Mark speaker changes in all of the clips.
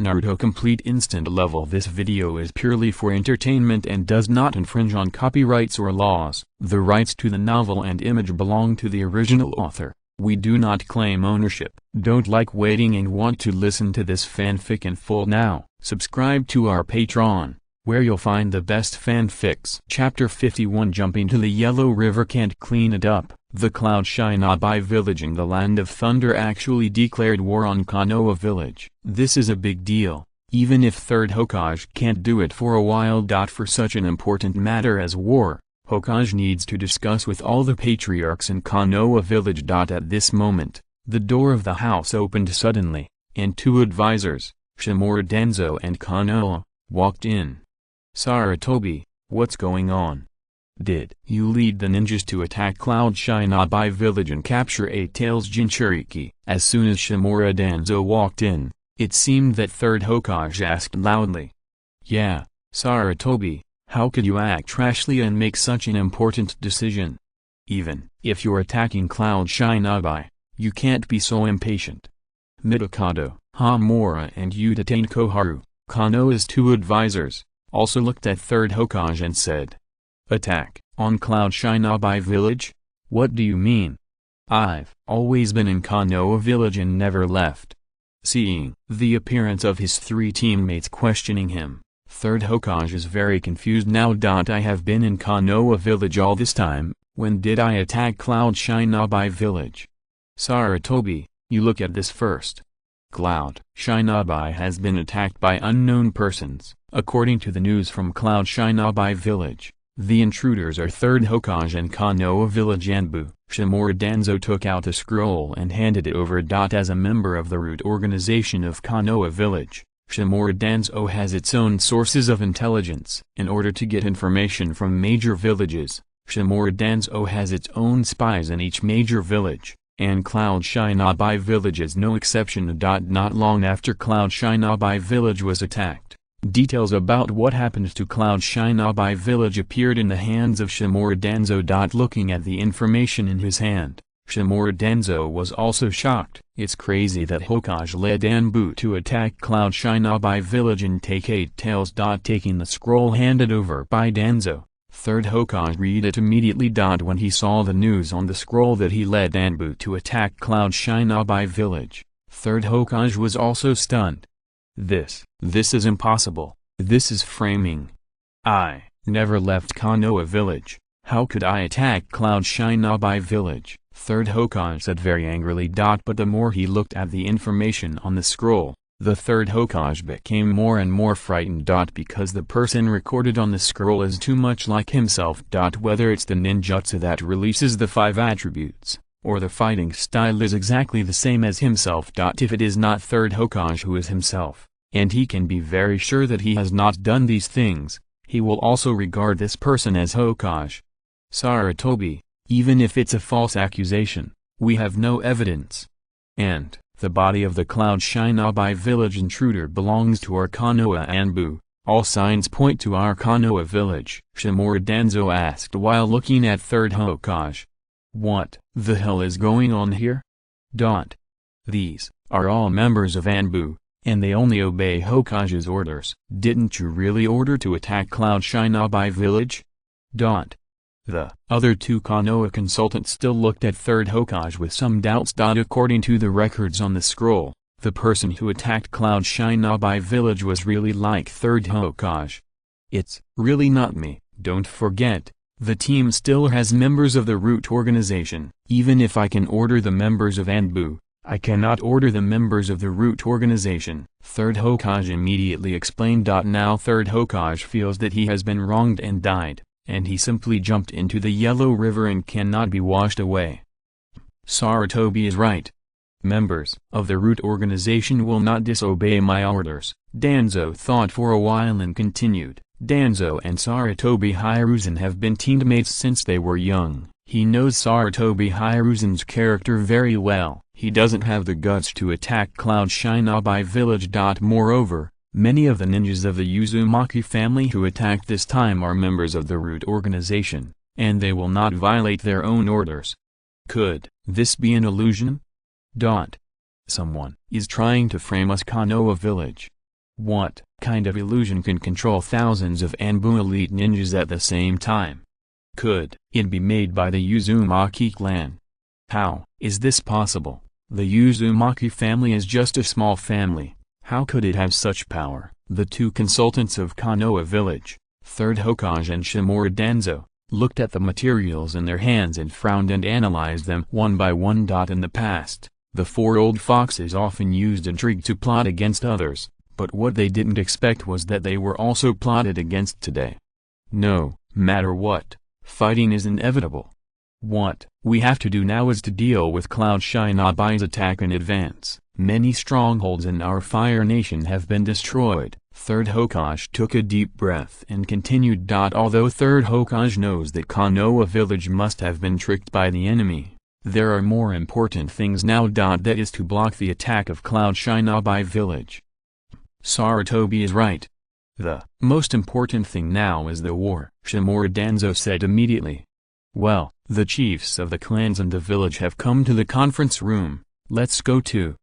Speaker 1: Naruto Complete Instant Level. This video is purely for entertainment and does not infringe on copyrights or laws. The rights to the novel and image belong to the original author. We do not claim ownership. Don't like waiting and want to listen to this fanfic in full now? Subscribe to our Patreon, where you'll find the best fanfics. Chapter 51. Jumping to the Yellow River can't clean it up. The Cloud Shinobi village in the Land of Thunder actually declared war on Konoha village. This is a big deal, even if third Hokage can't do it for a while. For such an important matter as war, Hokage needs to discuss with all the patriarchs in Konoha village. At this moment, the door of the house opened suddenly, and two advisors, Shimura Denzo and Konoha, walked in. Sarutobi, what's going on? Did you lead the ninjas to attack Cloud Shinobi village and capture Eight Tails Jinchuriki? As soon as Shimura Denzo walked in, it seemed that third Hokage asked loudly. Yeah, Sarutobi, how could you act rashly and make such an important decision? Even if you're attacking Cloud Shinobi, you can't be so impatient. Mitokado, Hamura and Udatain Koharu, Konoha's two advisors, also looked at third Hokage and said, "Attack on Cloud Shinobi village? What do you mean? I've always been in Konoha village and never left." Seeing the appearance of his three teammates questioning him, third Hokage is very confused now. I have been in Konoha village all this time. When did I attack Cloud Shinobi village? Sarutobi, you look at this first. Cloud Shinobi has been attacked by unknown persons. According to the news from Cloud Shinobi village, the intruders are third Hokage and Konoha village Anbu. Shimura Denzo took out a scroll and handed it over. As a member of the root organization of Konoha village, Shimura Denzo has its own sources of intelligence. In order to get information from major villages, Shimura Denzo has its own spies in each major village, and Cloud Shinobi village is no exception. Not long after Cloud Shinobi village was attacked, details about what happened to Cloud Shinobi village appeared in the hands of Shimura Denzo. Looking at the information in his hand, Shimura Denzo was also shocked. It's crazy that Hokage led Anbu to attack Cloud Shinobi village and take Eight Tails. Taking the scroll handed over by Denzo, third Hokage read it immediately. When he saw the news on the scroll that he led Anbu to attack Cloud Shinobi village, third Hokage was also stunned. This is impossible. This is framing. I never left Konoha village. How could I attack Cloud Shinobi village? Third Hokage said very angrily. But the more he looked at the information on the scroll, the third Hokage became more and more frightened. Because the person recorded on the scroll is too much like himself. Whether it's the ninjutsu that releases the 5 attributes, or the fighting style is exactly the same as himself. If it is not third Hokage who is himself, and he can be very sure that he has not done these things, he will also regard this person as Hokage. Sarutobi, even if it's a false accusation, we have no evidence. And the body of the Cloud Shinobi village intruder belongs to our Konoha Anbu. All signs point to our Konoha village. Shimura Denzo asked while looking at third Hokage. What the hell is going on here? These are all members of Anbu, and they only obey Hokage's orders. Didn't you really order to attack Cloud Shinobi village? The other two Konoha consultants still looked at third Hokage with some doubts. According to the records on the scroll, the person who attacked Cloud Shinobi village was really like third Hokage. It's really not me. Don't forget, the team still has members of the root organization. Even if I can order the members of Anbu, I cannot order the members of the root organization. Third Hokage immediately explained. Now third Hokage feels that he has been wronged and died, and he simply jumped into the Yellow River and cannot be washed away. Sarutobi is right. Members of the root organization will not disobey my orders. Denzo thought for a while and continued. Denzo and Sarutobi Hiruzen have been teammates since they were young. He knows Sarutobi Hiruzen's character very well. He doesn't have the guts to attack Cloud Shinobi village. Moreover, many of the ninjas of the Uzumaki family who attacked this time are members of the root organization, and they will not violate their own orders. Could this be an illusion? Someone is trying to frame us. Konoha village What kind of illusion can control thousands of Anbu elite ninjas at the same time? Could it be made by the Uzumaki clan? How is this possible? The Uzumaki family is just a small family. How could it have such power? The two consultants of Konoha village, Third Hokage and Shimura Danzo, looked at the materials in their hands and frowned and analyzed them one by one. In the past, the four old foxes often used intrigue to plot against others, but what they didn't expect was that they were also plotted against today. No matter what, fighting is inevitable. What we have to do now is to deal with Cloud Shinobi's attack in advance. Many strongholds in our Fire Nation have been destroyed. Third Hokage took a deep breath and continued. Although Third Hokage knows that Konoha village must have been tricked by the enemy, there are more important things now. That is to block the attack of Cloud Shinobi village. Sarutobi is right. The most important thing now is the war, Shimura Danzo said immediately. Well, the chiefs of the clans and the village have come to the conference room. Let's go too.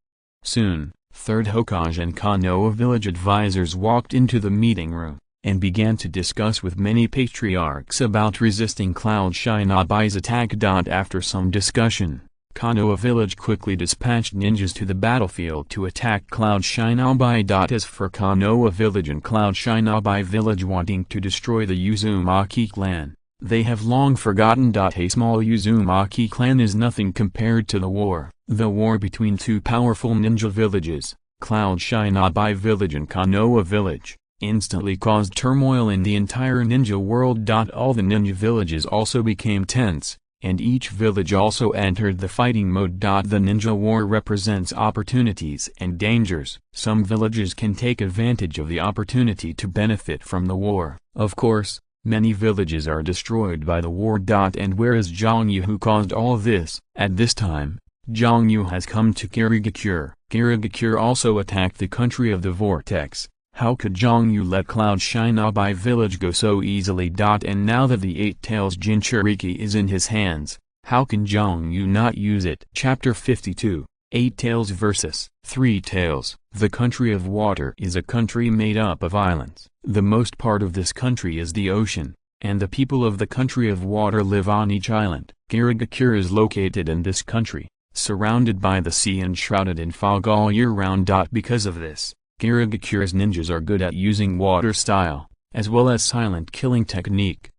Speaker 1: Soon, Third Hokage and Konoha village advisors walked into the meeting room, and began to discuss with many patriarchs about resisting Cloud Shinobi's attack. After some discussion, Konoha village quickly dispatched ninjas to the battlefield to attack Cloud Shinobi. As for Konoha village and Cloud Shinobi village wanting to destroy the Uzumaki clan, they have long forgotten. A small Uzumaki clan is nothing compared to the war. The war between two powerful ninja villages, Cloud Shinobi village and Konoha village, instantly caused turmoil in the entire ninja world. All the ninja villages also became tense, and each village also entered the fighting mode. The ninja war represents opportunities and dangers. Some villages can take advantage of the opportunity to benefit from the war. Of course, many villages are destroyed by the war. And where is Jiang Yu who caused all this? At this time, Jiang Yu has come to Kirigakure. Kirigakure also attacked the country of the vortex. How could Jiang Yu let Cloud Shinobi village go so easily? And now that the Eight Tails Jinchuriki is in his hands, how can Jiang Yu not use it? Chapter 52, Eight Tails vs. Three Tails. The country of water is a country made up of islands. The most part of this country is the ocean, and the people of the country of water live on each island. Kirigakure is located in this country, surrounded by the sea and shrouded in fog all year round. Because of this, Kirigakure's ninjas are good at using water style, as well as silent killing technique.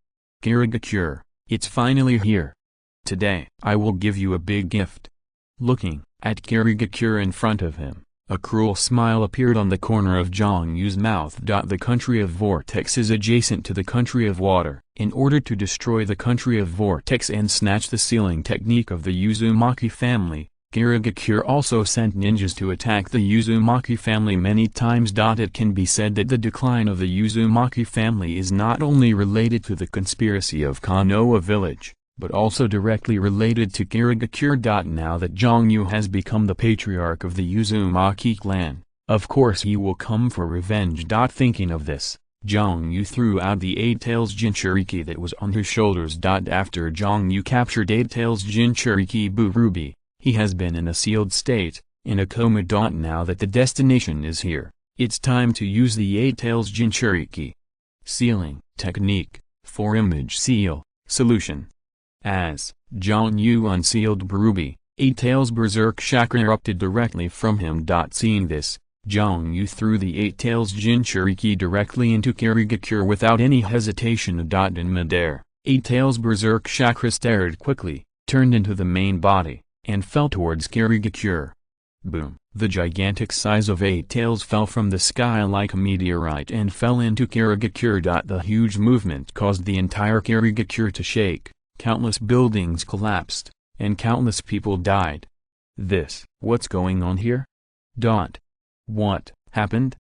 Speaker 1: Kirigakure, it's finally here. Today, I will give you a big gift. Looking at Kirigakure in front of him, a cruel smile appeared on the corner of Jiang Yu's mouth. The country of vortex is adjacent to the country of water. In order to destroy the country of vortex and snatch the sealing technique of the Uzumaki family, Kirigakure also sent ninjas to attack the Uzumaki family many times. It can be said that the decline of the Uzumaki family is not only related to the conspiracy of Konoha village, but also directly related to Kirigakure. Now that Jiang Yu has become the patriarch of the Uzumaki clan, of course he will come for revenge. Thinking of this, Jiang Yu threw out the Eight Tails Jinchuriki that was on his shoulders. After Jiang Yu captured Eight Tails Jinchuriki Burubi, he has been in a sealed state, in a coma. Now that the destination is here, it's time to use the Eight Tails Jinchuriki. Sealing technique, for image seal, solution. As Jiang Yu unsealed Burubi, Eight Tails Berserk Chakra erupted directly from him. Seeing this, Jiang Yu threw the Eight Tails Jinchuriki directly into Kirigakure without any hesitation. In midair, Eight Tails Berserk Chakra stared quickly, turned into the main body, and fell towards Kirigakure. Boom! The gigantic size of Eight Tails fell from the sky like a meteorite and fell into Kirigakure. The huge movement caused the entire Kirigakure to shake, countless buildings collapsed, and countless people died. What's going on here? What happened?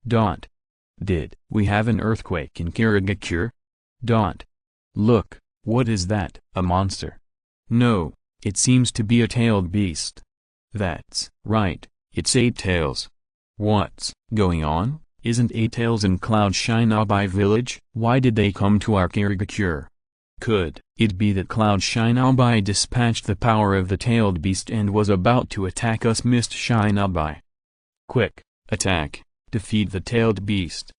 Speaker 1: Did we have an earthquake in Kirigakure? Look, what is that? A monster? No, it seems to be a tailed beast. That's right, it's Eight Tails. What's going on? Isn't Eight Tails in Cloud Shinobi village? Why did they come to our Kirigakure? Could it be that Cloud Shinobi dispatched the power of the tailed beast and was about to attack us? Mist Shinobi. Quick, attack! defeat the tailed beast.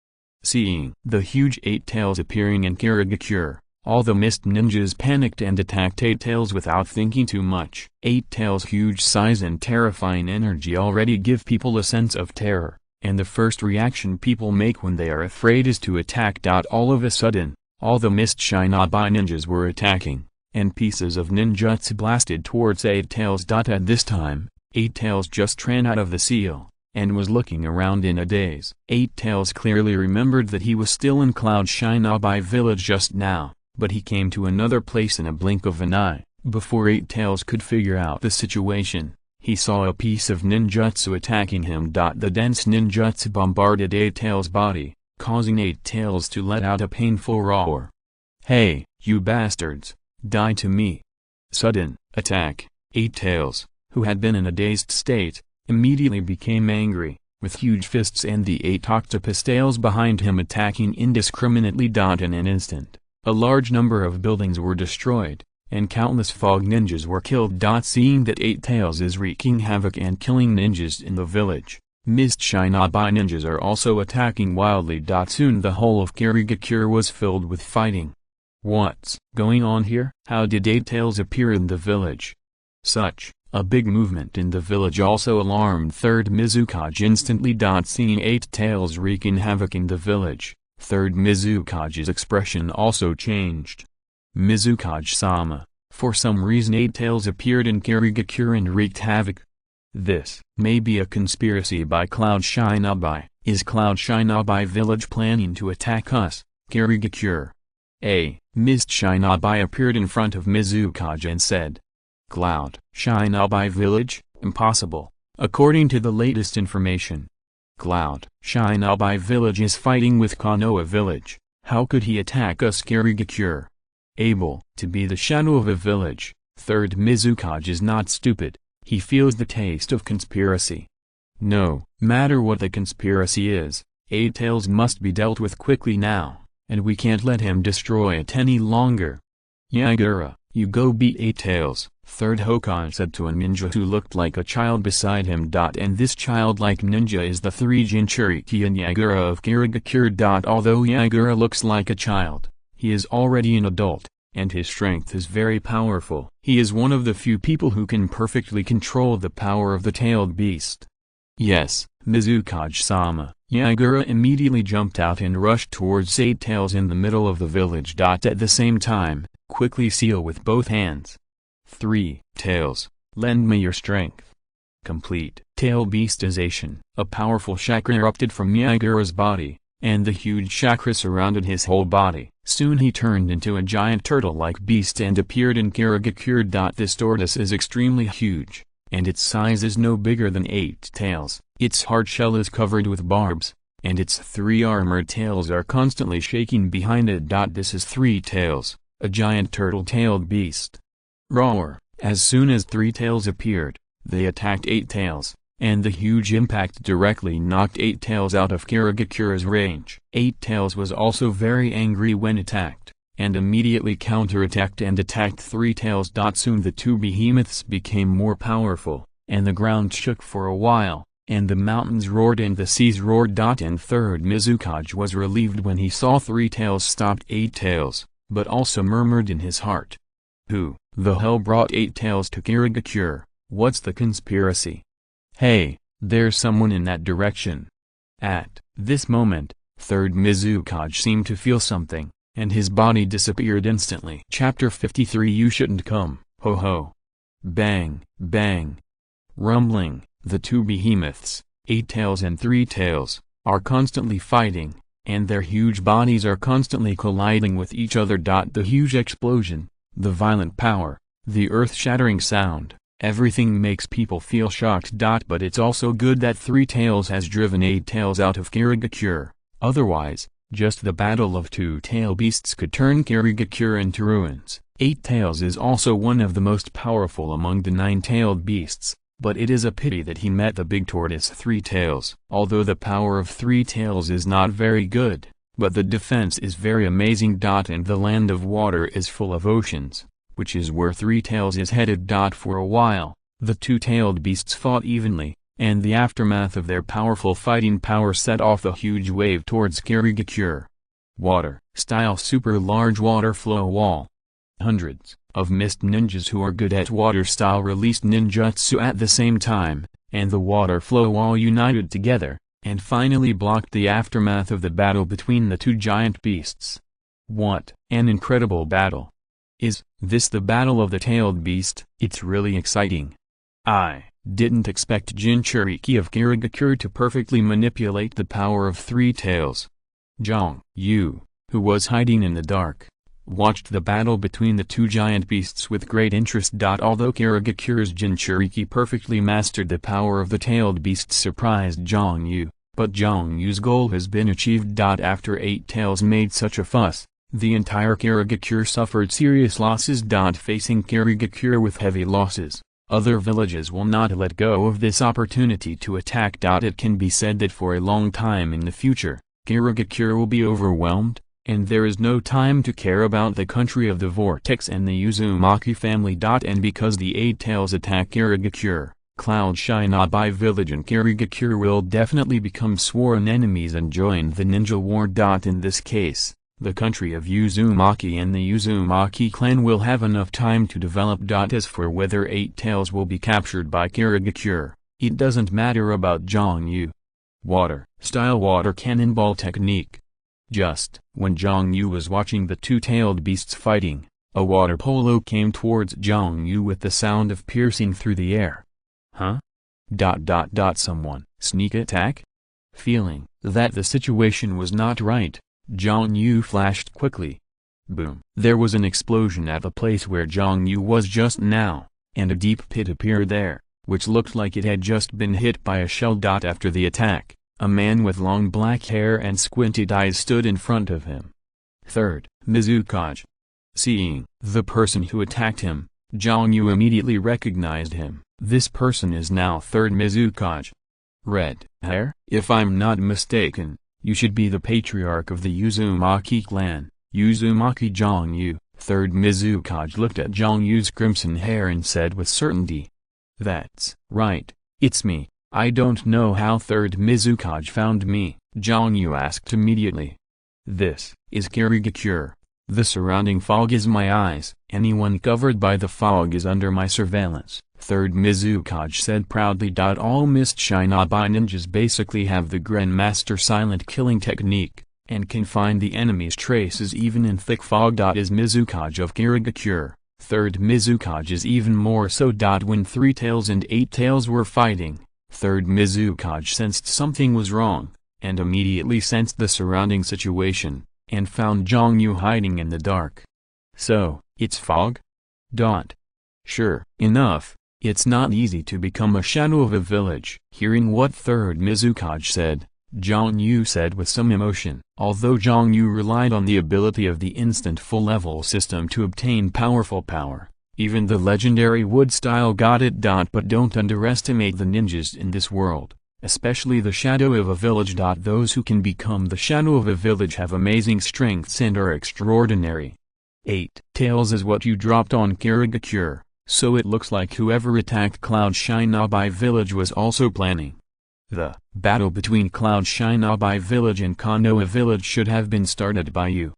Speaker 1: Seeing the huge 8 tails appearing in Kirigakure, all the mist ninjas panicked and attacked 8 tails without thinking too much. 8 tails' huge size and terrifying energy already give people a sense of terror, and the first reaction people make when they are afraid is to attack. All of a sudden, all the mist shinobi ninjas were attacking, and pieces of ninjutsu blasted towards 8 tails. At this time, 8 tails just ran out of the seal, and was looking around in a daze. 8 tails clearly remembered that he was still in Cloud Shinobi village just now, but he came to another place in a blink of an eye. Before 8 tails could figure out the situation, he saw a piece of ninjutsu attacking him. The dense ninjutsu bombarded 8 tails' body, causing 8 tails to let out a painful roar. "Hey, you bastards, die to me!" Sudden attack. 8 tails, who had been in a dazed state, immediately became angry, with huge fists and the 8 octopus tails behind him attacking indiscriminately. In an instant, a large number of buildings were destroyed, and countless fog ninjas were killed. Seeing that 8 tails is wreaking havoc and killing ninjas in the village, mist shinobi ninjas are also attacking wildly. Soon the whole of Kirigakure was filled with fighting. What's going on here? How did 8 tails appear in the village? Such a big movement in the village also alarmed 3rd Mizukage instantly. Seeing 8 tails wreaking havoc in the village, 3rd Mizukage's expression also changed. Mizukage-sama, for some reason 8 tails appeared in Kirigakure and wreaked havoc. This may be a conspiracy by Cloud Shinobi. Is Cloud Shinobi village planning to attack us, Kirigakure? A mist shinobi appeared in front of Mizukage and said, "Cloud Shinobi village? Impossible, according to the latest information. Cloud Shinobi village is fighting with Konoha village. How could he attack us, Kirigakure? Able to be the shadow of a village, 3rd Mizukage is not stupid. He feels the taste of conspiracy. No matter what the conspiracy is, 8 tails must be dealt with quickly now, and we can't let him destroy it any longer. Yagura, you go beat 8 tails, 3rd Hokage said to a ninja who looked like a child beside him. And this childlike ninja is the 3 Jinchuriki and Yagura of Kirigakure. Although Yagura looks like a child, he is already an adult, and his strength is very powerful. He is one of the few people who can perfectly control the power of the tailed beast. Yes, Mizukage-sama. Yagura immediately jumped out and rushed towards 8 tails in the middle of the village. At the same time, quickly seal with both hands. 3 tails, lend me your strength. Complete tail beastization. A powerful chakra erupted from Yagura's body, and the huge chakra surrounded his whole body. Soon he turned into a giant turtle-like beast and appeared in Kirigakure. This tortoise is extremely huge, and its size is no bigger than 8 tails. Its hard shell is covered with barbs, and its 3 armored tails are constantly shaking behind it. This is 3 tails, a giant turtle-tailed beast. Roar! As soon as 3 tails appeared, they attacked 8 tails, and the huge impact directly knocked 8 tails out of Kirigakure's range. 8 tails was also very angry when attacked, and immediately counterattacked and attacked 3 tails. Soon the 2 behemoths became more powerful, and the ground shook for a while, and the mountains roared and the seas roared. And 3rd Mizukage was relieved when he saw 3 tails stopped 8 tails, but also murmured in his heart, "Who the hell brought 8 tails to Kirigakure? What's the conspiracy? Hey, there's someone in that direction." At this moment, 3rd Mizukage seemed to feel something, and his body disappeared instantly. Chapter 53. You shouldn't come, ho ho. Bang, bang. Rumbling, the 2 behemoths, 8 tails and 3 tails, are constantly fighting, and their huge bodies are constantly colliding with each other. The huge explosion, the violent power, the earth-shattering sound, everything makes people feel shocked. But it's also good that 3 tails has driven 8 tails out of Kirigakure, otherwise, just the battle of 2 tail beasts could turn Kirigakure into ruins. 8 tails is also one of the most powerful among the 9-tailed beasts, but it is a pity that he met the big tortoise 3 tails. Although the power of 3 tails is not very good, but the defense is very amazing. And the land of water is full of oceans, which is where 3 tails is headed. For a while, the 2-tailed beasts fought evenly, and the aftermath of their powerful fighting power set off a huge wave towards Kirigakure. Water style super large water flow wall. Hundreds of mist ninjas who are good at water style released ninjutsu at the same time, and the water flow wall united together, and finally blocked the aftermath of the battle between the two giant beasts. What an incredible battle! Is this the battle of the tailed beast? It's really exciting. I didn't expect Jinchuriki of Kirigakure to perfectly manipulate the power of three tails. Jiang Yu, who was hiding in the dark, watched the battle between the two giant beasts with great interest. Although Kirigakure's Jinchuriki perfectly mastered the power of the tailed beast surprised Jiang Yu, but Jiang Yu's goal has been achieved. After eight tails made such a fuss, the entire Kirigakure suffered serious losses. Facing Kirigakure with heavy losses, other villages will not let go of this opportunity to attack. It can be said that for a long time in the future, Kirigakure will be overwhelmed, and there is no time to care about the country of the Vortex and the Uzumaki family. And because the eight tails attack Kirigakure, Cloud Shinobi village and Kirigakure will definitely become sworn enemies and join the ninja war. In this case, the country of Uzumaki and the Uzumaki clan will have enough time to develop. As for whether eight tails will be captured by Kirigakure, it doesn't matter about Jiang Yu. Water style water cannonball technique. Just when Jiang Yu was watching the two-tailed beasts fighting, a water polo came towards Jiang Yu with the sound of piercing through the air. Huh? Someone sneak attack? Feeling that the situation was not right, Jiang Yu flashed quickly. Boom! There was an explosion at the place where Jiang Yu was just now, and a deep pit appeared there, which looked like it had just been hit by a shell. After the attack, a man with long black hair and squinted eyes stood in front of him. Third Mizukage. Seeing the person who attacked him, Jiang Yu immediately recognized him. This person is now third Mizukage. Red hair? If I'm not mistaken, you should be the patriarch of the Uzumaki clan. Uzumaki Jiang Yu. Third Mizukage looked at Jiang Yu's crimson hair and said with certainty, "That's right, it's me. I don't know how third Mizukage found me," Jiang Yu asked immediately. "This is Kirigakure. The surrounding fog is my eyes. Anyone covered by the fog is under my surveillance," third Mizukage said proudly. All Mist Shinobi ninjas basically have the Grandmaster silent killing technique, and can find the enemy's traces even in thick fog. Is Mizukage of Kirigakure. Third Mizukage is even more so. When three tails and eight tails were fighting, third Mizukage sensed something was wrong, and immediately sensed the surrounding situation, and found Jiang Yu hiding in the dark. So, it's fog? Sure enough, it's not easy to become a shadow of a village. Hearing what third Mizukage said, Jiang Yu said with some emotion. Although Jiang Yu relied on the ability of the instant full-level system to obtain powerful power, even the legendary wood style got it. But don't underestimate the ninjas in this world, especially the shadow of a village. Those who can become the shadow of a village have amazing strengths and are extraordinary. 8 tails is what you dropped on Kirigakure, so it looks like whoever attacked Cloud Shinobi village was also planning. The battle between Cloud Shinobi village and Konoha village should have been started by you.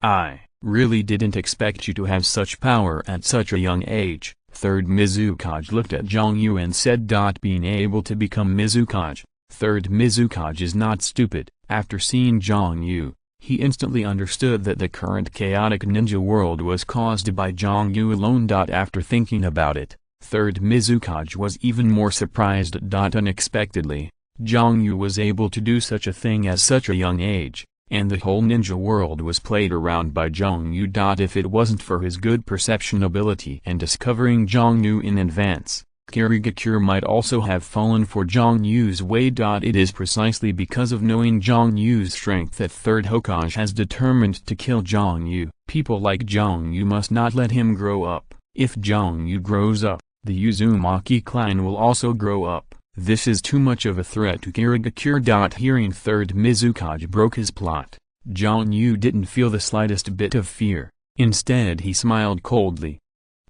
Speaker 1: I really didn't expect you to have such power at such a young age. Third Mizukage looked at Jiang Yu and said. Being able to become Mizukage, third Mizukage is not stupid. After seeing Jiang Yu, he instantly understood that the current chaotic ninja world was caused by Jiang Yu alone. After thinking about it, third Mizukage was even more surprised. Unexpectedly, Jiang Yu was able to do such a thing at such a young age, and the whole ninja world was played around by Jiang Yu. If it wasn't for his good perception ability and discovering Jiang Yu in advance, Kirigakure might also have fallen for Jiang Yu's way. It is precisely because of knowing Jiang Yu's strength that third Hokage has determined to kill Jiang Yu. People like Jiang Yu must not let him grow up. If Jiang Yu grows up, the Uzumaki clan will also grow up. This is too much of a threat to Kirigakure. Hearing third Mizukage broke his plot, Jiang Yu didn't feel the slightest bit of fear. Instead he smiled coldly.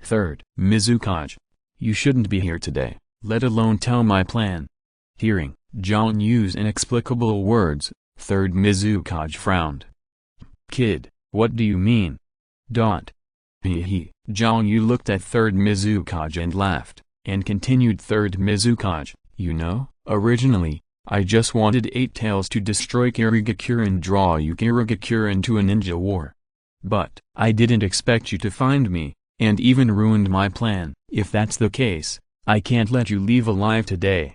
Speaker 1: Third Mizukage, you shouldn't be here today, let alone tell my plan. Hearing Jiang Yu's inexplicable words, third Mizukage frowned. Kid, what do you mean? He. Jiang Yu looked at third Mizukage and laughed, and continued. Third Mizukage, you know, originally, I just wanted 8 tails to destroy Kirigakure and draw you Kirigakure into a ninja war. But I didn't expect you to find me, and even ruined my plan. If that's the case, I can't let you leave alive today.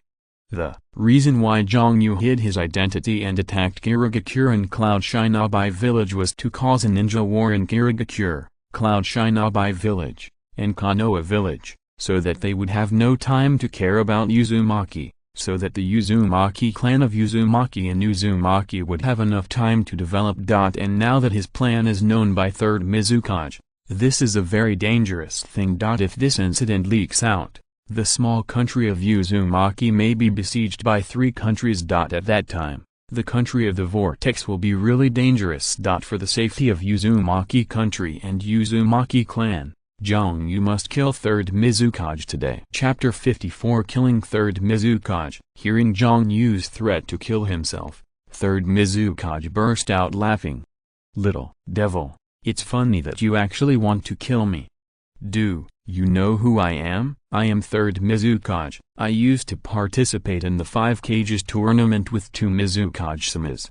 Speaker 1: The reason why Jiang Yu hid his identity and attacked Kirigakure and Cloud Shinobi village was to cause a ninja war in Kirigakure, Cloud Shinobi village, and Konoha village, so that they would have no time to care about Uzumaki, so that the Uzumaki clan of Uzumaki and Uzumaki would have enough time to develop. And now that his plan is known by third Mizukage, this is a very dangerous thing. If this incident leaks out, the small country of Uzumaki may be besieged by 3 countries. At that time, the country of the vortex will be really dangerous. For the safety of Uzumaki country and Uzumaki clan, Jiang Yu must kill third Mizukage today. Chapter 54 Killing third Mizukage. Hearing Jiang Yu's threat to kill himself, third Mizukage burst out laughing. Little devil, it's funny that you actually want to kill me. Do you know who I am? I am third Mizukage. I used to participate in the 5 cages tournament with 2 Mizukage-samas.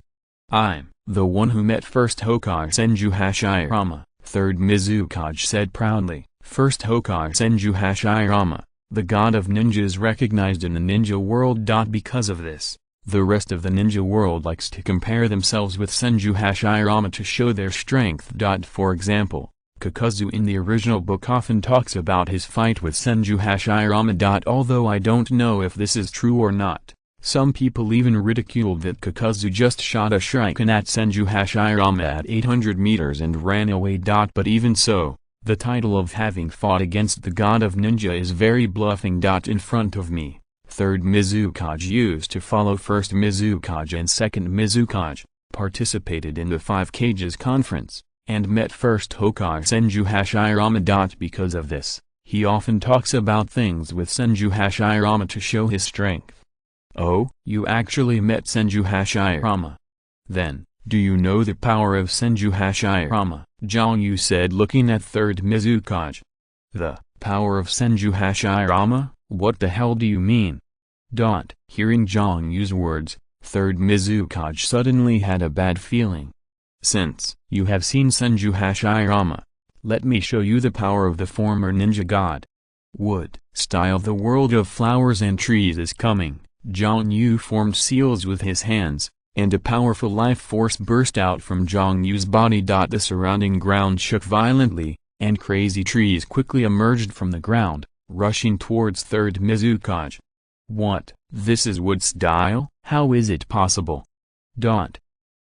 Speaker 1: I'm the one who met first Hokage Senju Hashirama, third Mizukage said proudly. First Hokage Senju Hashirama, the god of ninjas recognized in the ninja world. Because of this, the rest of the ninja world likes to compare themselves with Senju Hashirama to show their strength. For example, Kakazu in the original book often talks about his fight with Senju Hashirama. Although I don't know if this is true or not, some people even ridiculed that Kakazu just shot a shuriken at Senju Hashirama at 800 meters and ran away. But even so, the title of having fought against the god of ninja is very bluffing. In front of me, third Mizukage used to follow first Mizukage and second Mizukage, participated in the 5 cages conference, and met first Hokage Senju Hashirama. Because of this, he often talks about things with Senju Hashirama to show his strength. Oh, you actually met Senju Hashirama? Then, do you know the power of Senju Hashirama? Jiang Yu said, looking at third Mizukage. The power of Senju Hashirama? What the hell do you mean? Hearing Jiang Yu's words, third Mizukage suddenly had a bad feeling. Since you have seen Senju Hashirama, let me show you the power of the former ninja god. Wood style. The world of flowers and trees is coming. Jiang Yu formed seals with his hands, and a powerful life force burst out from Jiang Yu's body. The surrounding ground shook violently, and crazy trees quickly emerged from the ground, rushing towards third Mizukage. What? This is wood style? How is it possible?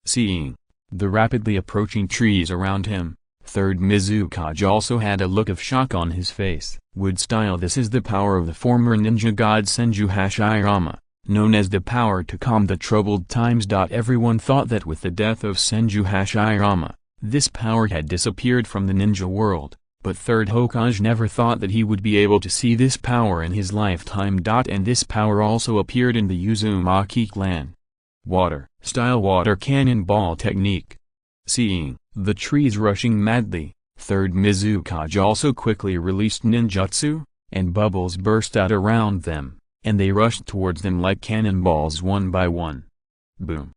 Speaker 1: Seeing the rapidly approaching trees around him, third Mizukage also had a look of shock on his face. Wood style. This is the power of the former ninja god Senju Hashirama, known as the power to calm the troubled times. Everyone thought that with the death of Senju Hashirama, this power had disappeared from the ninja world, but third Hokage never thought that he would be able to see this power in his lifetime. And this power also appeared in the Uzumaki clan. Water style. Water cannonball technique. Seeing the trees rushing madly, third Mizukage also quickly released ninjutsu, and bubbles burst out around them, and they rushed towards them like cannonballs one by one. Boom!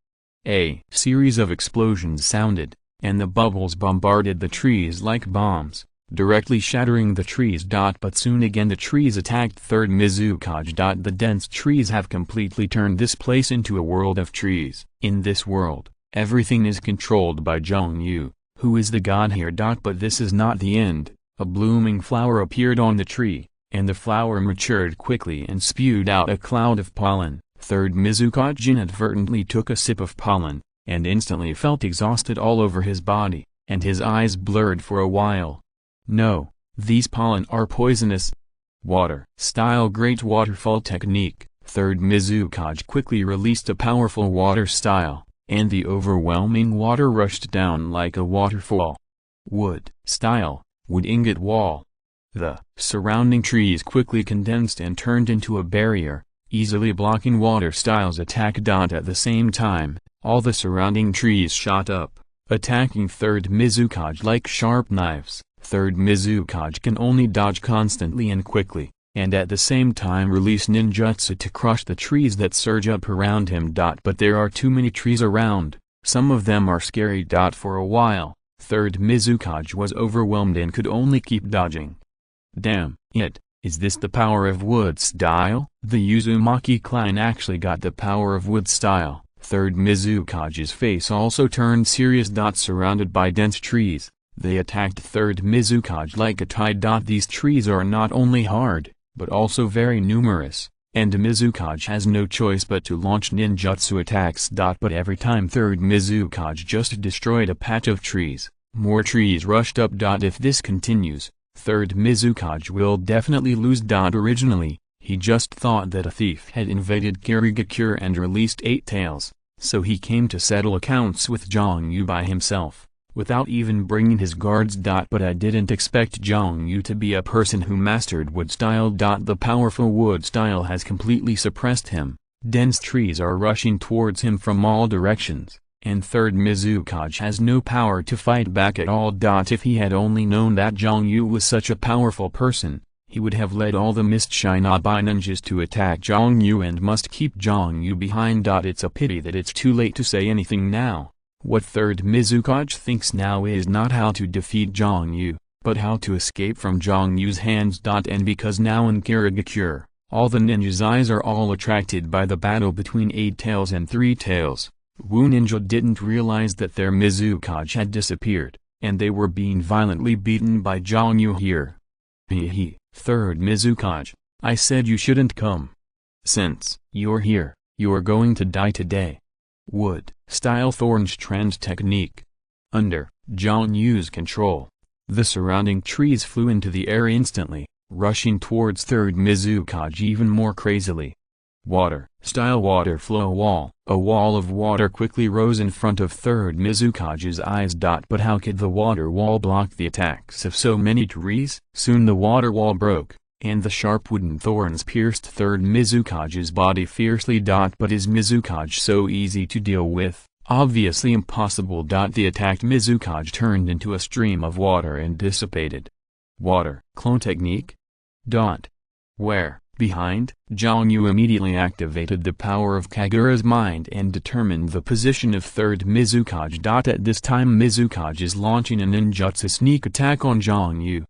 Speaker 1: A series of explosions sounded, and the bubbles bombarded the trees like bombs, directly shattering the trees. But soon again the trees attacked third Mizukage. The dense trees have completely turned this place into a world of trees. In this world, everything is controlled by Jiang Yu, who is the god here. But this is not the end. A blooming flower appeared on the tree, and the flower matured quickly and spewed out a cloud of pollen. Third Mizukage inadvertently took a sip of pollen, and instantly felt exhausted all over his body, and his eyes blurred for a while. No, these pollen are poisonous. Water style. Great waterfall technique. Third Mizukage quickly released a powerful water style, and the overwhelming water rushed down like a waterfall. Wood style. Wood ingot wall. The surrounding trees quickly condensed and turned into a barrier, easily blocking water style's attack. At the same time, all the surrounding trees shot up, attacking third Mizukage like sharp knives. Third Mizukage can only dodge constantly and quickly, and at the same time release ninjutsu to crush the trees that surge up around him. But there are too many trees around, some of them are scary. For a while, third Mizukage was overwhelmed and could only keep dodging. Damn it, is this the power of wood style? The Uzumaki clan actually got the power of wood style. Third Mizukage's face also turned serious. Surrounded by dense trees, they attacked third Mizukage like a tide. These trees are not only hard, but also very numerous, and Mizukage has no choice but to launch ninjutsu attacks. But every time third Mizukage just destroyed a patch of trees, more trees rushed up. If this continues, third Mizukage will definitely lose. Originally, he just thought that a thief had invaded Kirigakure and released 8 tails, so he came to settle accounts with Jiang Yu by himself, without even bringing his guards. But I didn't expect Jiang Yu to be a person who mastered wood style. The powerful wood style has completely suppressed him. Dense trees are rushing towards him from all directions, and third Mizukage has no power to fight back at all. If he had only known that Jiang Yu was such a powerful person, he would have led all the Mist Shinobi ninjas to attack Jiang Yu and must keep Jiang Yu behind. It's a pity that it's too late to say anything now. What third Mizukage thinks now is not how to defeat Jiang Yu, but how to escape from Jiang Yu's hands. And because now in Kirigakure, all the ninjas' eyes are all attracted by the battle between 8 tails and 3 tails, Wu Ninja didn't realize that their Mizukage had disappeared, and they were being violently beaten by Jiang Yu here. Hehe, third Mizukage, I said you shouldn't come. Since you're here, you're going to die today. Wood style thorn strand technique. Under Jiang Yu's control, the surrounding trees flew into the air instantly, rushing towards third Mizukage even more crazily. Water style water flow wall. A wall of water quickly rose in front of third Mizukage's eyes. But how could the water wall block the attacks of so many trees? Soon the water wall broke, and the sharp wooden thorns pierced third Mizukage's body fiercely. But is Mizukage so easy to deal with? Obviously impossible. The attacked Mizukage turned into a stream of water and dissipated. Water clone technique? Where? Behind, Jiang Yu immediately activated the power of Kagura's mind and determined the position of third Mizukage. At this time Mizukage is launching a ninjutsu sneak attack on Jiang Yu.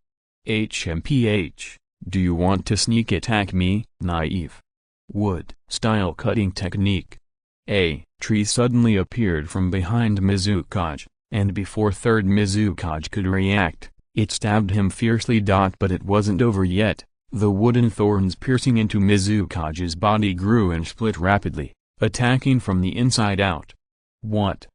Speaker 1: HMPH, do you want to sneak attack me, naive? Wood style cutting technique. A tree suddenly appeared from behind Mizukage, and before third Mizukage could react, it stabbed him fiercely. But it wasn't over yet. The wooden thorns piercing into Mizukage's body grew and split rapidly, attacking from the inside out. What?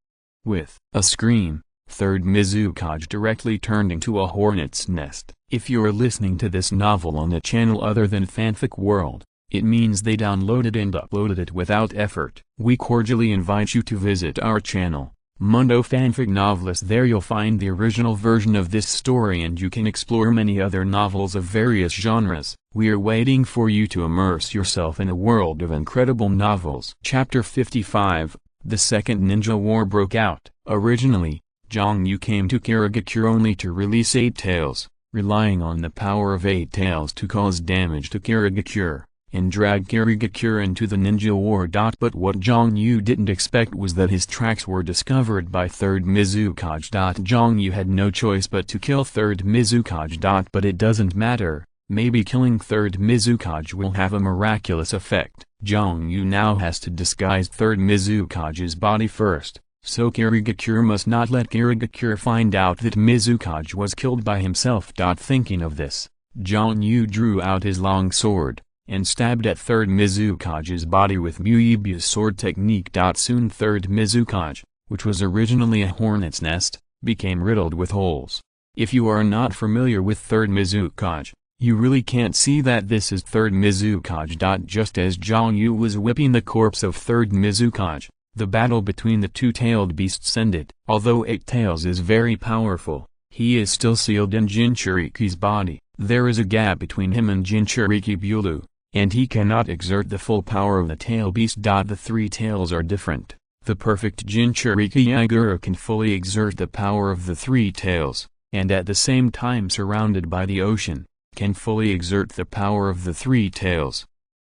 Speaker 1: With a scream, third Mizukage directly turned into a hornet's nest. If you're listening to this novel on a channel other than Fanfic World, it means they downloaded and uploaded it without effort. We cordially invite you to visit our channel, Mundo Fanfic Novelist. There you'll find the original version of this story and you can explore many other novels of various genres. We are waiting for you to immerse yourself in a world of incredible novels. Chapter 55, The Second Ninja War broke out. Originally, Jiang Yu came to Kirigakure only to release 8 tails, relying on the power of 8 tails to cause damage to Kirigakure, and drag Kirigakure into the ninja war. But what Jiang Yu didn't expect was that his tracks were discovered by third Mizukage. Jiang Yu had no choice but to kill third Mizukage. But it doesn't matter, maybe killing third Mizukage will have a miraculous effect. Jiang Yu now has to disguise third Mizukage's body first, so Kirigakure must not let Kirigakure find out that Mizukage was killed by himself. Thinking of this, Jiang Yu drew out his long sword, and stabbed at third Mizukage's body with Muibu's sword technique. Soon third Mizukage, which was originally a hornet's nest, became riddled with holes. If you are not familiar with third Mizukage, you really can't see that this is third Mizukage. Just as Jiang Yu was whipping the corpse of third Mizukage, the battle between the two-tailed beasts ended. Although 8 tails is very powerful, he is still sealed in Jinchuriki's body. There is a gap between him and Jinchuriki Bulu, and he cannot exert the full power of the tail beast. The three tails are different. The perfect Jinchuriki Yagura can fully exert the power of the three tails, and at the same time surrounded by the ocean, can fully exert the power of the three tails.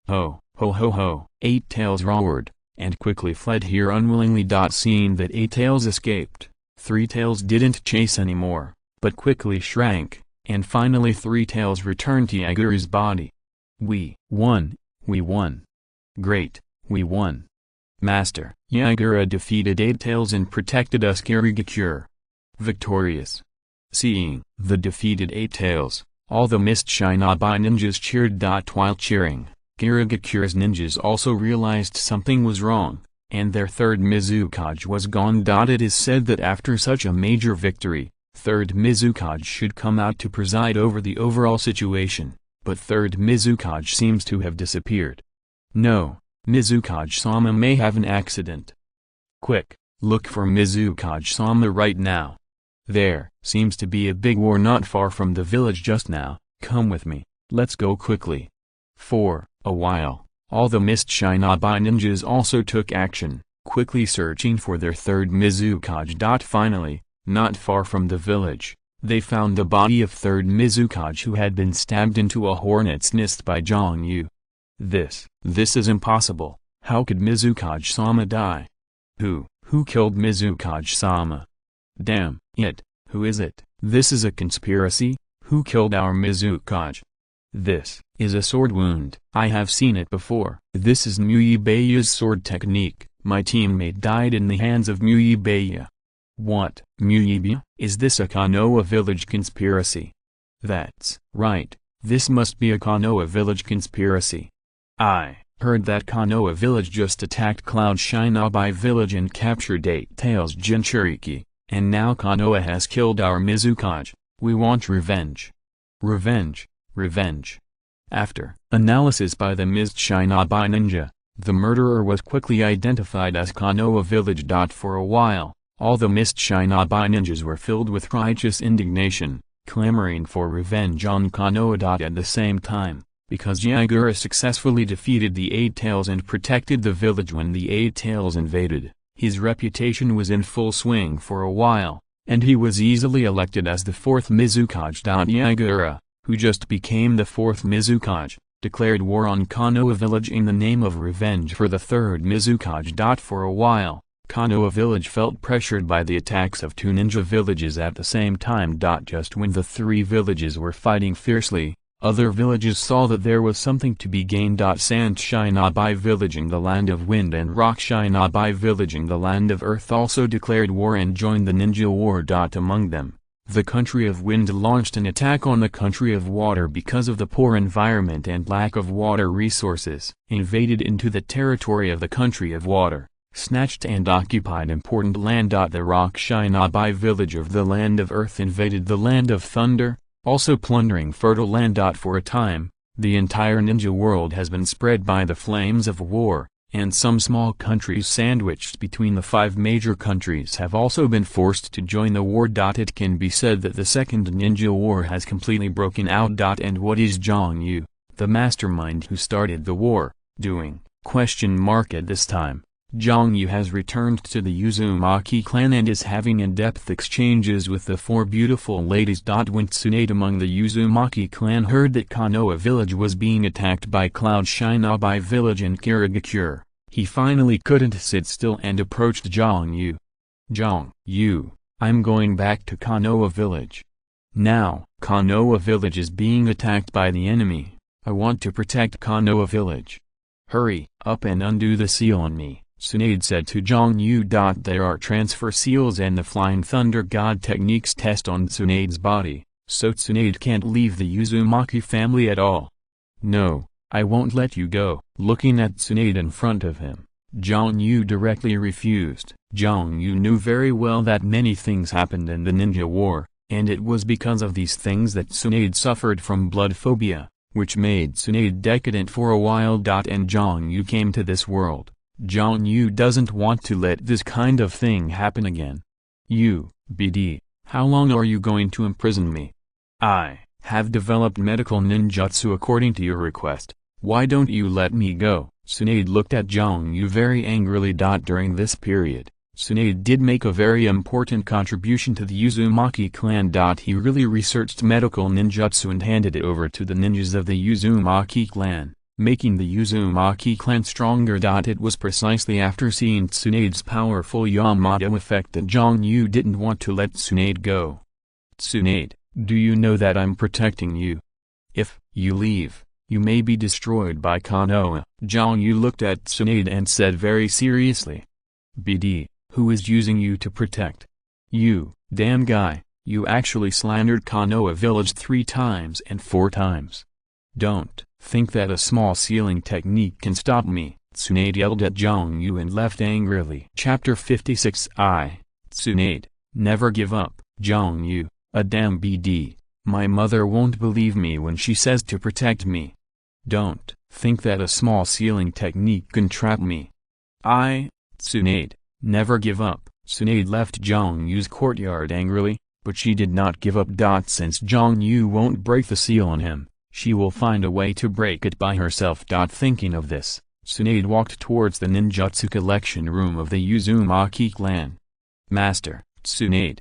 Speaker 1: Ho, ho ho ho, Eight Tails roared, and quickly fled here unwillingly. Seeing that Eight Tails escaped, Three Tails didn't chase anymore, but quickly shrank, and finally Three Tails returned to Yagura's body. We won, we won. Great, we won. Master, Yagura defeated Eight Tails and protected us. Kirigakure. Victorious. Seeing the defeated Eight Tails, all the Mist Shinobi ninjas cheered. While cheering, Kirigakure's ninjas also realized something was wrong, and their third Mizukage was gone. It is said that after such a major victory, third Mizukage should come out to preside over the overall situation, but third Mizukage seems to have disappeared. No, Mizukage-sama may have an accident. Quick, look for Mizukage-sama right now. There seems to be a big war not far from the village just now. Come with me, let's go quickly. For a while, all the Mist Shinobi ninjas also took action, quickly searching for their third Mizukage. Finally, not far from the village, they found the body of third Mizukage who had been stabbed into a hornet's nest by Jiang Yu. This is impossible. How could Mizukage-sama die? Who killed Mizukage-sama? Damn it, who is it? This is a conspiracy? Who killed our Mizukage? This is a sword wound. I have seen it before. This is Muyibeya's sword technique. My teammate died in the hands of Muyibeya. What? Muyibeya? Is this a Konoha village conspiracy? That's right. This must be a Konoha village conspiracy. I heard that Konoha village just attacked Cloud Shinobi village and captured Eight Tails Jinchuriki, and now Konoha has killed our Mizukage. We want revenge. Revenge, revenge. After analysis by the Mist Shinobi ninja, the murderer was quickly identified as Konoha village. For a while, all the Mist Shinobi ninjas were filled with righteous indignation, clamoring for revenge on Konoha. At the same time, because Yagura successfully defeated the Eight Tails and protected the village when the Eight Tails invaded, his reputation was in full swing for a while, and he was easily elected as the fourth Mizukage. Yagura, who just became the fourth Mizukage, declared war on Konoha village in the name of revenge for the third Mizukage. For a while, Konoha village felt pressured by the attacks of two ninja villages at the same time. Just when the three villages were fighting fiercely, other villages saw that there was something to be gained. Sand Shinobi village in the land of wind and Rock Shinobi village in the land of earth also declared war and joined the ninja war. Among them, the country of wind launched an attack on the country of water because of the poor environment and lack of water resources, invaded into the territory of the country of water, snatched and occupied important land. The Rock Shinobi village of the land of earth invaded the land of thunder, also plundering fertile land. For a time, the entire ninja world has been spread by the flames of war, and some small countries sandwiched between the five major countries have also been forced to join the war. It can be said that the second ninja war has completely broken out. And what is Jiang Yu, the mastermind who started the war, doing? At this time, Jiang Yu has returned to the Uzumaki clan and is having in-depth exchanges with the four beautiful ladies. When Tsunade among the Uzumaki clan heard that Konoha village was being attacked by Cloud Shinobi village and Kirigakure, he finally couldn't sit still and approached Jiang Yu. Jiang Yu, I'm going back to Konoha village. Now, Konoha village is being attacked by the enemy. I want to protect Konoha village. Hurry up and undo the seal on me, Tsunade said to Jiang Yu. There are transfer seals and the Flying Thunder God techniques test on Tsunade's body, so Tsunade can't leave the Uzumaki family at all. No, I won't let you go. Looking at Tsunade in front of him, Jiang Yu directly refused. Jiang Yu knew very well that many things happened in the ninja war, and it was because of these things that Tsunade suffered from blood phobia, which made Tsunade decadent for a while. And Jiang Yu came to this world. Jiang Yu doesn't want to let this kind of thing happen again. You, BD, how long are you going to imprison me? I have developed medical ninjutsu according to your request. Why don't you let me go? Tsunade looked at Jiang Yu very angrily. During this period, Tsunade did make a very important contribution to the Uzumaki clan. He really researched medical ninjutsu and handed it over to the ninjas of the Uzumaki clan, making the Uzumaki clan stronger. It was precisely after seeing Tsunade's powerful Yamato effect that Jiang Yu didn't want to let Tsunade go. Tsunade, do you know that I'm protecting you? If you leave, you may be destroyed by Konoha. Jiang Yu looked at Tsunade and said very seriously. BD, who is using you to protect? You, damn guy, you actually slandered Konoha village 3 times and 4 times. Don't think that a small sealing technique can stop me. Tsunade yelled at Jiang Yu and left angrily. Chapter 56 Tsunade, never give up. Jiang Yu, a damn BD, my mother won't believe me when she says to protect me. Don't think that a small sealing technique can trap me. Tsunade, never give up. Tsunade left Jiang Yu's courtyard angrily, but she did not give up. Since Jiang Yu won't break the seal on him, she will find a way to break it by herself. Thinking of this, Tsunade walked towards the ninjutsu collection room of the Uzumaki clan. Master, Tsunade.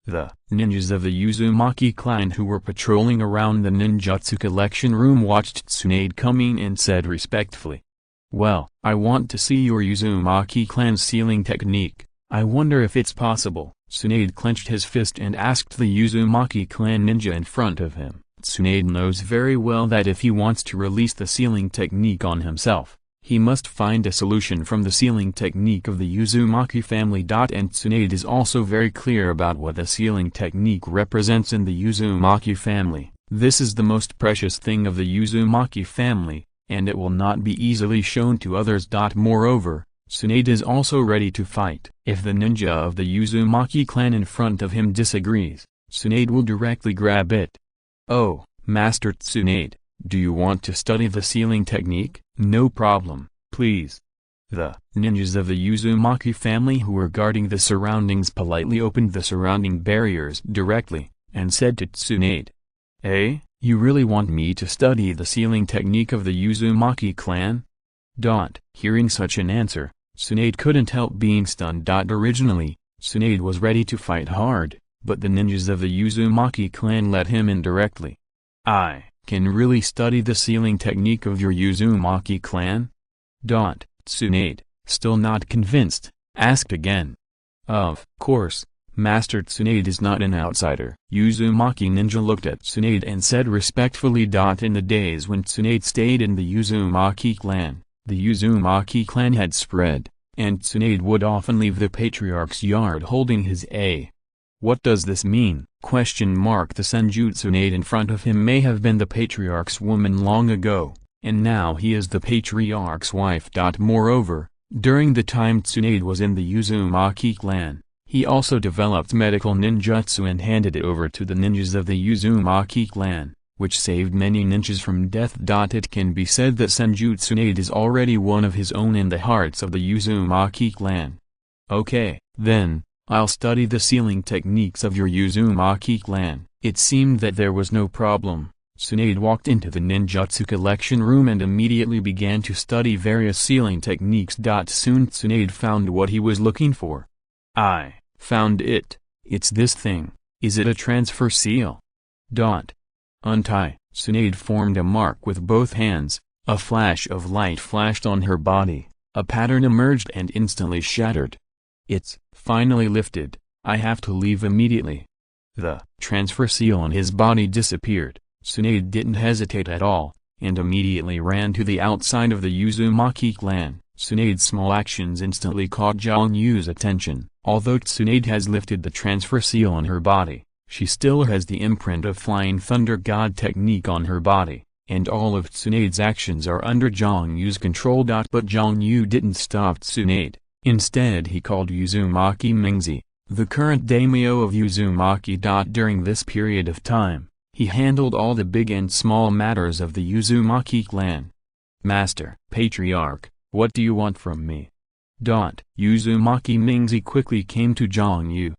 Speaker 1: The ninjas of the Uzumaki clan who were patrolling around the ninjutsu collection room watched Tsunade coming and said respectfully. Well, I want to see your Uzumaki clan sealing technique. I wonder if it's possible. Tsunade clenched his fist and asked the Uzumaki clan ninja in front of him. Tsunade knows very well that if he wants to release the sealing technique on himself, he must find a solution from the sealing technique of the Uzumaki family. And Tsunade is also very clear about what the sealing technique represents in the Uzumaki family. This is the most precious thing of the Uzumaki family, and it will not be easily shown to others. Moreover, Tsunade is also ready to fight. If the ninja of the Uzumaki clan in front of him disagrees, Tsunade will directly grab it. Oh, Master Tsunade, do you want to study the sealing technique? No problem, please. The ninjas of the Uzumaki family who were guarding the surroundings politely opened the surrounding barriers directly, and said to Tsunade. You really want me to study the sealing technique of the Uzumaki clan? Hearing such an answer, Tsunade couldn't help being stunned. Originally, Tsunade was ready to fight hard, but the ninjas of the Uzumaki clan let him in directly. I can really study the sealing technique of your Uzumaki clan? Tsunade, still not convinced, asked again. Of course, Master Tsunade is not an outsider. Uzumaki ninja looked at Tsunade and said respectfully. In the days when Tsunade stayed in the Uzumaki clan, the Uzumaki clan had spread, and Tsunade would often leave the patriarch's yard holding his What does this mean? The senjutsu Tsunade in front of him may have been the patriarch's woman long ago, and now he is the patriarch's wife. Moreover, during the time Tsunade was in the Uzumaki clan, he also developed medical ninjutsu and handed it over to the ninjas of the Uzumaki clan, which saved many ninjas from death. It can be said that senjutsu Tsunade is already one of his own in the hearts of the Uzumaki clan. Okay, then, I'll study the sealing techniques of your Uzumaki clan. It seemed that there was no problem. Tsunade walked into the ninjutsu collection room and immediately began to study various sealing techniques. Soon Tsunade found what he was looking for. I found it. It's this thing. Is it a transfer seal? Untie. Tsunade formed a mark with both hands. A flash of light flashed on her body. A pattern emerged and instantly shattered. It's finally lifted. I have to leave immediately. The transfer seal on his body disappeared. Tsunade didn't hesitate at all, and immediately ran to the outside of the Uzumaki clan. Tsunade's small actions instantly caught Jiang Yu's attention. Although Tsunade has lifted the transfer seal on her body, she still has the imprint of Flying Thunder God technique on her body, and all of Tsunade's actions are under Jiang Yu's control. But Jiang Yu didn't stop Tsunade. Instead he called Uzumaki Mingzi, the current daimyo of Uzumaki. During this period of time, he handled all the big and small matters of the Uzumaki clan. Master, Patriarch, what do you want from me? Uzumaki Mingzi quickly came to Jiang Yu.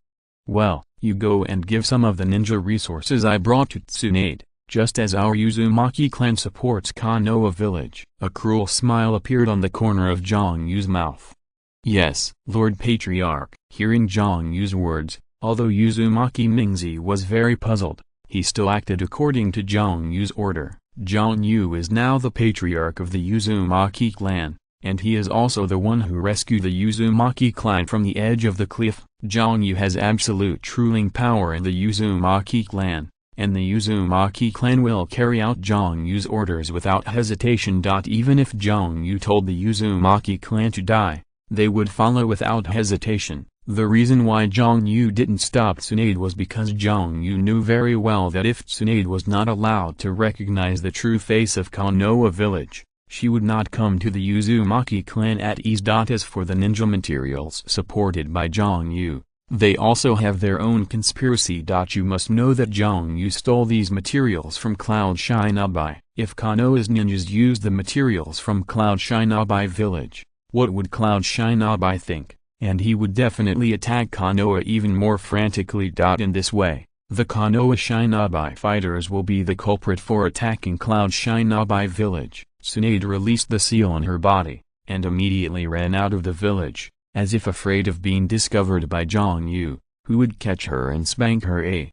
Speaker 1: Well, you go and give some of the ninja resources I brought to Tsunade. just as our Uzumaki clan supports Konoha village. A cruel smile appeared on the corner of Jiang Yu's mouth. Yes, Lord Patriarch. Hearing Jiang Yu's words, although Uzumaki Mingzi was very puzzled, he still acted according to Jiang Yu's order. Jiang Yu is now the patriarch of the Uzumaki clan, and he is also the one who rescued the Uzumaki clan from the edge of the cliff. Jiang Yu has absolute ruling power in the Uzumaki clan, and the Uzumaki clan will carry out Jiang Yu's orders without hesitation. Even if Jiang Yu told the Uzumaki clan to die, they would follow without hesitation. The reason why Jiang Yu didn't stop Tsunade was because Jiang Yu knew very well that if Tsunade was not allowed to recognize the true face of Konoha village, she would not come to the Uzumaki clan at ease. As for the ninja materials supported by Jiang Yu, they also have their own conspiracy. You must know that Jiang Yu stole these materials from Cloud Shinobi. If Konoha's ninjas used the materials from Cloud Shinobi village, what would Cloud Shinobi think? And he would definitely attack Konoha even more frantically. In this way, the Konoha Shinobi fighters will be the culprit for attacking Cloud Shinobi village. Tsunade released the seal on her body, and immediately ran out of the village, as if afraid of being discovered by Jiang Yu, who would catch her and spank her.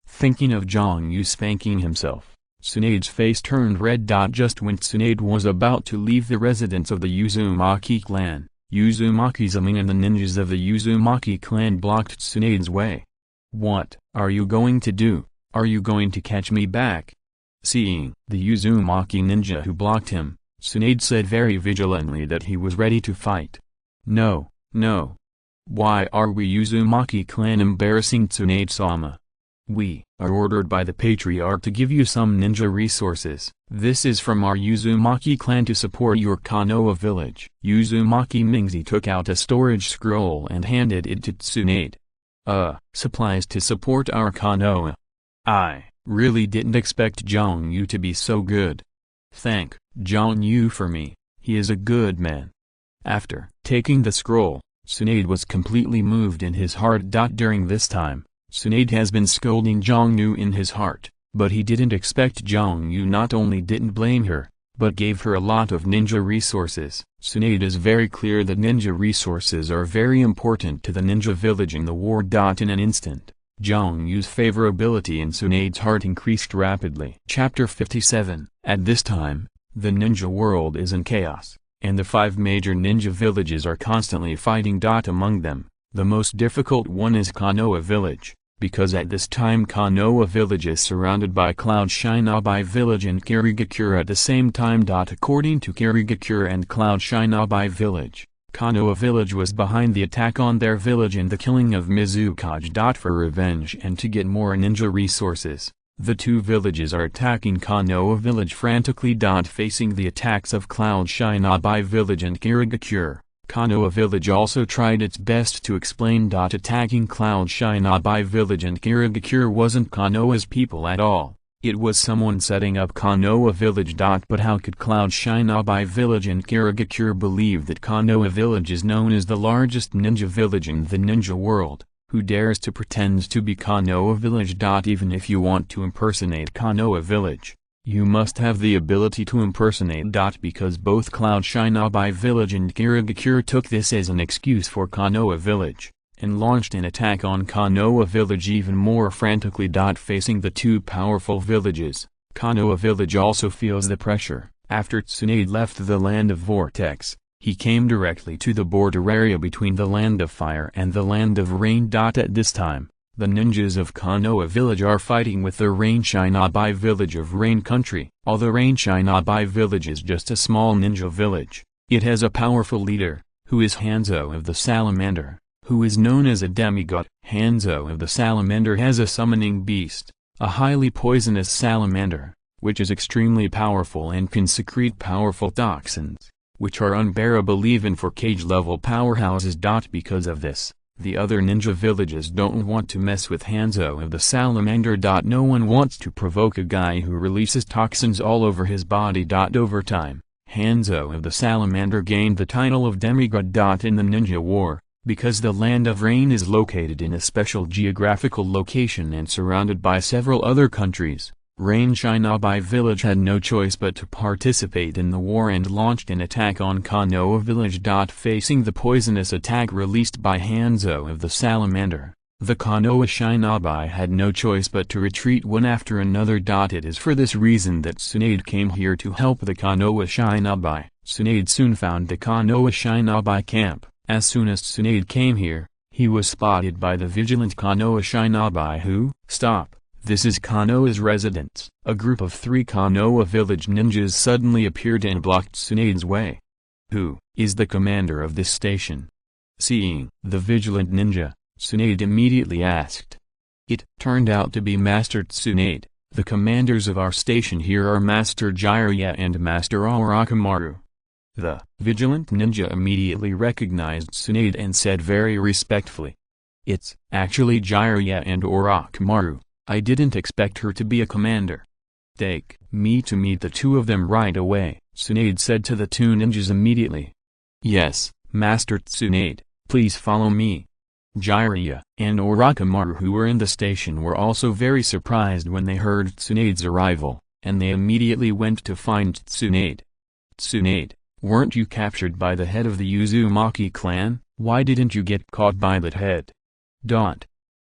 Speaker 1: Thinking of Jiang Yu spanking himself, Tsunade's face turned red. Just when Tsunade was about to leave the residence of the Uzumaki clan, Uzumaki Zamin and the ninjas of the Uzumaki clan blocked Tsunade's way. "What are you going to do? Are you going to catch me back?" Seeing the Uzumaki ninja who blocked him, Tsunade said very vigilantly that he was ready to fight. "No, no. Why are we Uzumaki clan embarrassing Tsunade-sama? We are ordered by the patriarch to give you some ninja resources. This is from our Uzumaki clan to support your Konoha village." Uzumaki Mingzi took out a storage scroll and handed it to Tsunade. Supplies to support our Konoha. I really didn't expect Jiang Yu to be so good. Thank Jiang Yu for me, he is a good man. After taking the scroll, Tsunade was completely moved in his heart. During this time, Tsunade has been scolding Jiang Yu in his heart, but he didn't expect Jiang Yu not only didn't blame her, but gave her a lot of ninja resources. Tsunade is very clear that ninja resources are very important to the ninja village in the war. In an instant, Jiang Yu's favorability in Tsunade's heart increased rapidly. Chapter 57. At this time, the ninja world is in chaos, and the 5 major ninja villages are constantly fighting. Among them, the most difficult one is Konoha village, because at this time Konoha village is surrounded by Cloud Shinobi village and Kirigakure at the same time. According to Kirigakure and Cloud Shinobi village, Konoha village was behind the attack on their village and the killing of Mizukage. For revenge and to get more ninja resources, the 2 villages are attacking Konoha village frantically. Facing the attacks of Cloud Shinobi village and Kirigakure, Konoha village also tried its best to explain. Attacking Cloud Shinobi village and Kirigakure wasn't Konoha's people at all. It was someone setting up Konoha village. But how could Cloud Shinobi village and Kirigakure believe that Konoha village is known as the largest ninja village in the ninja world? Who dares to pretend to be Konoha village? Even if you want to impersonate Konoha village, you must have the ability to impersonate. Because both Cloud Shinobi village and Kirigakure took this as an excuse for Konoha village, and launched an attack on Konoha village even more frantically. Facing the 2 powerful villages, Konoha village also feels the pressure. After Tsunade left the land of Vortex, he came directly to the border area between the land of fire and the land of rain. At this time, the ninjas of Konoha village are fighting with the Rain Shinobi village of Rain Country. Although Rain Shinobi village is just a small ninja village, it has a powerful leader, who is Hanzo of the Salamander, who is known as a demigod. Hanzo of the Salamander has a summoning beast, a highly poisonous salamander, which is extremely powerful and can secrete powerful toxins, which are unbearable even for cage-level powerhouses. Because of this, the other ninja villages don't want to mess with Hanzo of the Salamander. No one wants to provoke a guy who releases toxins all over his body. Over time, Hanzo of the Salamander gained the title of demigod. In the ninja war, because the land of rain is located in a special geographical location and surrounded by several other countries, Rain Shinobi village had no choice but to participate in the war and launched an attack on Konoha village. Facing the poisonous attack released by Hanzo of the Salamander, the Konoha Shinobi had no choice but to retreat one after another. It is for this reason that Tsunade came here to help the Konoha Shinobi. Tsunade soon found the Konoha Shinobi camp. As soon as Tsunade came here, he was spotted by the vigilant Konoha Shinobi who, "Stop, this is Konoha's residence." A group of 3 Konoha village ninjas suddenly appeared and blocked Tsunade's way. "Who is the commander of this station?" Seeing the vigilant ninja, Tsunade immediately asked. It turned out to be Master Tsunade. "The commanders of our station here are Master Jiraiya and Master Orochimaru." The vigilant ninja immediately recognized Tsunade and said very respectfully, "It's actually Jiraiya and Orochimaru. I didn't expect her to be a commander." "Take me to meet the 2 of them right away," Tsunade said to the 2 ninjas immediately. "Yes, Master Tsunade, please follow me." Jiraiya and Orochimaru, who were in the station, were also very surprised when they heard Tsunade's arrival, and they immediately went to find Tsunade. "Tsunade, weren't you captured by the head of the Uzumaki clan? Why didn't you get caught by that head?"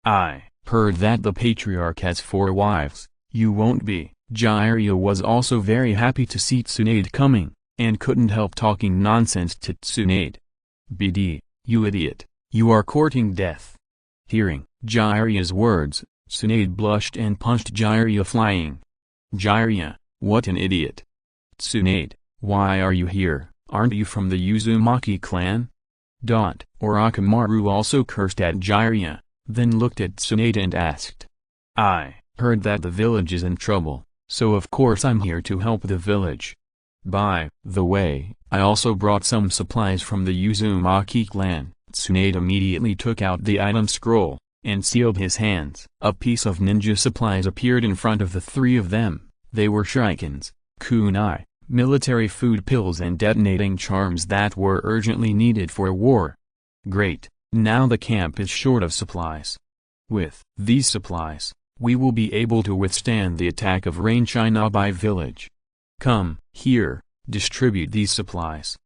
Speaker 1: "I heard that the patriarch has 4 wives. You won't be." Jiraiya was also very happy to see Tsunade coming, and couldn't help talking nonsense to Tsunade. "BD, you idiot, you are courting death." Hearing Jiraiya's words, Tsunade blushed and punched Jiraiya flying. "Jiraiya, what an idiot." "Tsunade, why are you here? Aren't you from the Uzumaki clan?" Orochimaru also cursed at Jiraiya, then looked at Tsunade and asked. "I heard that the village is in trouble, so of course I'm here to help the village. By the way, I also brought some supplies from the Uzumaki clan." Tsunade immediately took out the item scroll, and sealed his hands. A piece of ninja supplies appeared in front of the 3 of them. They were shurikens, kunai, military food pills and detonating charms that were urgently needed for war. Great, now the camp is short of supplies. With these supplies, we will be able to withstand the attack of Rain Shinobi village. Come here, distribute these supplies.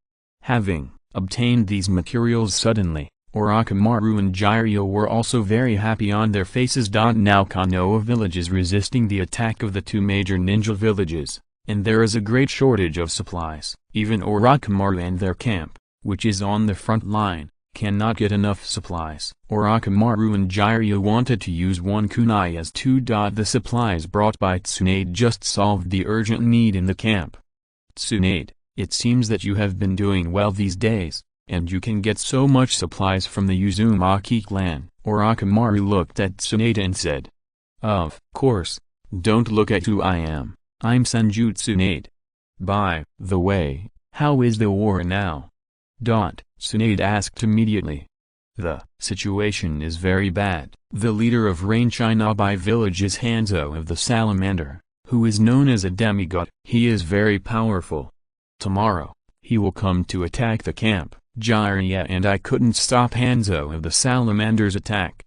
Speaker 1: Having obtained these materials suddenly, Orochimaru and Jiraiya were also very happy on their faces. Now Konoha village is resisting the attack of the 2 major ninja villages, and there is a great shortage of supplies. Even Orochimaru and their camp, which is on the front line, cannot get enough supplies. Orochimaru and Jiraiya wanted to use 1 kunai as 2. The supplies brought by Tsunade just solved the urgent need in the camp. "Tsunade, it seems that you have been doing well these days, and you can get so much supplies from the Uzumaki clan." Orochimaru looked at Tsunade and said, "Of course, don't look at who I am, I'm Senju Tsunade. By the way, how is the war now?" Tsunade asked immediately. "The situation is very bad. The leader of Rain Shinobi village is Hanzo of the Salamander, who is known as a demigod. He is very powerful. Tomorrow, he will come to attack the camp." Jiraiya and I couldn't stop Hanzo of the Salamander's attack.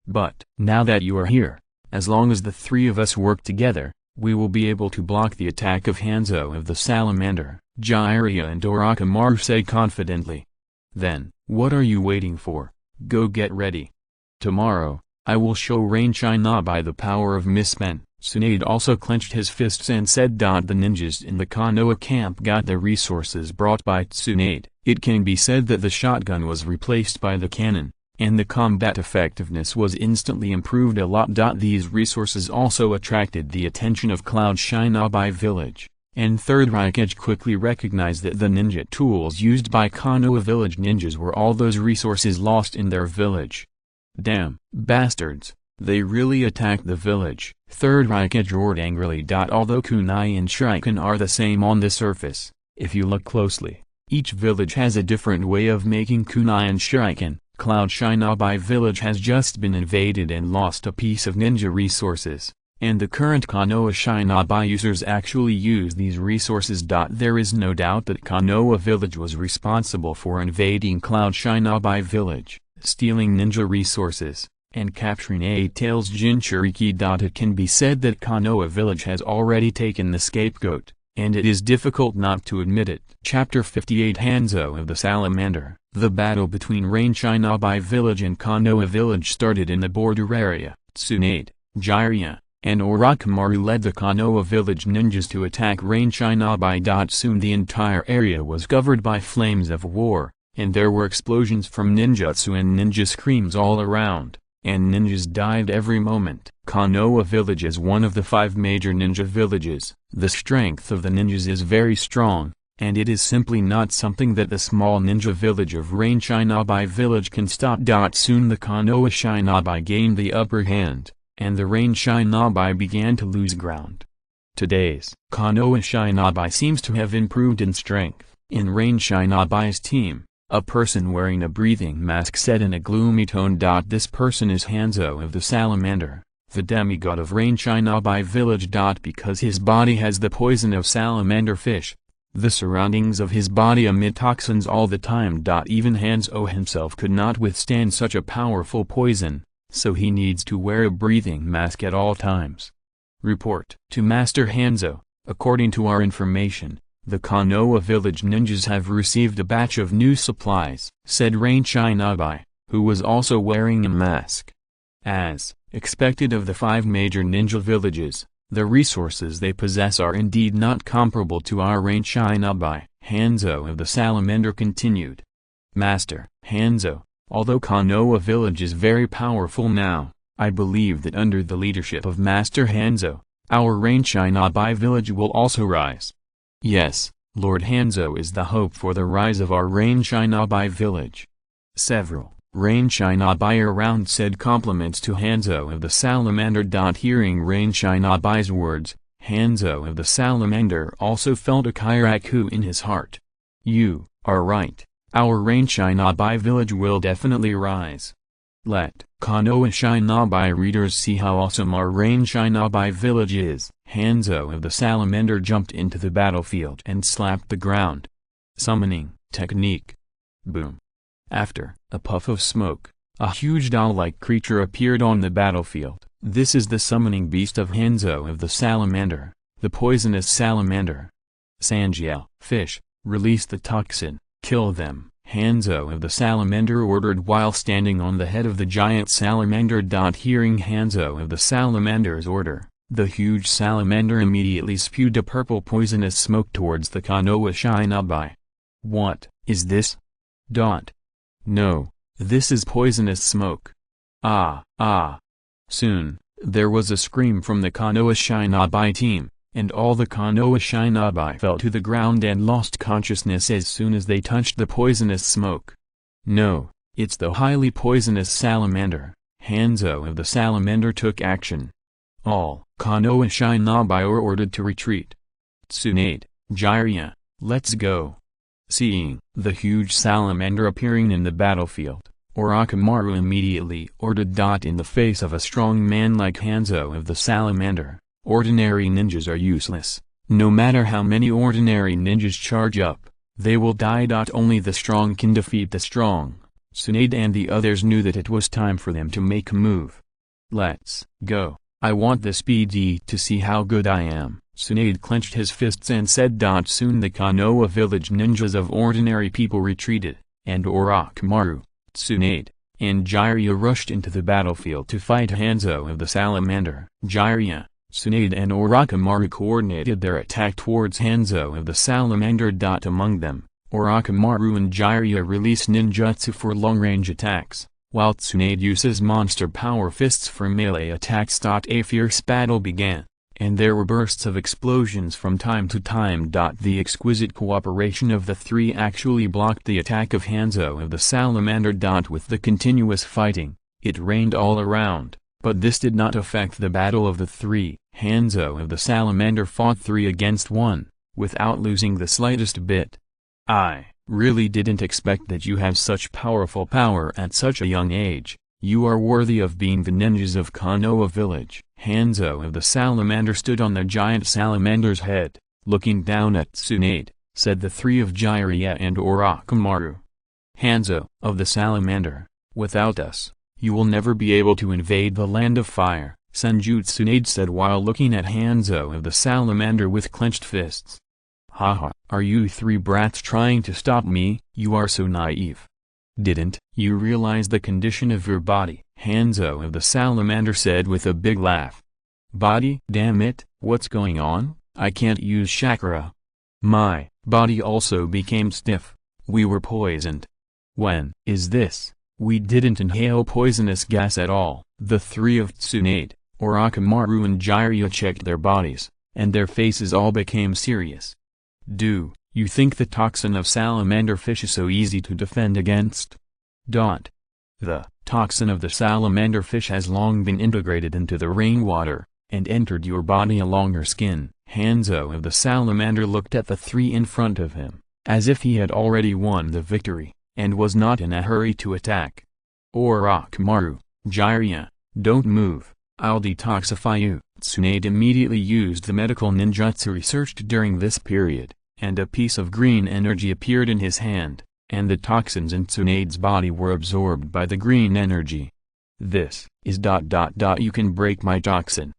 Speaker 1: But now that you are here, as long as the 3 of us work together, we will be able to block the attack of Hanzo of the Salamander, Jiraiya and Orochimaru said confidently. "Then, what are you waiting for? Go get ready. Tomorrow, I will show Rain Shinobi the power of Misspen." Tsunade also clenched his fists and said. The ninjas in the Konoha camp got the resources brought by Tsunade. It can be said that the shotgun was replaced by the cannon, and the combat effectiveness was instantly improved a lot. These resources also attracted the attention of Cloud Shinobi village, and Third Raikage quickly recognized that the ninja tools used by Konoha village ninjas were all those resources lost in their village. "Damn bastards, they really attacked the village," Third Raikage roared angrily. Although kunai and shuriken are the same on the surface, if you look closely, each village has a different way of making kunai and shuriken. Cloud Shinobi village has just been invaded and lost a piece of ninja resources, and the current Konoha Shinobi users actually use these resources. There is no doubt that Konoha village was responsible for invading Cloud Shinobi village, stealing ninja resources, and capturing A-Tail's Jinchuriki. It can be said that Konoha village has already taken the scapegoat, and it is difficult not to admit it. Chapter 58 Hanzo of the Salamander. The battle between Rain Shinabai village and Konoha village started in the border area. Tsunade, Jiraiya, and Orochimaru led the Konoha village ninjas to attack Rain Shinabai. Soon the entire area was covered by flames of war, and there were explosions from ninjutsu and ninja screams all around, and ninjas died every moment. Konoha village is one of the 5 major ninja villages. The strength of the ninjas is very strong, and it is simply not something that the small ninja village of Rain Shinabai village can stop. Soon the Konoha Shinabai gained the upper hand, and the Rain Shinabai began to lose ground. Today's Konoha Shinabai seems to have improved in strength. In Rain Shinabai's team, a person wearing a breathing mask said in a gloomy tone. This person is Hanzo of the Salamander, the demigod of Rain Shinabai village. Because his body has the poison of salamander fish, the surroundings of his body emit toxins all the time. Even Hanzo himself could not withstand such a powerful poison, so he needs to wear a breathing mask at all times. Report to Master Hanzo. According to our information, the Konoha village ninjas have received a batch of new supplies, said Rain Shinabai, who was also wearing a mask. As expected of the 5 major ninja villages, the resources they possess are indeed not comparable to our Rain Shinabai. Hanzo of the Salamander continued. Master Hanzo, although Konoha village is very powerful now, I believe that under the leadership of Master Hanzo, our Rain Shinabai village will also rise. Yes, Lord Hanzo is the hope for the rise of our Rain Shinabai village. Several Rain Shinabai around said compliments to Hanzo of the Salamander. Hearing Rain Shinabai's words, Hanzo of the Salamander also felt a kairaku in his heart. You are right, our Rain Shinabai village will definitely rise. Let Konoha Shinabai readers see how awesome our Rain Shinabai village is. Hanzo of the Salamander jumped into the battlefield and slapped the ground. Summoning technique. Boom. After a puff of smoke, a huge doll-like creature appeared on the battlefield. This is the summoning beast of Hanzo of the Salamander, the poisonous salamander. Sanjiel, fish, release the toxin, kill them, Hanzo of the Salamander ordered while standing on the head of the giant salamander. Hearing Hanzo of the Salamander's order, the huge salamander immediately spewed a purple poisonous smoke towards the Konoha Shinabai. What is this? No, this is poisonous smoke. Ah. Soon, there was a scream from the Konoha Shinabai team, and all the Konoha Shinabai fell to the ground and lost consciousness as soon as they touched the poisonous smoke. No, it's the highly poisonous salamander. Hanzo of the Salamander took action. All Konoha Shinabai were ordered to retreat. Tsunade, Jiraiya, let's go. Seeing the huge salamander appearing in the battlefield, Orochimaru immediately ordered. In the face of a strong man like Hanzo of the Salamander, ordinary ninjas are useless. No matter how many ordinary ninjas charge up, they will die. Only the strong can defeat the strong. Tsunade and the others knew that it was time for them to make a move. Let's go. I want the speed to see how good I am. Tsunade clenched his fists and said. Soon the Konoha village ninjas of ordinary people retreated, and Orochimaru, Tsunade, and Jiraiya rushed into the battlefield to fight Hanzo of the Salamander. Jiraiya, Tsunade and Orochimaru coordinated their attack towards Hanzo of the Salamander. Among them, Orochimaru and Jiraiya release ninjutsu for long-range attacks, while Tsunade uses monster power fists for melee attacks. A fierce battle began, and there were bursts of explosions from time to time. The exquisite cooperation of the 3 actually blocked the attack of Hanzo of the Salamander. With the continuous fighting, it rained all around, but this did not affect the battle of the 3. Hanzo of the Salamander fought 3 against 1, without losing the slightest bit. I really didn't expect that you have such powerful power at such a young age. You are worthy of being the ninjas of Konoha village. Hanzo of the Salamander stood on the giant salamander's head, looking down at Tsunade, said the 3 of Jiraiya and Orochimaru. Hanzo of the Salamander, without us, You will never be able to invade the land of fire, Tsunade said while looking at Hanzo of the salamander with clenched fists. Haha, are you three brats trying to stop me? You are so naive. Didn't you realize the condition of your body? Hanzo of the salamander said with a big laugh. Body? Damn it, what's going on? I can't use chakra. My body also became stiff. We were poisoned. When is this? We didn't inhale poisonous gas at all. The three of Tsunade, Orochimaru and Jiraiya checked their bodies, and their faces all became serious. Do you think the toxin of salamander fish is so easy to defend against? The toxin of the salamander fish has long been integrated into the rainwater, and entered your body along your skin. Hanzo of the salamander looked at the three in front of him, as if he had already won the victory, and was not in a hurry to attack. Orochimaru, Jiraiya, don't move, I'll detoxify you. Tsunade immediately used the medical ninjutsu researched during this period, and a piece of green energy appeared in his hand, and the toxins in Tsunade's body were absorbed by the green energy. This is ... You can break my toxin.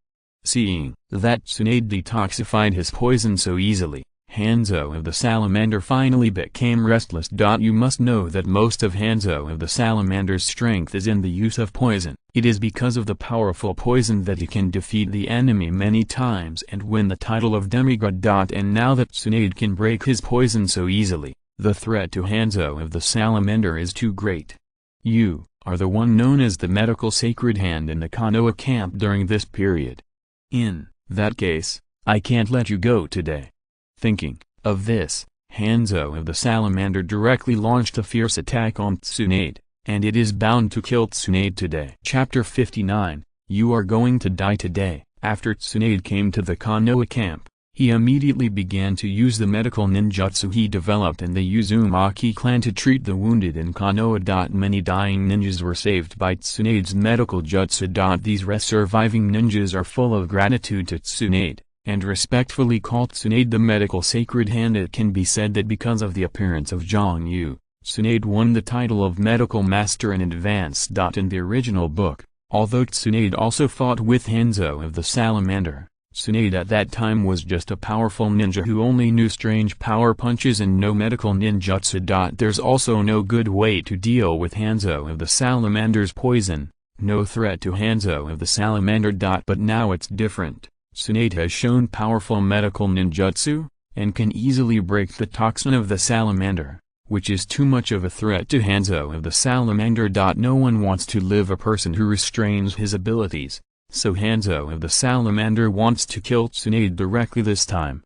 Speaker 1: Seeing that Tsunade detoxified his poison so easily, Hanzo of the salamander finally became restless. You must know that most of Hanzo of the salamander's strength is in the use of poison. It is because of the powerful poison that he can defeat the enemy many times and win the title of demigod. And now that Tsunade can break his poison so easily, the threat to Hanzo of the salamander is too great. You are the one known as the medical sacred hand in the Konoha camp during this period. In that case, I can't let you go today. Thinking of this, Hanzo of the salamander directly launched a fierce attack on Tsunade, and it is bound to kill Tsunade today. Chapter 59, You are going to die today. After Tsunade came to the Konoha camp, he immediately began to use the medical ninjutsu he developed in the Uzumaki clan to treat the wounded in Konoha. Many dying ninjas were saved by Tsunade's medical jutsu. These surviving ninjas are full of gratitude to Tsunade, and respectfully call Tsunade the medical sacred hand. It can be said that because of the appearance of Jiang Yu, Tsunade won the title of medical master in advance. In the original book, although Tsunade also fought with Hanzo of the salamander, Tsunade at that time was just a powerful ninja who only knew strange power punches and no medical ninjutsu. There's also no good way to deal with Hanzo of the salamander's poison, no threat to Hanzo of the salamander. But now it's different. Tsunade has shown powerful medical ninjutsu, and can easily break the toxin of the salamander, which is too much of a threat to Hanzo of the salamander. No one wants to live a person who restrains his abilities, so Hanzo of the salamander wants to kill Tsunade directly this time.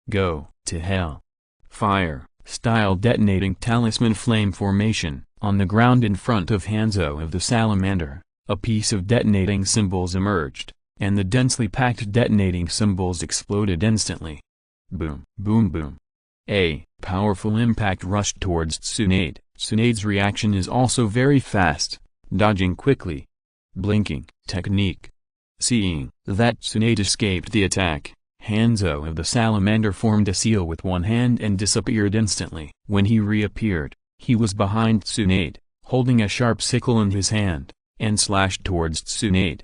Speaker 1: Go to hell. Fire style detonating talisman flame formation. On the ground in front of Hanzo of the salamander, a piece of detonating symbols emerged, and the densely packed detonating symbols exploded instantly. Boom, boom, boom. A powerful impact rushed towards Tsunade. Tsunade's reaction is also very fast, dodging quickly. Blinking technique. Seeing that Tsunade escaped the attack, Hanzo of the salamander formed a seal with one hand and disappeared instantly. When he reappeared, he was behind Tsunade, holding a sharp sickle in his hand, and slashed towards Tsunade.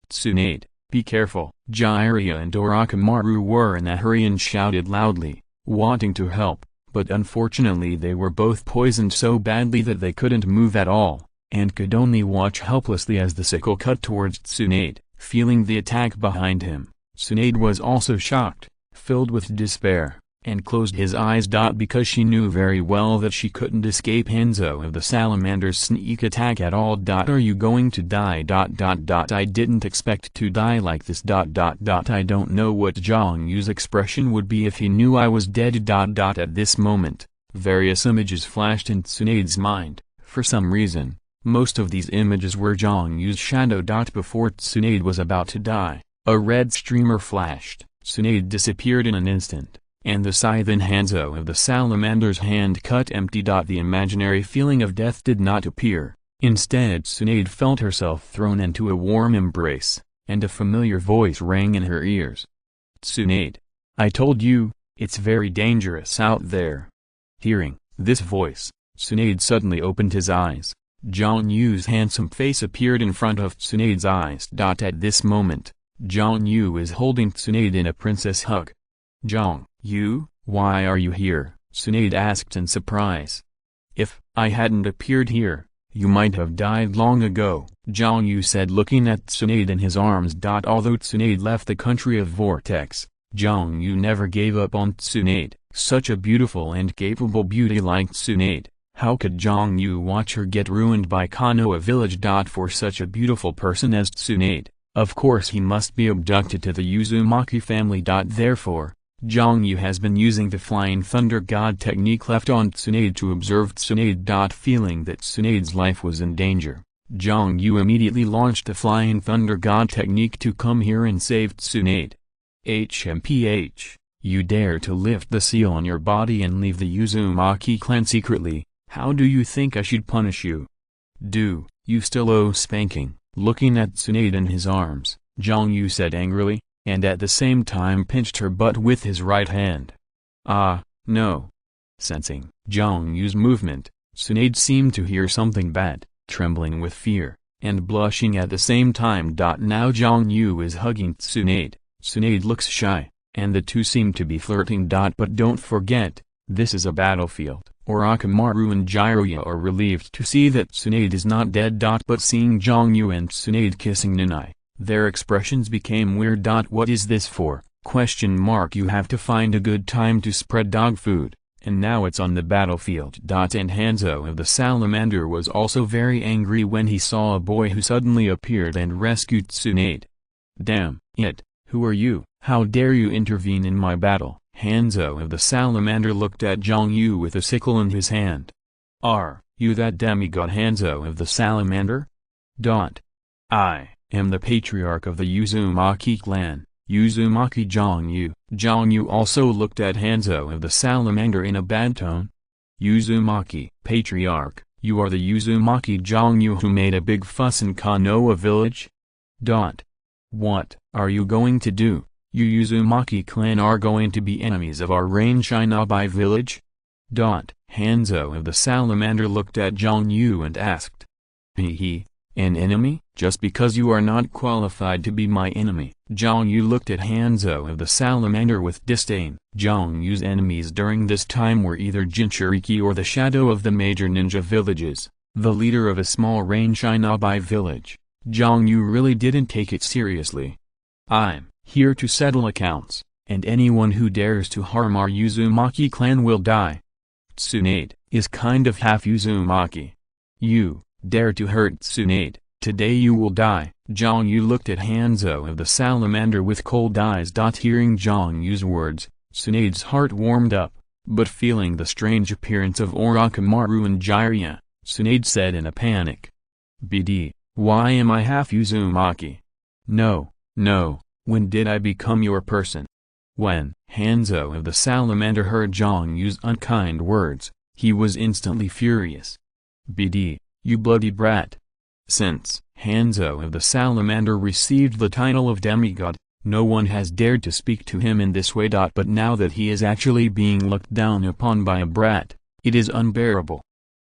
Speaker 1: Tsunade, be careful. Jiraiya and Orochimaru were in a hurry and shouted loudly, wanting to help, but unfortunately they were both poisoned so badly that they couldn't move at all, and could only watch helplessly as the sickle cut towards Tsunade. Feeling the attack behind him, Tsunade was also shocked, filled with despair, and closed his eyes. Because she knew very well that she couldn't escape Hanzo of the salamander's sneak attack at all. Are you going to die? I didn't expect to die like this. I don't know what Jiang Yu's expression would be if he knew I was dead. At this moment, various images flashed in Tsunade's mind. For some reason, most of these images were Jiang Yu's shadow. Before Tsunade was about to die, a red streamer flashed. Tsunade disappeared in an instant, and the scythe in Hanzo of the salamander's hand cut empty. The imaginary feeling of death did not appear. Instead, Tsunade felt herself thrown into a warm embrace, and a familiar voice rang in her ears. Tsunade, I told you, it's very dangerous out there. Hearing this voice, Tsunade suddenly opened his eyes, Jiang Yu's handsome face appeared in front of Tsunade's eyes. At this moment, Jiang Yu is holding Tsunade in a princess hug. "Jiang Yu, why are you here?" Tsunade asked in surprise. "If I hadn't appeared here, you might have died long ago," Jiang Yu said, looking at Tsunade in his arms. Although Tsunade left the country of Vortex, Jiang Yu never gave up on Tsunade. Such a beautiful and capable beauty like Tsunade, how could Jiang Yu watch her get ruined by Konoha village? For such a beautiful person as Tsunade, of course he must be abducted to the Uzumaki family. Therefore, Jiang Yu has been using the Flying Thunder God technique left on Tsunade to observe Tsunade. Feeling that Tsunade's life was in danger, Jiang Yu immediately launched the Flying Thunder God technique to come here and save Tsunade. HMPH, you dare to lift the seal on your body and leave the Uzumaki clan secretly, how do you think I should punish you? Do you still owe spanking? Looking at Tsunade in his arms, Jiang Yu said angrily, and at the same time pinched her butt with his right hand. "Ah, no." Sensing Jiang Yu's movement, Tsunade seemed to hear something bad, trembling with fear, and blushing at the same time. Now Jiang Yu is hugging Tsunade. Tsunade looks shy, and the two seem to be flirting. But don't forget, this is a battlefield. Orochimaru and Jiraiya are relieved to see that Tsunade is not dead. But seeing Jiang Yu and Tsunade kissing Nanai, their expressions became weird. What is this for? You have to find a good time to spread dog food, and now it's on the battlefield. And Hanzo of the Salamander was also very angry when he saw a boy who suddenly appeared and rescued Tsunade. "Damn it, who are you? How dare you intervene in my battle?" Hanzo of the Salamander looked at Jiang Yu with a sickle in his hand. "Are you that demigod Hanzo of the Salamander?" "I am the patriarch of the Uzumaki clan, Uzumaki Jiang Yu." Jiang Yu also looked at Hanzo of the Salamander in a bad tone. "Uzumaki patriarch, you are the Uzumaki Jiang Yu who made a big fuss in Konoha village?" "What are you going to do? You Uzumaki clan are going to be enemies of our reign Shinobi village?" Hanzo of the Salamander looked at Jiang Yu and asked. An enemy? Just because you are not qualified to be my enemy." Jiang Yu looked at Hanzo of the Salamander with disdain. Jiang Yu's enemies during this time were either Jinchuriki or the shadow of the major ninja villages, the leader of a small reign Shinobi village. Jiang Yu really didn't take it seriously. "I'm here to settle accounts, and anyone who dares to harm our Uzumaki clan will die. Tsunade is kind of half Uzumaki. You dare to hurt Tsunade, today you will die." Jiang Yu looked at Hanzo of the Salamander with cold eyes. Hearing Jiang Yu's words, Tsunade's heart warmed up, but feeling the strange appearance of Orochimaru and Jiraiya, Tsunade said in a panic. "BD, why am I half Uzumaki? No, when did I become your person?" When Hanzo of the Salamander heard Jiang Yu's unkind words, he was instantly furious. "BD, you bloody brat." Since Hanzo of the Salamander received the title of demigod, no one has dared to speak to him in this way. But now that he is actually being looked down upon by a brat, it is unbearable.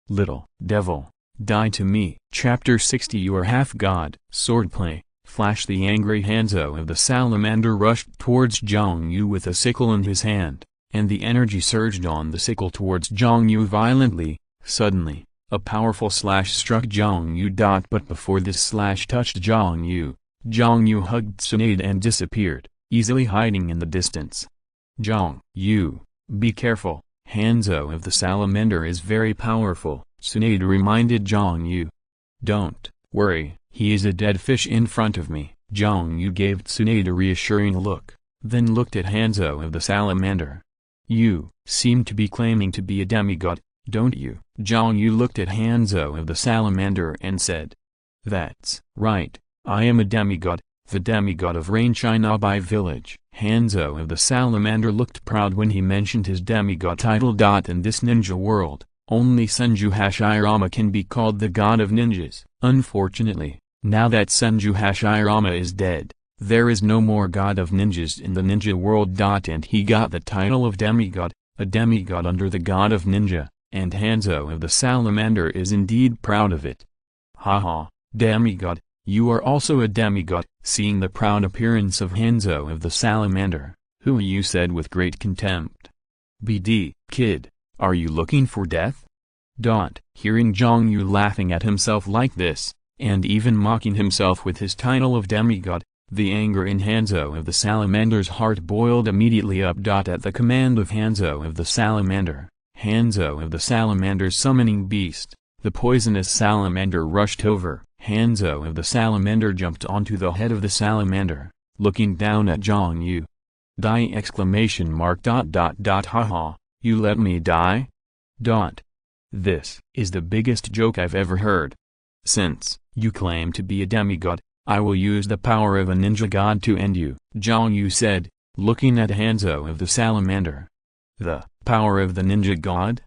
Speaker 1: "Little devil, die to me." Chapter 60. You are half god. Swordplay. Flash. The angry Hanzo of the Salamander rushed towards Jiang Yu with a sickle in his hand, and the energy surged on the sickle towards Jiang Yu violently. Suddenly, a powerful slash struck Jiang Yu. But before this slash touched Jiang Yu hugged Tsunade and disappeared, easily hiding in the distance. "Jiang Yu, be careful, Hanzo of the Salamander is very powerful," Tsunade reminded Jiang Yu. "Don't worry, he is a dead fish in front of me." Jiang Yu gave Tsunade a reassuring look, then looked at Hanzo of the Salamander. "You seem to be claiming to be a demigod, don't you?" Jiang Yu looked at Hanzo of the Salamander and said. "That's right, I am a demigod, the demigod of Rain Shinobi village." Hanzo of the Salamander looked proud when he mentioned his demigod title. In this ninja world, only Senju Hashirama can be called the god of ninjas. Unfortunately, now that Senju Hashirama is dead, there is no more god of ninjas in the ninja world. And he got the title of demigod, a demigod under the god of ninja. and Hanzo of the Salamander is indeed proud of it. Haha, demigod, you are also a demigod. Seeing the proud appearance of Hanzo of the Salamander, Hu Yu said with great contempt. BD, kid, are you looking for death? Hearing Jiang Yu laughing at himself like this, and even mocking himself with his title of demigod, the anger in Hanzo of the Salamander's heart boiled immediately up. At the command of Hanzo of the Salamander, Hanzo of the Salamander's summoning beast, the poisonous salamander rushed over. Hanzo of the Salamander jumped onto the head of the salamander, looking down at Jiang Yu. Die! Haha, you let me die? This is the biggest joke I've ever heard. Since you claim to be a demigod, I will use the power of a ninja god to end you, Jiang Yu said, looking at Hanzo of the Salamander. The power of the ninja god?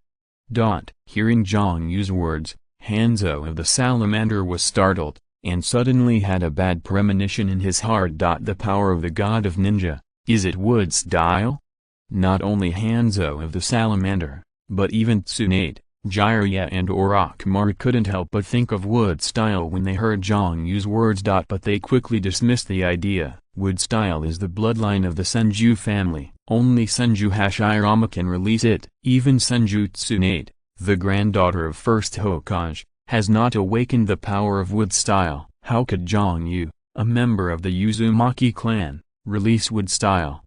Speaker 1: Hearing Jiang Yu's words, Hanzo of the Salamander was startled, and suddenly had a bad premonition in his heart. The power of the god of ninja, is it wood style? Not only Hanzo of the Salamander, but even Tsunade, Jiraiya and Orochimaru couldn't help but think of wood style when they heard Jiang Yu's words. But they quickly dismissed the idea. Wood style is the bloodline of the Senju family. Only Senju Hashirama can release it. Even Senju Tsunade, the granddaughter of first Hokage, has not awakened the power of wood style. How could Jiang Yu, a member of the Uzumaki clan, release wood style?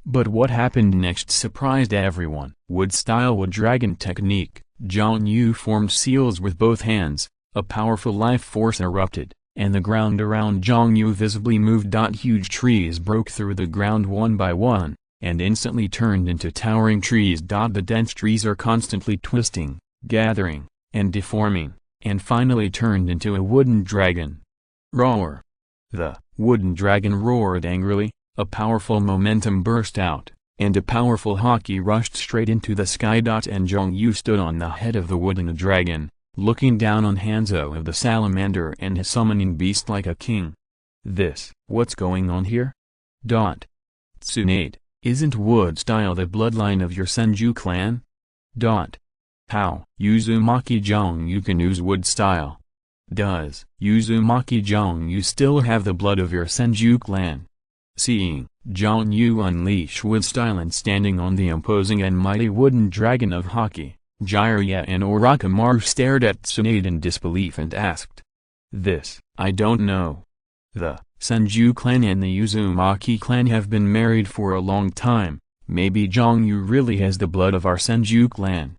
Speaker 1: But what happened next surprised everyone. Wood style wood dragon technique. Jiang Yu formed seals with both hands, a powerful life force erupted, and the ground around Jiang Yu visibly moved. Huge trees broke through the ground one by one, and instantly turned into towering trees. The dense trees are constantly twisting, gathering, and deforming, and finally turned into a wooden dragon. Roar! The wooden dragon roared angrily, a powerful momentum burst out, and a powerful haki rushed straight into the sky. And Jiang Yu stood on the head of the wooden dragon, looking down on Hanzo of the Salamander and his summoning beast like a king. What's going on here? Tsunade, isn't wood style the bloodline of your Senju clan? How? Uzumaki Jiang Yu can use wood style. Does Uzumaki Jiang Yu still have the blood of your Senju clan? Seeing Jiang Yu unleash wood style and standing on the imposing and mighty wooden dragon of haki, Jiraiya and Orochimaru stared at Tsunade in disbelief and asked. I don't know. The Senju clan and the Uzumaki clan have been married for a long time. Maybe Jiang Yu really has the blood of our Senju clan.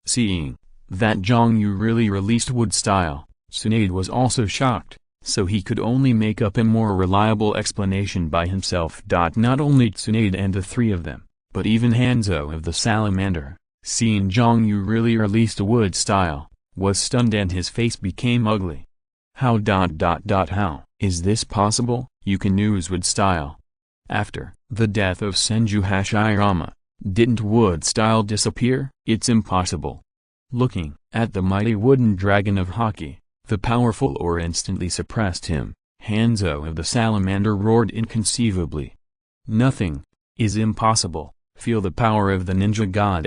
Speaker 1: Seeing that Jiang Yu really released wood style, Tsunade was also shocked, so he could only make up a more reliable explanation by himself. Not only Tsunade and the three of them, but even Hanzo of the Salamander, seeing Jiang Yu really released wood style, was stunned and his face became ugly. How? How is this possible? You can use wood style. After the death of Senju Hashirama, didn't wood style disappear? It's impossible. Looking at the mighty wooden dragon of haki, the powerful or instantly suppressed him, Hanzo of the Salamander roared inconceivably. Nothing is impossible. Feel the power of the ninja god!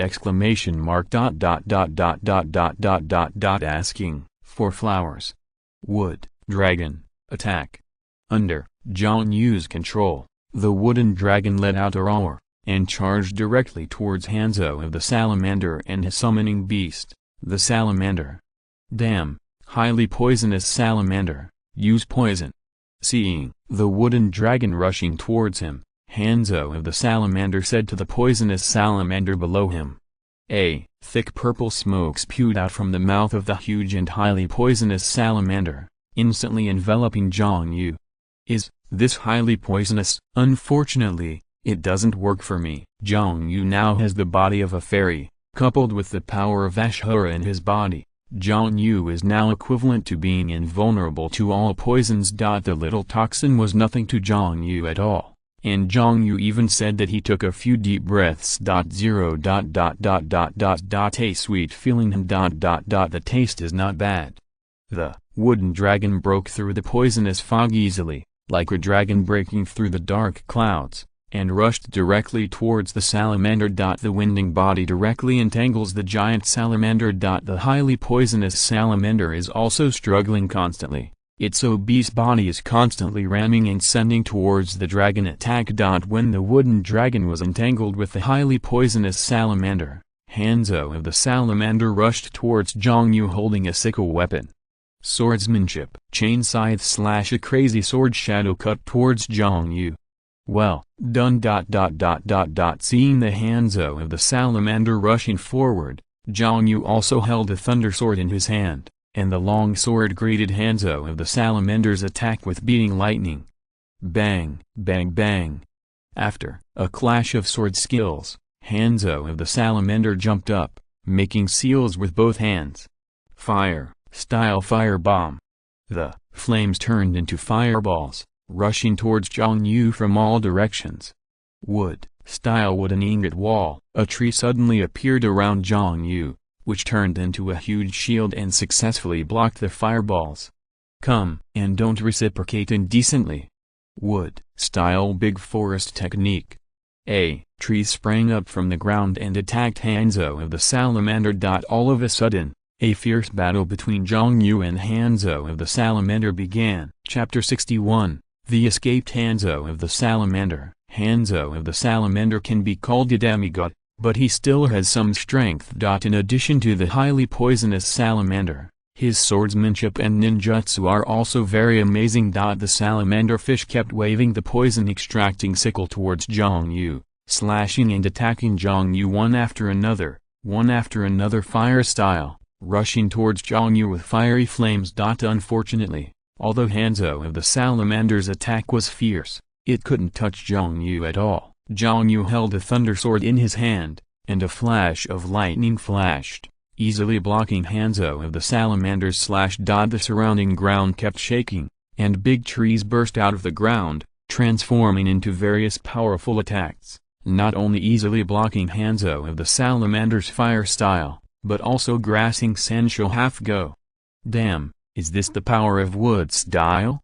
Speaker 1: Asking for flowers. Wood dragon, attack. Under Jiang Yu's control, the wooden dragon let out a roar, and charged directly towards Hanzo of the Salamander and his summoning beast, the salamander. Damn, highly poisonous salamander, use poison. Seeing the wooden dragon rushing towards him, Hanzo of the Salamander said to the poisonous salamander below him. A thick purple smoke spewed out from the mouth of the huge and highly poisonous salamander, instantly enveloping Jiang Yu. Is this highly poisonous? Unfortunately, it doesn't work for me. Jiang Yu now has the body of a fairy, coupled with the power of Ashura in his body. Jiang Yu is now equivalent to being invulnerable to all poisons. The little toxin was nothing to Jiang Yu at all, and Jiang Yu even said that he took a few deep breaths. A sweet feeling him. The taste is not bad. The wooden dragon broke through the poisonous fog easily, like a dragon breaking through the dark clouds, and rushed directly towards the salamander. The winding body directly entangles the giant salamander. The highly poisonous salamander is also struggling constantly. Its obese body is constantly ramming and sending towards the dragon attack. When the wooden dragon was entangled with the highly poisonous salamander, Hanzo of the salamander rushed towards Jiang Yu holding a sickle weapon. Swordsmanship. Chain scythe / a crazy sword shadow cut towards Jiang Yu. Well done. Seeing the Hanzo of the salamander rushing forward, Jiang Yu also held a thunder sword in his hand, and the long sword greeted Hanzo of the salamander's attack with beating lightning. Bang, bang, bang. After a clash of sword skills, Hanzo of the salamander jumped up, making seals with both hands. Fire style fire bomb. The flames turned into fireballs, rushing towards Jiang Yu from all directions. Wood style wooden ingot wall. A tree suddenly appeared around Jiang Yu, which turned into a huge shield and successfully blocked the fireballs. Come and don't reciprocate indecently. Wood style big forest technique. A tree sprang up from the ground and attacked Hanzo of the salamander. All of a sudden, a fierce battle between Jiang Yu and Hanzo of the salamander began. Chapter 61. The escaped Hanzo of the salamander. Hanzo of the salamander can be called a demigod, but he still has some strength. In addition to the highly poisonous salamander, his swordsmanship and ninjutsu are also very amazing. The salamander fish kept waving the poison-extracting sickle towards Jiang Yu, slashing and attacking Jiang Yu one after another fire style, rushing towards Jiang Yu with fiery flames. Unfortunately, although Hanzo of the salamander's attack was fierce, it couldn't touch Jiang Yu at all. Jiang Yu held a thunder sword in his hand, and a flash of lightning flashed, easily blocking Hanzo of the salamander's slash. The surrounding ground kept shaking, and big trees burst out of the ground, transforming into various powerful attacks, not only easily blocking Hanzo of the salamander's fire style, but also grassing Sanshou half-go. Damn, is this the power of wood style?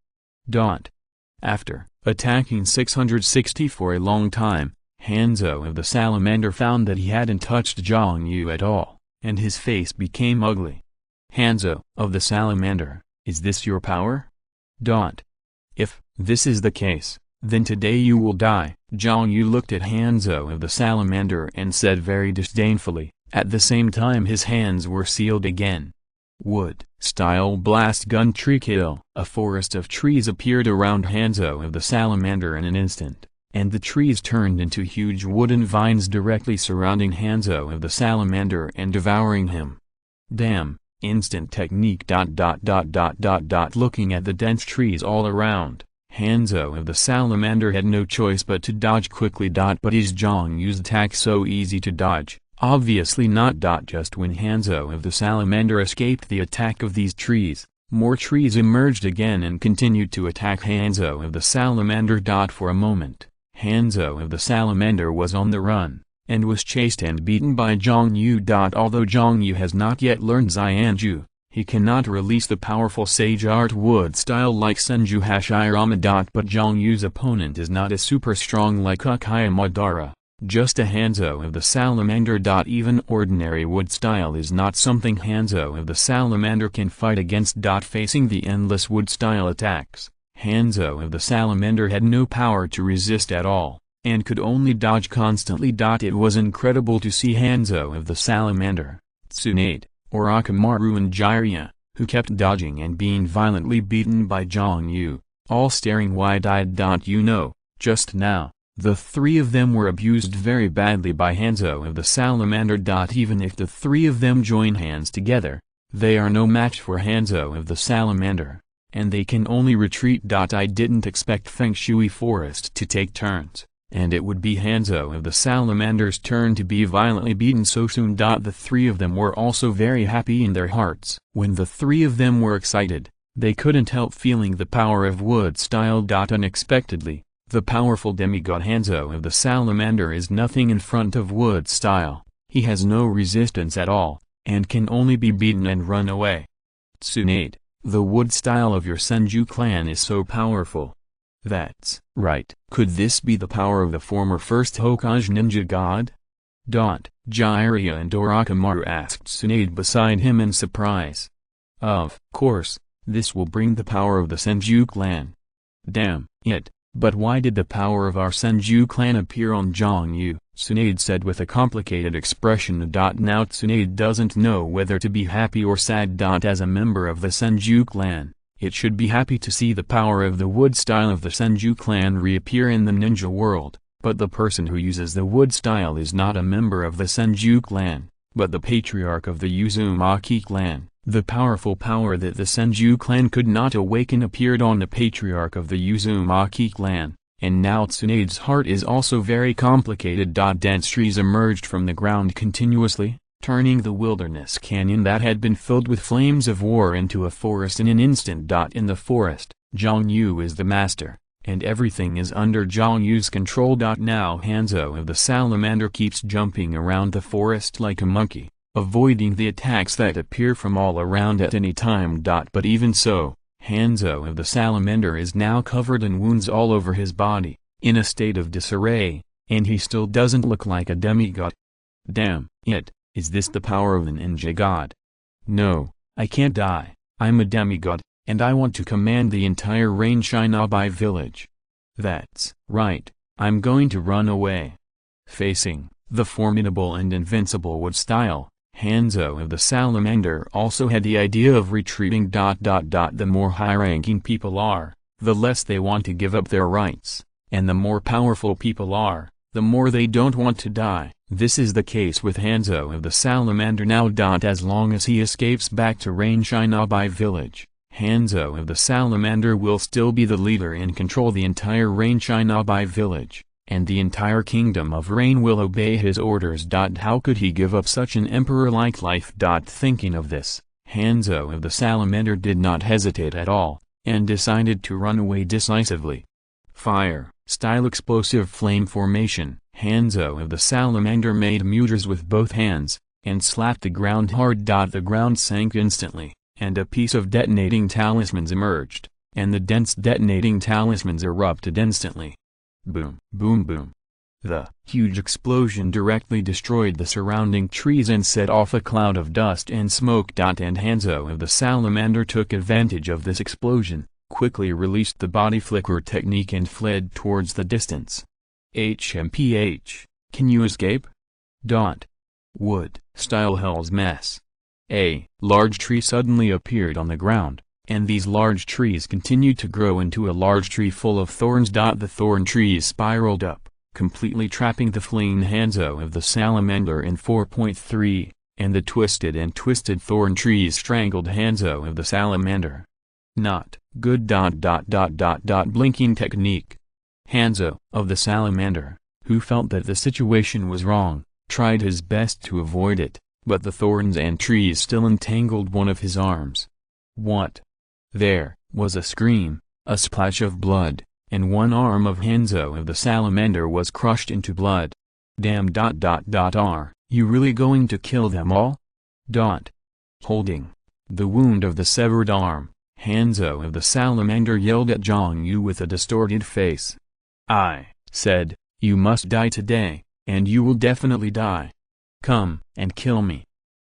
Speaker 1: After attacking 660 for a long time, Hanzo of the salamander found that he hadn't touched Jiang Yu at all, and his face became ugly. Hanzo of the salamander, is this your power? If this is the case, then today you will die. Jiang Yu looked at Hanzo of the salamander and said very disdainfully, at the same time his hands were sealed again. Wood style blast gun tree kill. A forest of trees appeared around Hanzo of the salamander in an instant, and the trees turned into huge wooden vines directly surrounding Hanzo of the salamander and devouring him. Damn, instant technique. Looking at the dense trees all around, Hanzo of the salamander had no choice but to dodge quickly. But is Jiang Yu's attack so easy to dodge? Obviously not. Just when Hanzo of the salamander escaped the attack of these trees, more trees emerged again and continued to attack Hanzo of the salamander. For a moment, Hanzo of the salamander was on the run, and was chased and beaten by Jiang Yu. Although Jiang Yu has not yet learned Xianju, he cannot release the powerful sage art wood style like Senju Hashirama. But Jiang Yu's opponent is not as super strong like Uchiha Madara, just a Hanzo of the salamander. Even ordinary wood style is not something Hanzo of the salamander can fight against. Facing the endless wood style attacks, Hanzo of the salamander had no power to resist at all, and could only dodge constantly. It was incredible to see Hanzo of the salamander, Tsunade, Orochimaru and Jiraiya, who kept dodging and being violently beaten by Jiang Yu, all staring wide-eyed. Just now, the three of them were abused very badly by Hanzo of the salamander. Even if the three of them join hands together, they are no match for Hanzo of the salamander, and they can only retreat. I didn't expect Feng Shui Forest to take turns, and it would be Hanzo of the salamander's turn to be violently beaten so soon. The three of them were also very happy in their hearts. When the three of them were excited, they couldn't help feeling the power of wood style. Unexpectedly, the powerful demigod Hanzo of the salamander is nothing in front of wood style. He has no resistance at all, and can only be beaten and run away. Tsunade, the wood style of your Senju clan is so powerful. That's right. Could this be the power of the former first Hokage ninja god? Jiraiya and Orochimaru asked Tsunade beside him in surprise. Of course, this will bring the power of the Senju clan. Damn it, but why did the power of our Senju clan appear on Jiang Yu? Tsunade said with a complicated expression. Now Tsunade doesn't know whether to be happy or sad. As a member of the Senju clan, it should be happy to see the power of the wood style of the Senju clan reappear in the ninja world, but the person who uses the wood style is not a member of the Senju clan, but the patriarch of the Uzumaki clan. The powerful power that the Senju clan could not awaken appeared on the patriarch of the Uzumaki clan, and now Tsunade's heart is also very complicated. Dense trees emerged from the ground continuously, turning the wilderness canyon that had been filled with flames of war into a forest in an instant. In the forest, Jiang Yu is the master, and everything is under Jiang Yu's control. Now Hanzo of the salamander keeps jumping around the forest like a monkey, avoiding the attacks that appear from all around at any time. But even so, Hanzo of the salamander is now covered in wounds all over his body, in a state of disarray, and he still doesn't look like a demigod. Damn it, is this the power of the ninja god? No, I can't die, I'm a demigod, and I want to command the entire Rain Shinobi village. That's right, I'm going to run away. Facing the formidable and invincible wood style, Hanzo of the salamander also had the idea of retreating. The more high-ranking people are, the less they want to give up their rights, and the more powerful people are, the more they don't want to die. This is the case with Hanzo of the salamander now. As long as he escapes back to Rain Shinobi village, Hanzo of the salamander will still be the leader and control the entire Rain Shinobi village, and the entire kingdom of Rain will obey his orders. How could he give up such an emperor-like life? Thinking of this, Hanzo of the salamander did not hesitate at all, and decided to run away decisively. Fire style explosive flame formation. Hanzo of the salamander made mudras with both hands, and slapped the ground hard. The ground sank instantly, and a piece of detonating talismans emerged, and the dense detonating talismans erupted instantly. Boom, boom, boom. The huge explosion directly destroyed the surrounding trees and set off a cloud of dust and smoke. And Hanzo of the salamander took advantage of this explosion, quickly released the body flicker technique and fled towards the distance. HMPH, can you escape? Wood style hell's mess. A large tree suddenly appeared on the ground, and these large trees continued to grow into a large tree full of thorns. The thorn trees spiraled up, completely trapping the fleeing Hanzo of the salamander in 4.3, and the twisted and twisted thorn trees strangled Hanzo of the salamander. Not good. Blinking technique. Hanzo of the salamander, who felt that the situation was wrong, tried his best to avoid it, but the thorns and trees still entangled one of his arms. What? There was a scream, a splash of blood, and one arm of Hanzo of the salamander was crushed into blood. Damn. Are you really going to kill them all? Holding the wound of the severed arm, Hanzo of the salamander yelled at Jiang Yu with a distorted face. I said, you must die today, and you will definitely die. Come and kill me.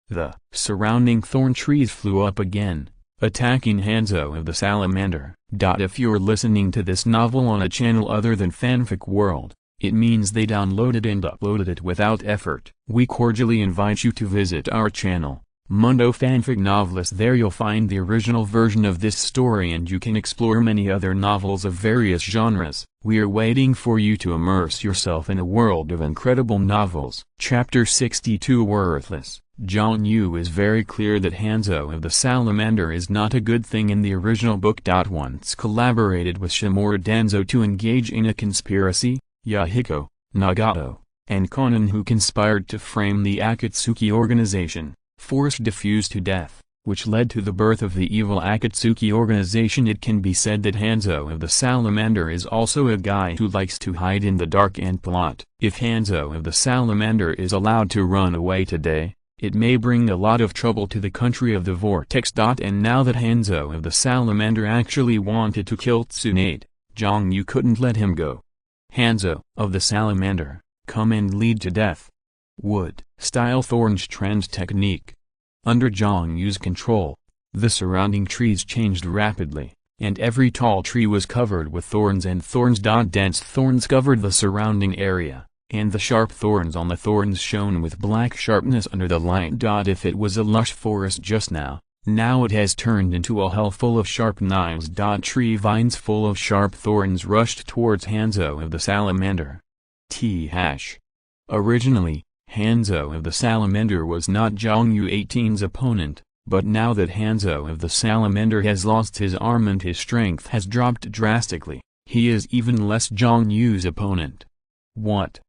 Speaker 1: The surrounding thorn trees flew up again, attacking Hanzo of the salamander. If you're listening to this novel on a channel other than Fanfic World, it means they downloaded and uploaded it without effort. We cordially invite you to visit our channel, Mundo Fanfic Novelist. There you'll find the original version of this story and you can explore many other novels of various genres. We are waiting for you to immerse yourself in a world of incredible novels. Chapter 62 Worthless. Jiang Yu is very clear that Hanzo of the salamander is not a good thing in the original book. Once collaborated with Shimura Danzo to engage in a conspiracy, Yahiko, Nagato, and Konan, who conspired to frame the Akatsuki organization, forced Diffuse to death, which led to the birth of the evil Akatsuki organization. It can be said that Hanzo of the salamander is also a guy who likes to hide in the dark and plot. If Hanzo of the salamander is allowed to run away today, it may bring a lot of trouble to the country of the Vortex. And now that Hanzo of the salamander actually wanted to kill Tsunade, Jiang Yu couldn't let him go. Hanzo, of the salamander, come and lead to death. Wood, style thorns trends technique. Under Jiang Yu's control, the surrounding trees changed rapidly, and every tall tree was covered with thorns and thorns. Dense thorns covered the surrounding area, and the sharp thorns on the thorns shone with black sharpness under the light. If it was a lush forest just now it has turned into a hell full of sharp knives. Tree vines full of sharp thorns rushed towards Hanzo of the salamander. Originally, Hanzo of the salamander was not Jiang Yu 18's opponent, but now that Hanzo of the salamander has lost his arm and his strength has dropped drastically, he is even less Jiang Yu's opponent. What?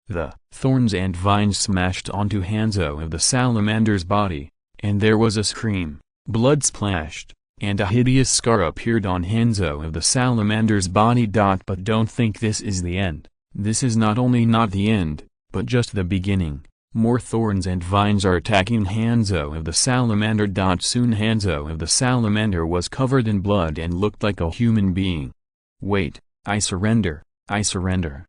Speaker 1: The thorns and vines smashed onto Hanzo of the salamander's body, and there was a scream. Blood splashed, and a hideous scar appeared on Hanzo of the salamander's body. But don't think this is the end. This is not only not the end, but just the beginning. More thorns and vines are attacking Hanzo of the salamander. Soon Hanzo of the salamander was covered in blood and looked like a human being. Wait, I surrender, I surrender.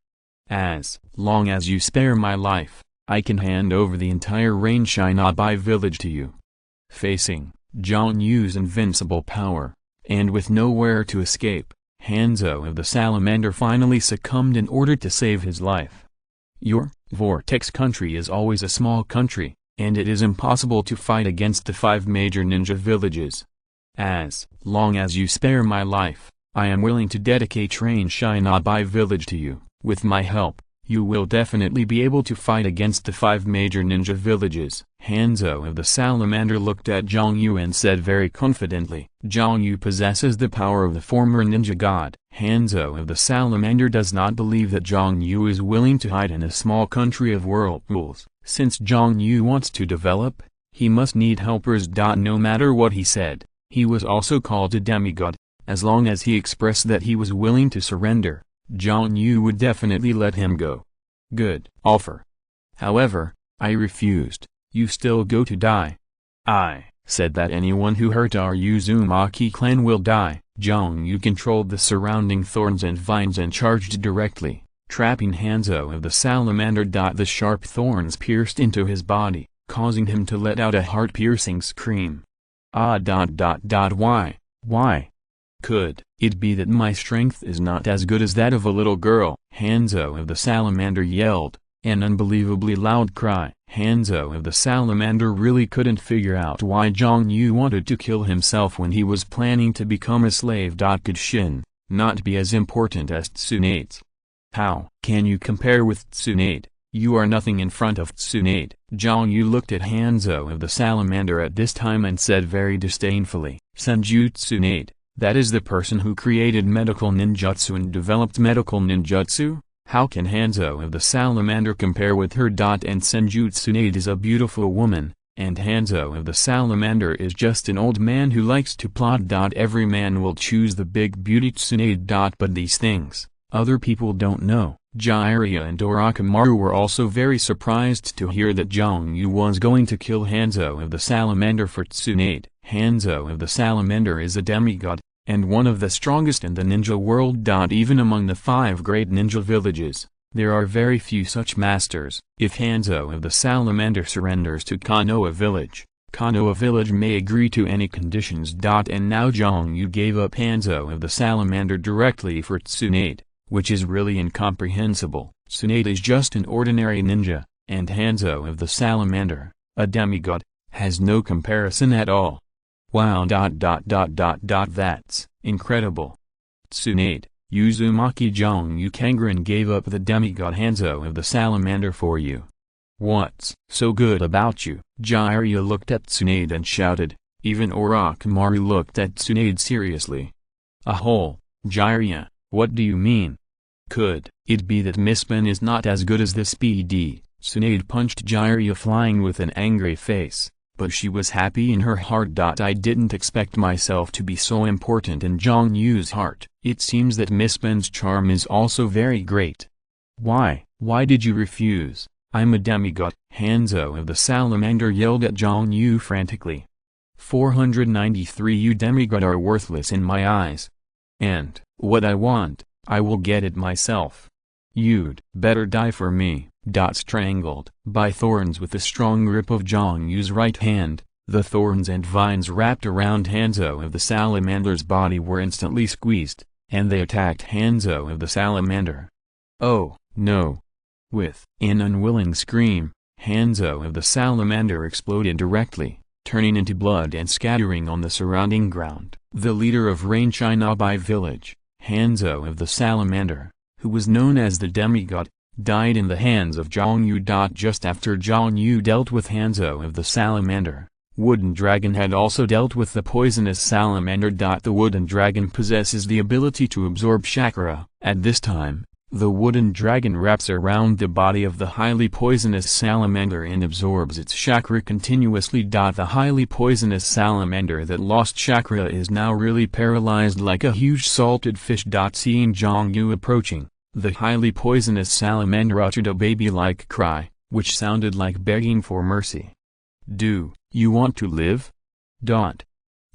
Speaker 1: As long as you spare my life, I can hand over the entire Rain Shinobi village to you. Facing Jiang Yu's invincible power, and with nowhere to escape, Hanzo of the salamander finally succumbed in order to save his life. Your Vortex country is always a small country, and it is impossible to fight against the 5 major ninja villages. As long as you spare my life, I am willing to dedicate Rain Shinobi village to you. With my help, you will definitely be able to fight against the 5 major ninja villages. Hanzo of the salamander looked at Jiang Yu and said very confidently, Jiang Yu possesses the power of the former ninja god. Hanzo of the salamander does not believe that Jiang Yu is willing to hide in a small country of whirlpools. Since Jiang Yu wants to develop, he must need helpers. No matter what he said, he was also called a demigod. As long as he expressed that he was willing to surrender, Jiang Yu would definitely let him go. Good offer. However, I refused. You still go to die. I said that anyone who hurt our Uzumaki clan will die. Jiang Yu controlled the surrounding thorns and vines and charged directly, trapping Hanzo of the salamander. The sharp thorns pierced into his body, causing him to let out a heart-piercing scream. Why? Could it be that my strength is not as good as that of a little girl? Hanzo of the salamander yelled, an unbelievably loud cry. Hanzo of the salamander really couldn't figure out why Jiang Yu wanted to kill himself when he was planning to become a slave. Could Shin not be as important as Tsunade? How can you compare with Tsunade? You are nothing in front of Tsunade. Jiang Yu looked at Hanzo of the salamander at this time and said very disdainfully, Tsunade, that is the person who created medical ninjutsu and developed medical ninjutsu? How can Hanzo of the salamander compare with her? And Tsunade is a beautiful woman, and Hanzo of the salamander is just an old man who likes to plot. Every man will choose the big beauty Tsunade. But these things, other people don't know. Jiraiya and Orochimaru were also very surprised to hear that Jiang Yu was going to kill Hanzo of the salamander for Tsunade. Hanzo of the salamander is a demigod, and one of the strongest in the ninja world. Even among the 5 great ninja villages, there are very few such masters. If Hanzo of the salamander surrenders to Konoha village, Konoha village may agree to any conditions. And now Jiang Yu gave up Hanzo of the salamander directly for Tsunade, which is really incomprehensible. Tsunade is just an ordinary ninja, and Hanzo of the salamander, a demigod, has no comparison at all. Wow. That's incredible. Tsunade, Uzumaki Jiang Yu Kangren gave up the demigod Hanzo of the salamander for you. What's so good about you? Jiraiya looked at Tsunade and shouted. Even Orochimaru looked at Tsunade seriously. Jiraiya, what do you mean? Could it be that Misspen is not as good as this PD? Tsunade punched Jiraiya flying with an angry face. But she was happy in her heart. I didn't expect myself to be so important in Jiang Yu's heart. It seems that Misspen's charm is also very great. Why did you refuse? I'm a demigod. Hanzo of the salamander yelled at Jiang Yu frantically. 493 You demigod are worthless in my eyes. And
Speaker 2: What I want, I will get it myself. You'd better die for me. Strangled by thorns with the strong grip of Jiang Yu's right hand, the thorns and vines wrapped around Hanzo of the salamander's body were instantly squeezed, and they attacked Hanzo of the salamander. Oh, no! With an unwilling scream, Hanzo of the salamander exploded directly, turning into blood and scattering on the surrounding ground. The leader of Rain Shinobi village, Hanzo of the salamander, who was known as the demigod, died in the hands of Jiang Yu. Just after Jiang Yu dealt with Hanzo of the salamander, Wooden Dragon had also dealt with the poisonous salamander. The Wooden Dragon possesses the ability to absorb chakra. At this time, the Wooden Dragon wraps around the body of the highly poisonous salamander and absorbs its chakra continuously. The highly poisonous salamander that lost chakra is now really paralyzed like a huge salted fish. Seeing Jiang Yu approaching, the highly poisonous salamander uttered a baby-like cry, which sounded like begging for mercy. Do you want to live?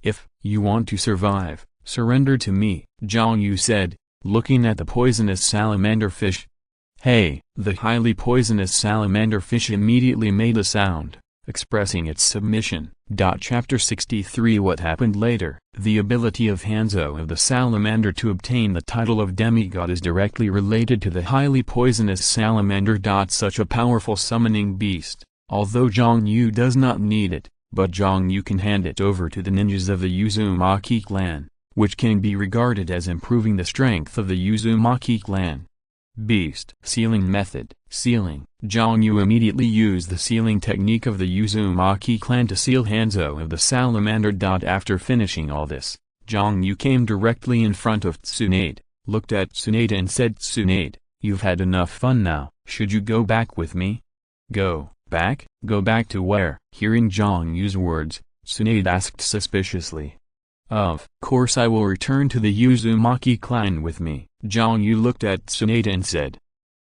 Speaker 2: If you want to survive, surrender to me, Jiang Yu said, looking at the poisonous salamander fish. Hey! The highly poisonous salamander fish immediately made a sound, expressing its submission. Chapter 63 What happened later? The ability of Hanzo of the salamander to obtain the title of demigod is directly related to the highly poisonous salamander. Such a powerful summoning beast, although Jiang Yu does not need it, but Jiang Yu can hand it over to the ninjas of the Uzumaki clan, which can be regarded as improving the strength of the Uzumaki clan. Beast Sealing Method. Sealing. Jiang Yu immediately used the sealing technique of the Uzumaki clan to seal Hanzo of the salamander. After finishing all this, Jiang Yu came directly in front of Tsunade, looked at Tsunade and said, Tsunade, you've had enough fun now, should you go back with me? Go back? Go back to where? Hearing Jiang Yu's words, Tsunade asked suspiciously. Of course I will return to the Uzumaki clan with me. Jiang Yu looked at Tsunade and said.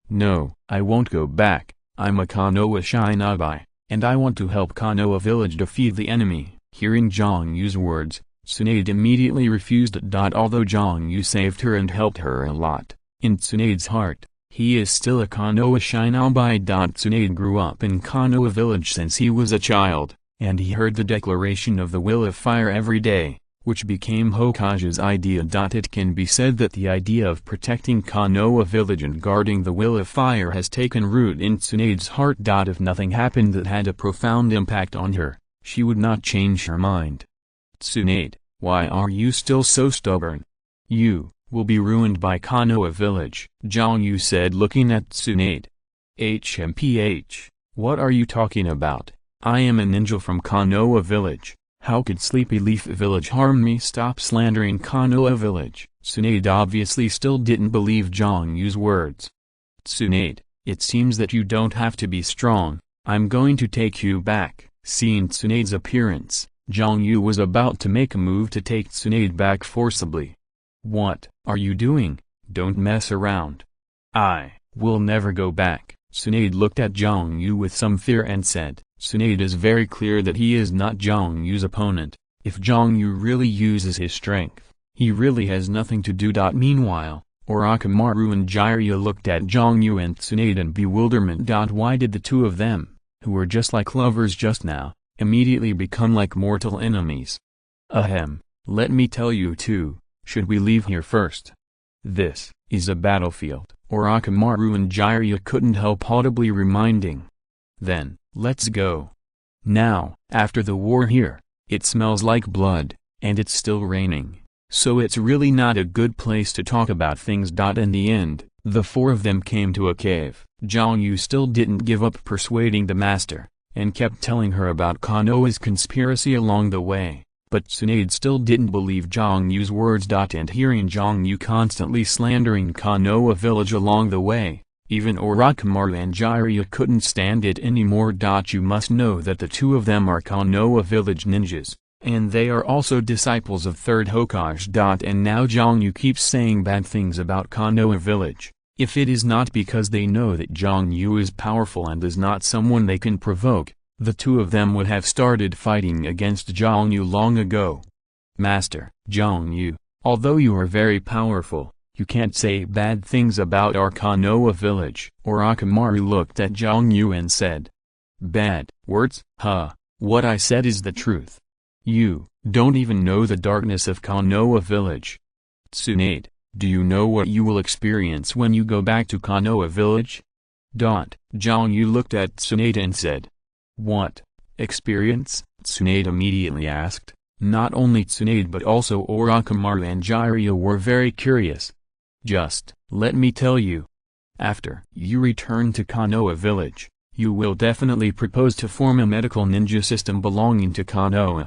Speaker 2: No, I won't go back. I'm a Konoha shinobi, and I want to help Konoha village defeat the enemy. Hearing Jiang Yu's words, Tsunade immediately refused. Although Jiang Yu saved her and helped her a lot, in Tsunade's heart, he is still a Konoha shinobi. Tsunade grew up in Konoha village since he was a child, and he heard the declaration of the will of fire every day, which became Hokage's idea. It can be said that the idea of protecting Konoha village and guarding the will of fire has taken root in Tsunade's heart. If nothing happened that had a profound impact on her, she would not change her mind. Tsunade, why are you still so stubborn? You will be ruined by Konoha village, Jiang Yu said looking at Tsunade. What are you talking about? I am a ninja from Konoha village. How could Sleepy Leaf Village harm me? Stop slandering Konoha village. Tsunade obviously still didn't believe Jiang Yu's words. Tsunade, it seems that you don't have to be strong, I'm going to take you back. Seeing Tsunade's appearance, Jiang Yu was about to make a move to take Tsunade back forcibly. What are you doing? Don't mess around. I will never go back. Tsunade looked at Jiang Yu with some fear and said, Tsunade is very clear that he is not Jiang Yu's opponent. If Jiang Yu really uses his strength, he really has nothing to do. Meanwhile, Orochimaru and Jiraiya looked at Jiang Yu and Tsunade in bewilderment. Why did the two of them, who were just like lovers just now, immediately become like mortal enemies? Let me tell you too, should we leave here first? This is a battlefield, Orochimaru and Jiraiya couldn't help audibly reminding. Then, let's go. Now, after the war here, it smells like blood, and it's still raining, so it's really not a good place to talk about things. In the end, the four of them came to a cave. Jiang Yu still didn't give up persuading the master, and kept telling her about Konoha's conspiracy along the way, but Tsunade still didn't believe Jiang Yu's words. And hearing Jiang Yu constantly slandering Konoha village along the way, even Orochimaru and Jiraiya couldn't stand it anymore. You must know that the two of them are Konoha village ninjas, and they are also disciples of Third Hokage. And now Jiang Yu keeps saying bad things about Konoha village. If it is not because they know that Jiang Yu is powerful and is not someone they can provoke, the two of them would have started fighting against Jiang Yu long ago. Master, Jiang Yu, Although you are very powerful, you can't say bad things about our Konoha village. Orochimaru looked at Jiang Yu and said. Bad words? Huh, what I said is the truth. You don't even know the darkness of Konoha village. Tsunade, do you know what you will experience when you go back to Konoha village? Jiang Yu looked at Tsunade and said. What experience? Tsunade immediately asked. Not only Tsunade but also Orochimaru and Jiraiya were very curious. Just let me tell you. After you return to Konoha village, you will definitely propose to form a medical ninja system belonging to Konoha.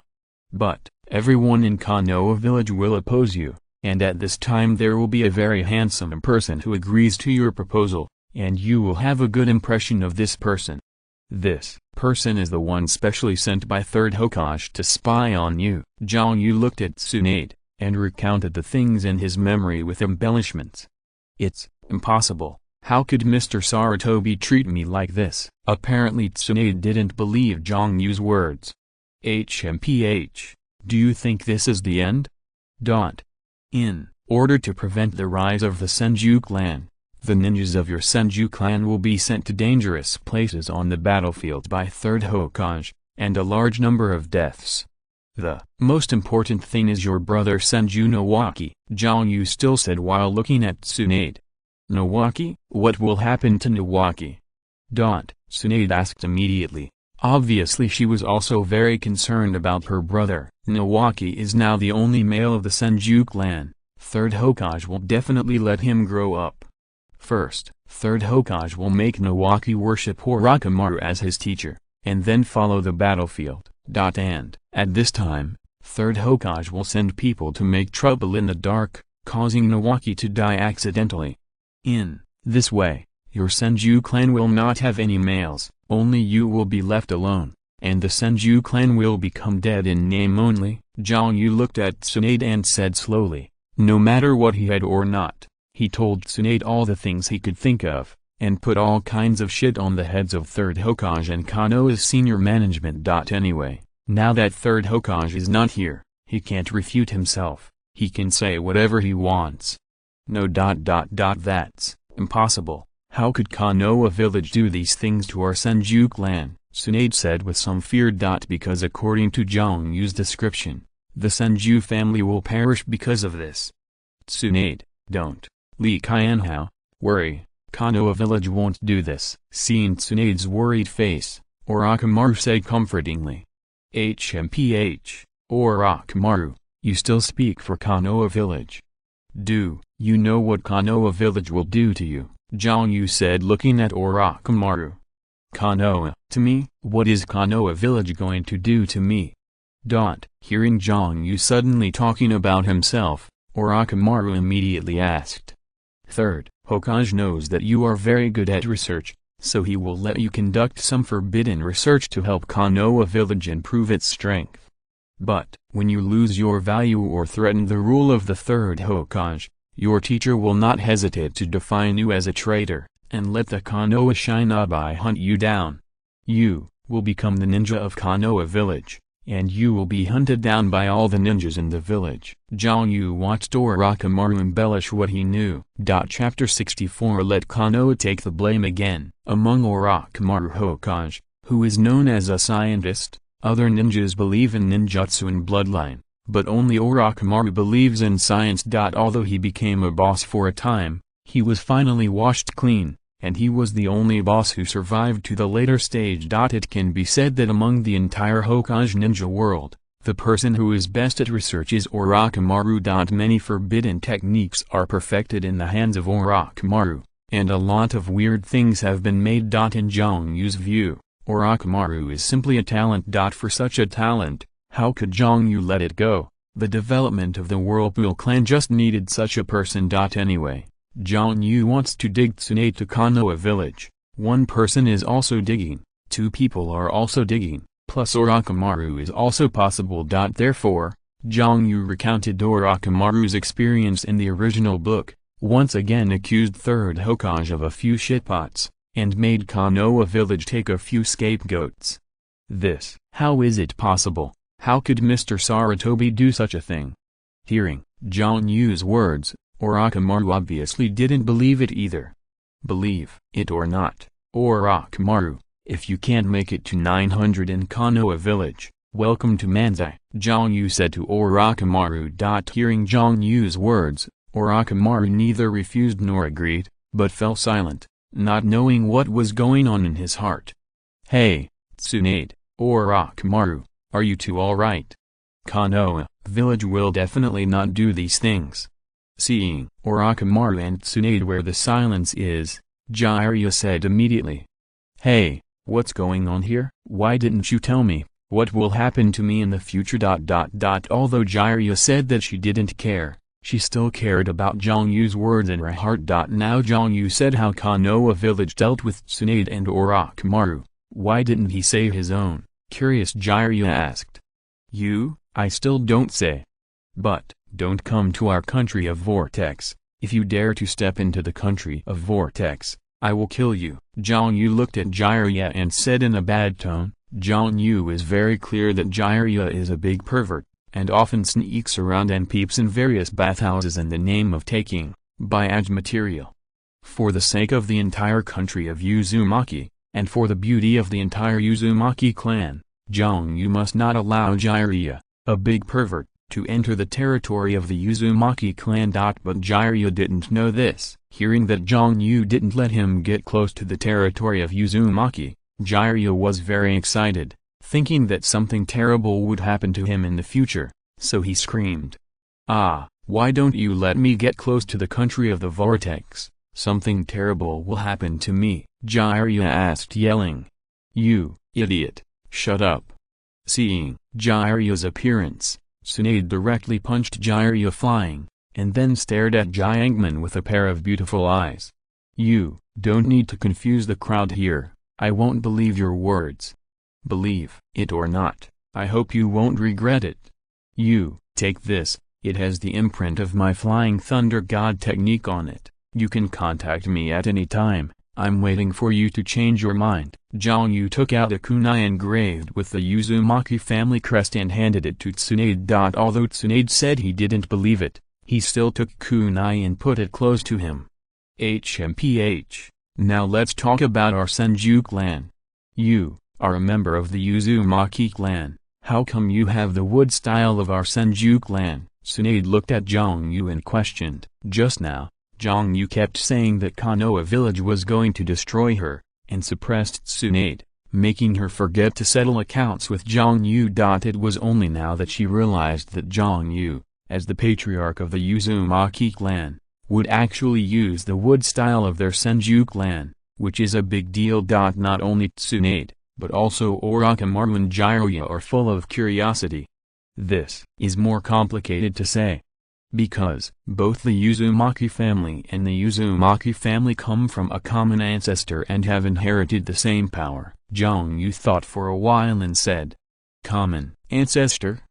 Speaker 2: But everyone in Konoha village will oppose you, and at this time there will be a very handsome person who agrees to your proposal, and you will have a good impression of this person. This person is the one specially sent by Third Hokage to spy on you. Jiang Yu looked at Tsunade, and recounted the things in his memory with embellishments. It's impossible. How could Mr. Sarutobi treat me like this? Apparently Tsunade didn't believe Jiang Yu's words. HMPH, do you think this is the end? In order to prevent the rise of the Senju clan, the ninjas of your Senju clan will be sent to dangerous places on the battlefield by Third Hokage, and a large number of deaths. The most important thing is your brother Senju Nawaki, Jiang Yu still said while looking at Tsunade. Nawaki? What will happen to Nawaki? Tsunade asked immediately. Obviously she was also very concerned about her brother. Nawaki is now the only male of the Senju clan. Third Hokage will definitely let him grow up. First, Third Hokage will make Nawaki worship Orochimaru as his teacher, and then follow the battlefield. And, at this time, Third Hokage will send people to make trouble in the dark, causing Nawaki to die accidentally. In this way, your Senju clan will not have any males, only you will be left alone, and the Senju clan will become dead in name only. Jiang Yu looked at Tsunade and said slowly, no matter what he had or not, he told Tsunade all the things he could think of, and put all kinds of shit on the heads of Third Hokage and Konoha's senior management. Anyway, now that Third Hokage is not here, he can't refute himself, he can say whatever he wants. No. That's impossible. How could Konoha village do these things to our Senju clan? Tsunade said with some fear. Because according to Jiang Yu's description, the Senju family will perish because of this. Tsunade, don't worry, Konoha village won't do this. Seeing Tsunade's worried face, Orochimaru said comfortingly. HMPH, Orochimaru, you still speak for Konoha village. Do you know what Konoha village will do to you? Jiang Yu said looking at Orochimaru. Konoha, to me? What is Konoha village going to do to me? Hearing Jiang Yu suddenly talking about himself, Orochimaru immediately asked. Third Hokage knows that you are very good at research, so he will let you conduct some forbidden research to help Konoha village improve its strength. But, when you lose your value or threaten the rule of the Third Hokage, your teacher will not hesitate to define you as a traitor, and let the Konoha shinobi hunt you down. You will become the ninja of Konoha village, and you will be hunted down by all the ninjas in the village. Jiang Yu watched Orochimaru embellish what he knew. Chapter 64 Let Konoha take the blame again. Among Orochimaru Hokage, who is known as a scientist, other ninjas believe in ninjutsu and bloodline, but only Orochimaru believes in science. Although he became a boss for a time, he was finally washed clean, and he was the only boss who survived to the later stage. It can be said that among the entire Hokage ninja world, the person who is best at research is Orochimaru. Many forbidden techniques are perfected in the hands of Orochimaru, and a lot of weird things have been made. In Jiang Yu's view, Orochimaru is simply a talent. For such a talent, how could Jiang Yu let it go? The development of the Whirlpool clan just needed such a person. Anyway, Jiang Yu wants to dig Tsunade to Konoha village. One person is also digging, two people are also digging, plus Orochimaru is also possible. Therefore, Jiang Yu recounted Orochimaru's experience in the original book, once again accused Third Hokage of a few shitpots, and made Konoha village take a few scapegoats. How is it possible? How could Mr. Sarutobi do such a thing? Hearing
Speaker 1: Jiang Yu's words, Orochimaru obviously didn't believe it either. Believe it or not, Orochimaru, if you can't make it to 900 in Konoha village, welcome to Manzai, Jiang Yu said to Orochimaru. Hearing Jiang Yu's words, Orochimaru neither refused nor agreed, but fell silent, not knowing what was going on in his heart. Hey, Tsunade, Orochimaru, are you two alright? Konoha village will definitely not do these things. Seeing Orochimaru and Tsunade where the silence is, Jiraiya said immediately. Hey, what's going on here? Why didn't you tell me? What will happen to me in the future? Although Jiraiya said that she didn't care, she still cared about Jiang Yu's words in her heart. Now Jiang Yu said how Konoha village dealt with Tsunade and Orochimaru. Why didn't he say his own? Curious, Jiraiya asked. I still don't say. But, don't come to our country of Vortex. If you dare to step into the country of Vortex, I will kill you. Jiang Yu looked at Jiraiya and said in a bad tone. Jiang Yu is very clear that Jiraiya is a big pervert, and often sneaks around and peeps in various bathhouses in the name of taking baggage material. For the sake of the entire country of Uzumaki, and for the beauty of the entire Uzumaki clan, Jiang Yu must not allow Jiraiya, a big pervert, to enter the territory of the Uzumaki clan. But Jiraiya didn't know this. Hearing that Jiang Yu didn't let him get close to the territory of Uzumaki, Jiraiya was very excited, thinking that something terrible would happen to him in the future, so he screamed. Why don't you let me get close to the country of the Vortex? Something terrible will happen to me, Jiraiya asked, yelling. You idiot, shut up. Seeing Jiraiya's appearance, Tsunade directly punched Jiraiya flying, and then stared at Jiangman with a pair of beautiful eyes. You don't need to confuse the crowd here. I won't believe your words. Believe it or not, I hope you won't regret it. You, take this, it has the imprint of my Flying Thunder God technique on it. You can contact me at any time, I'm waiting for you to change your mind. Jiang Yu took out a kunai engraved with the Uzumaki family crest and handed it to Tsunade. Although Tsunade said he didn't believe it, he still took kunai and put it close to him. HMPH. Now let's talk about our Senju clan. You are a member of the Uzumaki clan. How come you have the wood style of our Senju clan? Tsunade looked at Jiang Yu and questioned. Just now, Jiang Yu kept saying that Konoha village was going to destroy her, and suppressed Tsunade, making her forget to settle accounts with Jiang Yu. It was only now that she realized that Jiang Yu, as the patriarch of the Uzumaki clan, would actually use the wood style of their Senju clan, which is a big deal. Not only Tsunade, but also Orochimaru and Jiraiya are full of curiosity. This is more complicated to say, because both the Uzumaki family and the Uzumaki family come from a common ancestor and have inherited the same power. Jiang Yu thought for a while and said, common ancestor?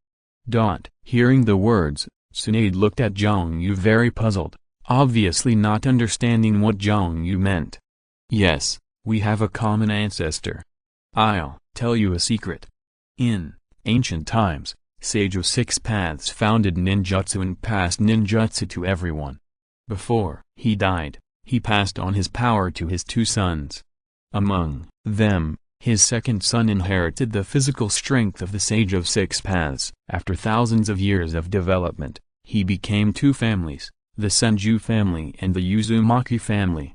Speaker 1: Hearing the words, Tsunade looked at Jiang Yu very puzzled, obviously not understanding what Jiang Yu meant. Yes, we have a common ancestor. I'll tell you a secret. In ancient times, Sage of Six Paths founded ninjutsu and passed ninjutsu to everyone. Before he died, he passed on his power to his two sons. Among them, his second son inherited the physical strength of the Sage of Six Paths. After thousands of years of development, he became two families, the Senju family and the Uzumaki family.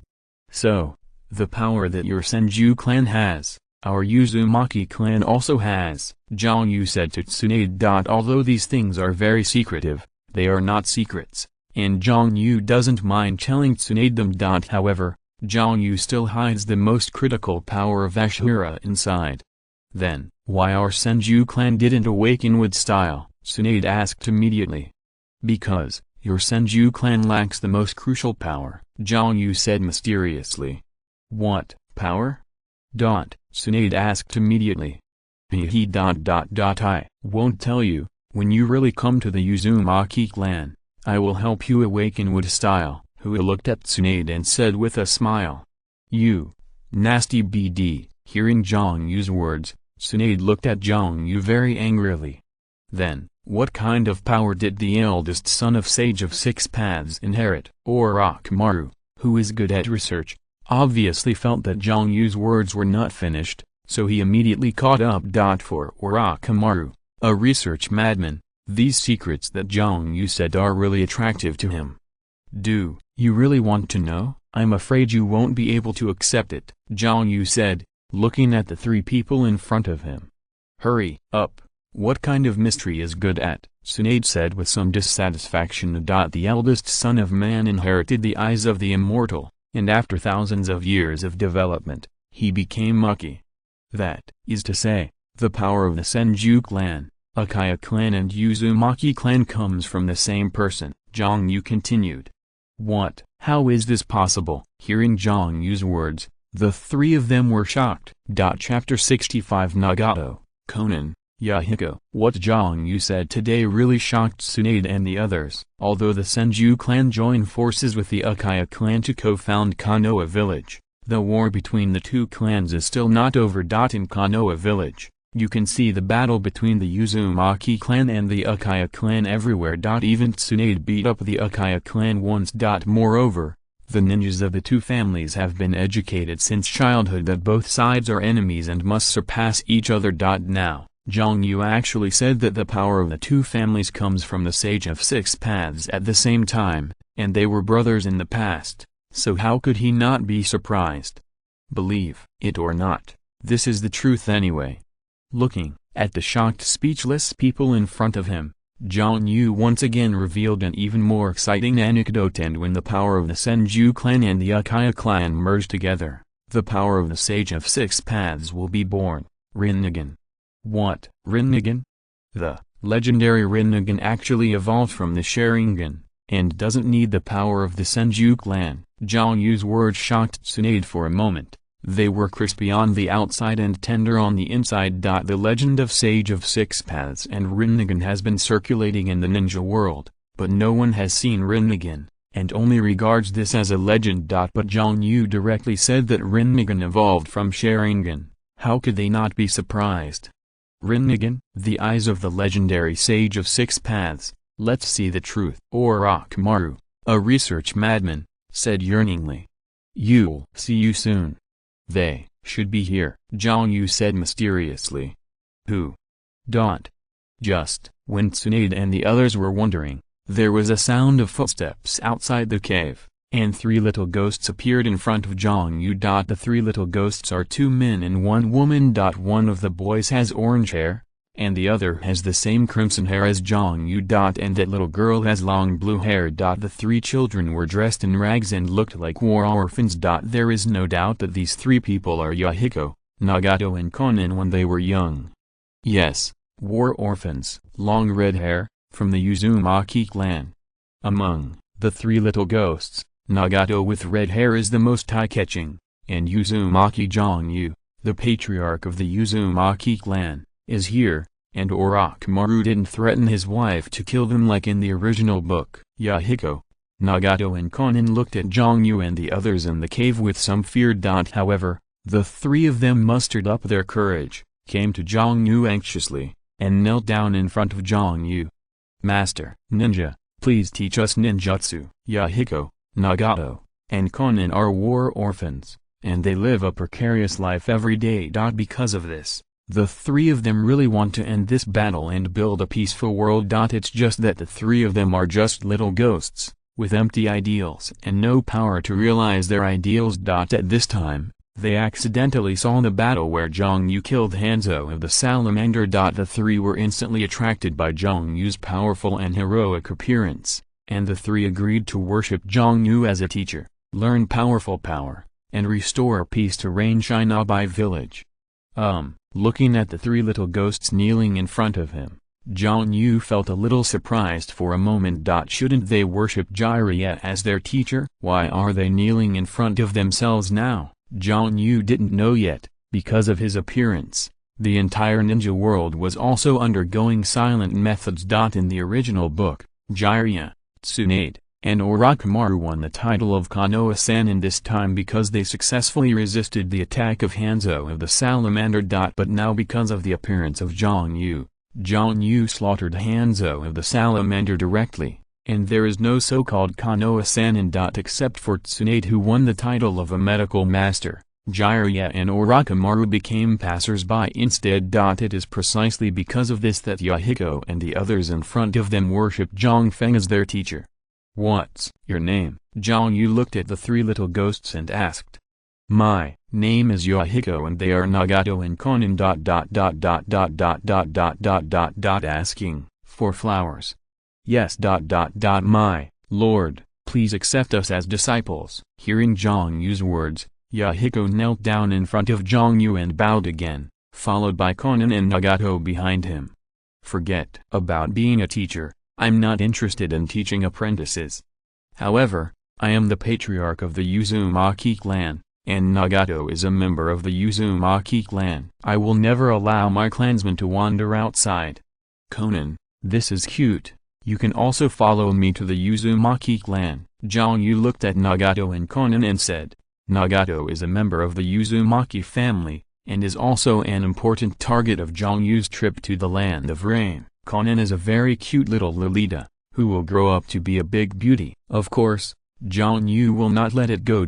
Speaker 1: So, the power that your Senju clan has, our Uzumaki clan also has, Jiang Yu said to Tsunade. Although these things are very secretive, they are not secrets, and Jiang Yu doesn't mind telling Tsunade them. However, Jiang Yu still hides the most critical power of Ashura inside. Then, why our Senju clan didn't awaken wood style? Tsunade asked immediately. Because your Senju clan lacks the most crucial power, Jiang Yu said mysteriously. What power? Tsunade asked immediately. I won't tell you. When you really come to the Uzumaki clan, I will help you awaken wood style. Hui looked at Tsunade and said with a smile. You nasty BD. Hearing Jiang Yu's words, Tsunade looked at Jiang Yu very angrily. Then,
Speaker 2: What kind of power did the eldest son of Sage of Six Paths inherit? Orochimaru, who is good at research, obviously felt that Jiang Yu's words were not finished, so he immediately caught up. For Orochimaru, a research madman, these secrets that Jiang Yu said are really attractive to him. Do you really want to know? I'm afraid you won't be able to accept it, Jiang Yu said, looking at the three people in front of him. Hurry up, what kind of mystery is good at? Tsunade said with some dissatisfaction. The eldest son of man inherited the eyes of the immortal, and after thousands of years of development, he became Maki. That is to say, the power of the Senju clan, Akaya clan and Uzumaki clan comes from the same person, Jiang Yu continued. What? How is this possible? Hearing Jiang Yu's words, the three of them were shocked. Chapter 65 Nagato, Konan, Yahiko. What Jiang Yu said today really shocked Tsunade and the others. Although the Senju clan joined forces with the Akaya clan to co-found Konoha village, the war between the two clans is still not over. In Konoha village, you can see the battle between the Uzumaki clan and the Akaya clan everywhere. Even Tsunade beat up the Akaya clan once. Moreover, the ninjas of the two families have been educated since childhood that both sides are enemies and must surpass each other. Now, Jiang Yu actually said that the power of the two families comes from the Sage of Six Paths at the same time, and they were brothers in the past, so how could he not be surprised? Believe it or not, this is the truth anyway. Looking at the shocked, speechless people in front of him, Jiang Yu once again revealed an even more exciting anecdote. And when the power of the Senju clan and the Akaya clan merge together, the power of the Sage of Six Paths will be born. Rinnegan. What? Rinnegan? The legendary Rinnegan actually evolved from the Sharingan, and doesn't need the power of the Senju clan. Jiang Yu's words shocked Tsunade for a moment. They were crispy on the outside and tender on the inside. The legend of Sage of Six Paths and Rinnegan has been circulating in the ninja world, but no one has seen Rinnegan, and only regards this as a legend. But Jiang Yu directly said that Rinnegan evolved from Sharingan. How could they not be surprised? Rinnegan, the eyes of the legendary Sage of Six Paths. Let's see the truth. Orochimaru, a research madman, said yearningly. You'll see you soon. They should be here, Jiang Yu said mysteriously. Who? Just when Tsunade and the others were wondering, there was a sound of footsteps outside the cave, and three little ghosts appeared in front of Jiang Yu. The three little ghosts are two men and one woman. One of the boys has orange hair, and the other has the same crimson hair as Jiang Yu. And that little girl has long blue hair. The three children were dressed in rags and looked like war orphans. There is no doubt that these three people are Yahiko, Nagato and Konan when they were young. Yes, war orphans, long red hair, from the Uzumaki clan. Among the three little ghosts, Nagato with red hair is the most eye-catching, and Uzumaki Jiang Yu, the patriarch of the Uzumaki clan, is here, and Orochimaru didn't threaten his wife to kill them like in the original book. Yahiko, Nagato and Konan looked at Jiang Yu and the others in the cave with some fear. However, the three of them mustered up their courage, came to Jiang Yu anxiously, and knelt down in front of Jiang Yu. Master, ninja, please teach us ninjutsu. Yahiko, Nagato, and Konan are war orphans, and they live a precarious life every day. Because of this, the three of them really want to end this battle and build a peaceful world. It's just that the three of them are just little ghosts, with empty ideals and no power to realize their ideals. At this time, they accidentally saw the battle where Jiang Yu killed Hanzo of the Salamander. The three were instantly attracted by Jiang Yu's powerful and heroic appearance, and the three agreed to worship Jiang Yu as a teacher, learn powerful power, and restore peace to reign Shinobi village. Looking at the three little ghosts kneeling in front of him, Jiang Yu felt a little surprised for a moment. Shouldn't they worship Jiraiya as their teacher? Why are they kneeling in front of themselves now? Jiang Yu didn't know yet. Because of his appearance, the entire ninja world was also undergoing silent methods. In the original book, Jiraiya, Tsunade, and Orochimaru won the title of Konoha-san this time because they successfully resisted the attack of Hanzo of the Salamander. But now because of the appearance of Jiang Yu,
Speaker 1: Jiang Yu slaughtered Hanzo of the salamander directly, and there is no so-called Konoha Sannin. Except for Tsunade, who won the title of a medical master. Jiraiya and Orochimaru became passers-by instead. It is precisely because of this that Yahiko and the others in front of them worship Zhang Feng as their teacher. "What's your name?" Jiang Yu looked at the three little ghosts and asked. "My name is Yahiko and they are Nagato and Konan. Asking for flowers. Yes. My lord, please accept us as disciples." Hearing Jiang Yu's words, Yahiko knelt down in front of Jiang Yu and bowed again, followed by Konan and Nagato behind him. "Forget about being a teacher, I'm not interested in teaching apprentices. However, I am the patriarch of the Uzumaki clan, and Nagato is a member of the Uzumaki clan. I will never allow my clansmen to wander outside. Konan, this is cute, you can also follow me to the Uzumaki clan." Jiang Yu looked at Nagato and Konan and said, "Nagato is a member of the Uzumaki family, and is also an important target of Jiang Yu's trip to the Land of Rain. Konan is a very cute little Lolita, who will grow up to be a big beauty." Of course, Jiang Yu will not let it go.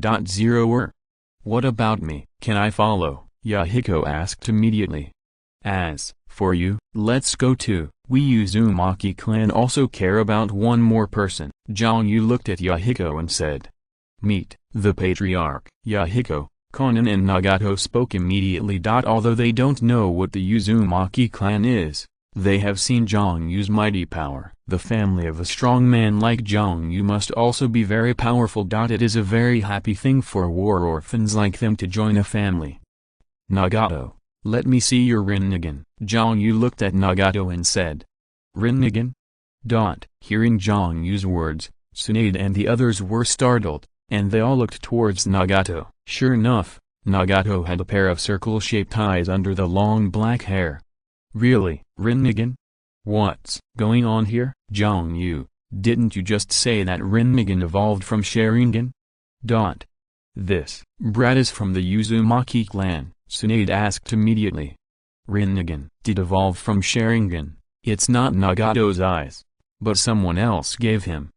Speaker 1: "What about me? Can I follow?" Yahiko asked immediately. "As for you, let's go too. We Uzumaki clan also care about one more person." Jiang Yu looked at Yahiko and said, "Meet the patriarch." Yahiko, Konan and Nagato spoke immediately. Although they don't know what the Uzumaki clan is, they have seen Jiang Yu's mighty power. The family of a strong man like Jiang Yu must also be very powerful. It is a very happy thing for war orphans like them to join a family. "Nagato, let me see your Rinnegan." Jiang Yu looked at Nagato and said, "Rinnegan?" Hearing Jiang Yu's words, Tsunade and the others were startled, and they all looked towards Nagato. Sure enough, Nagato had a pair of circle-shaped eyes under the long black hair. "Really, Rinnegan? What's going on here?" "Jiang Yu, didn't you just say that Rinnegan evolved from Sharingan?" "This brat is from the Uzumaki clan," Tsunade asked immediately. "Rinnegan did evolve from Sharingan, it's not Nagato's eyes, but someone else gave him.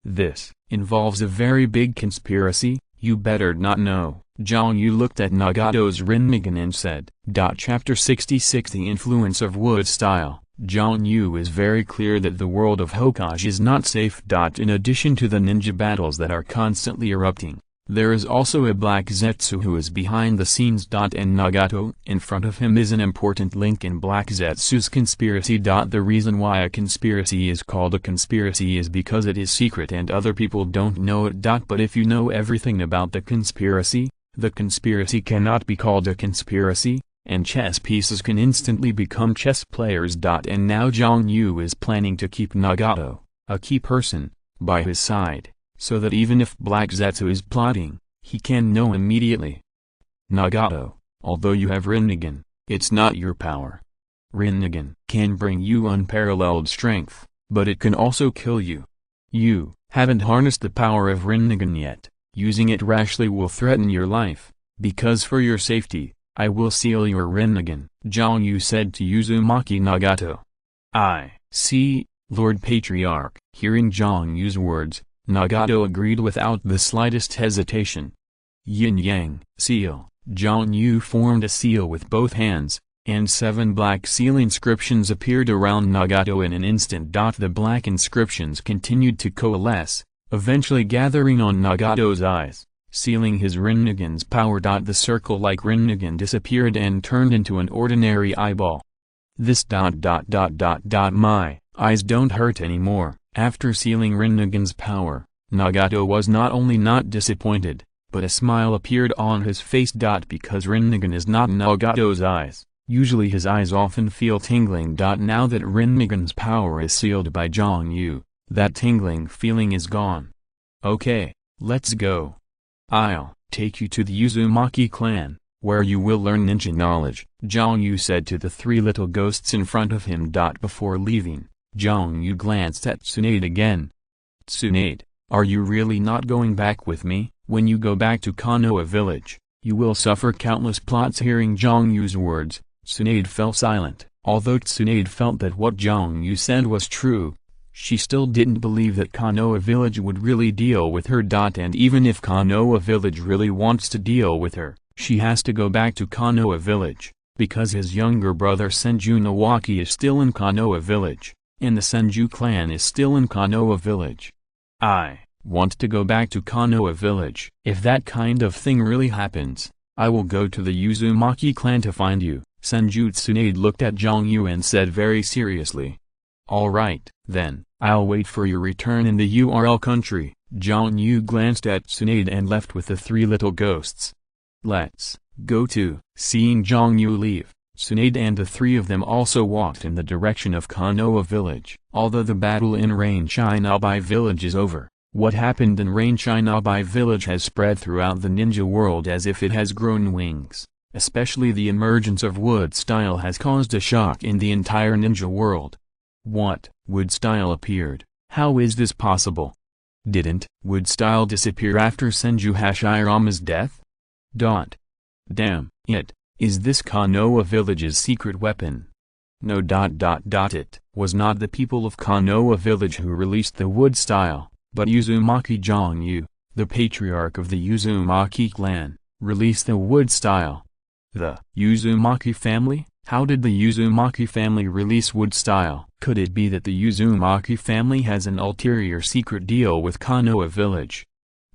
Speaker 1: This involves a very big conspiracy, you better not know." Jiang Yu looked at Nagato's Rinnegan and said. Chapter 66 The Influence of Wood Style. Jiang Yu is very clear that the world of Hokage is not safe. In addition to the ninja battles that are constantly erupting, there is also a Black Zetsu who is behind the scenes. And Nagato in front of him is an important link in Black Zetsu's conspiracy. The reason why a conspiracy is called a conspiracy is because it is secret and other people don't know it. But if you know everything about the conspiracy cannot be called a conspiracy, and chess pieces can instantly become chess players. And now Jiang Yu is planning to keep Nagato, a key person, by his side, so that even if Black Zetsu is plotting, he can know immediately. "Nagato, although you have Rinnegan, it's not your power. Rinnegan can bring you unparalleled strength, but it can also kill you. You haven't harnessed the power of Rinnegan yet. Using it rashly will threaten your life, because for your safety, I will seal your Rinnegan," Jiang Yu said to Uzumaki Nagato. "I see, Lord Patriarch." Hearing Jiang Yu's words, Nagato agreed without the slightest hesitation. Yin-yang seal. Jiang Yu formed a seal with both hands, and 7 black seal inscriptions appeared around Nagato in an instant. The black inscriptions continued to coalesce, eventually gathering on Nagato's eyes, sealing his Rinnegan's power. The circle-like Rinnegan disappeared and turned into an ordinary eyeball. "This ... my eyes don't hurt anymore." After sealing Rinnegan's power, Nagato was not only not disappointed, but a smile appeared on his face. Because Rinnegan is not Nagato's eyes, usually his eyes often feel tingling. Now that Rinnegan's power is sealed by Jiang Yu, that tingling feeling is gone. "Okay, let's go. I'll take you to the Uzumaki clan, where you will learn ninja knowledge," Jiang Yu said to the 3 little ghosts in front of him. Before leaving, Jiang Yu glanced at Tsunade again. "Tsunade, are you really not going back with me? When you go back to Konoha village, you will suffer countless plots." Hearing Jiang Yu's words, Tsunade fell silent, Although Tsunade felt that what Jiang Yu said was true, she still didn't believe that Konoha village would really deal with her. And even if Konoha village really wants to deal with her, she has to go back to Konoha village, because his younger brother Senju Nawaki is still in Konoha village, and the Senju clan is still in Konoha village. I want to go back to Konoha village. If that kind of thing really happens, I will go to the Uzumaki clan to find you. Senju Tsunade looked at Jiang Yu and said very seriously. Alright, then, I'll wait for your return in the URL country. Jiang Yu glanced at Tsunade and left with the three little ghosts. Let's go too. Seeing Jiang Yu leave, Tsunade and the three of them also walked in the direction of Konoha village. Although the battle in Rain Shinobi village is over, what happened in Rain Shinobi village has spread throughout the ninja world as if it has grown wings. Especially the emergence of wood style has caused a shock in the entire ninja world. What? Wood style appeared. How is this possible? Didn't wood style disappear after Senju Hashirama's death? Damn it, is this Konoha village's secret weapon? No. It was not the people of Konoha village who released the wood style, but Uzumaki Jiang Yu, the patriarch of the Uzumaki clan, released the wood style. The Uzumaki family? How did the Uzumaki family release wood style? Could it be that the Uzumaki family has an ulterior secret deal with Konoha village?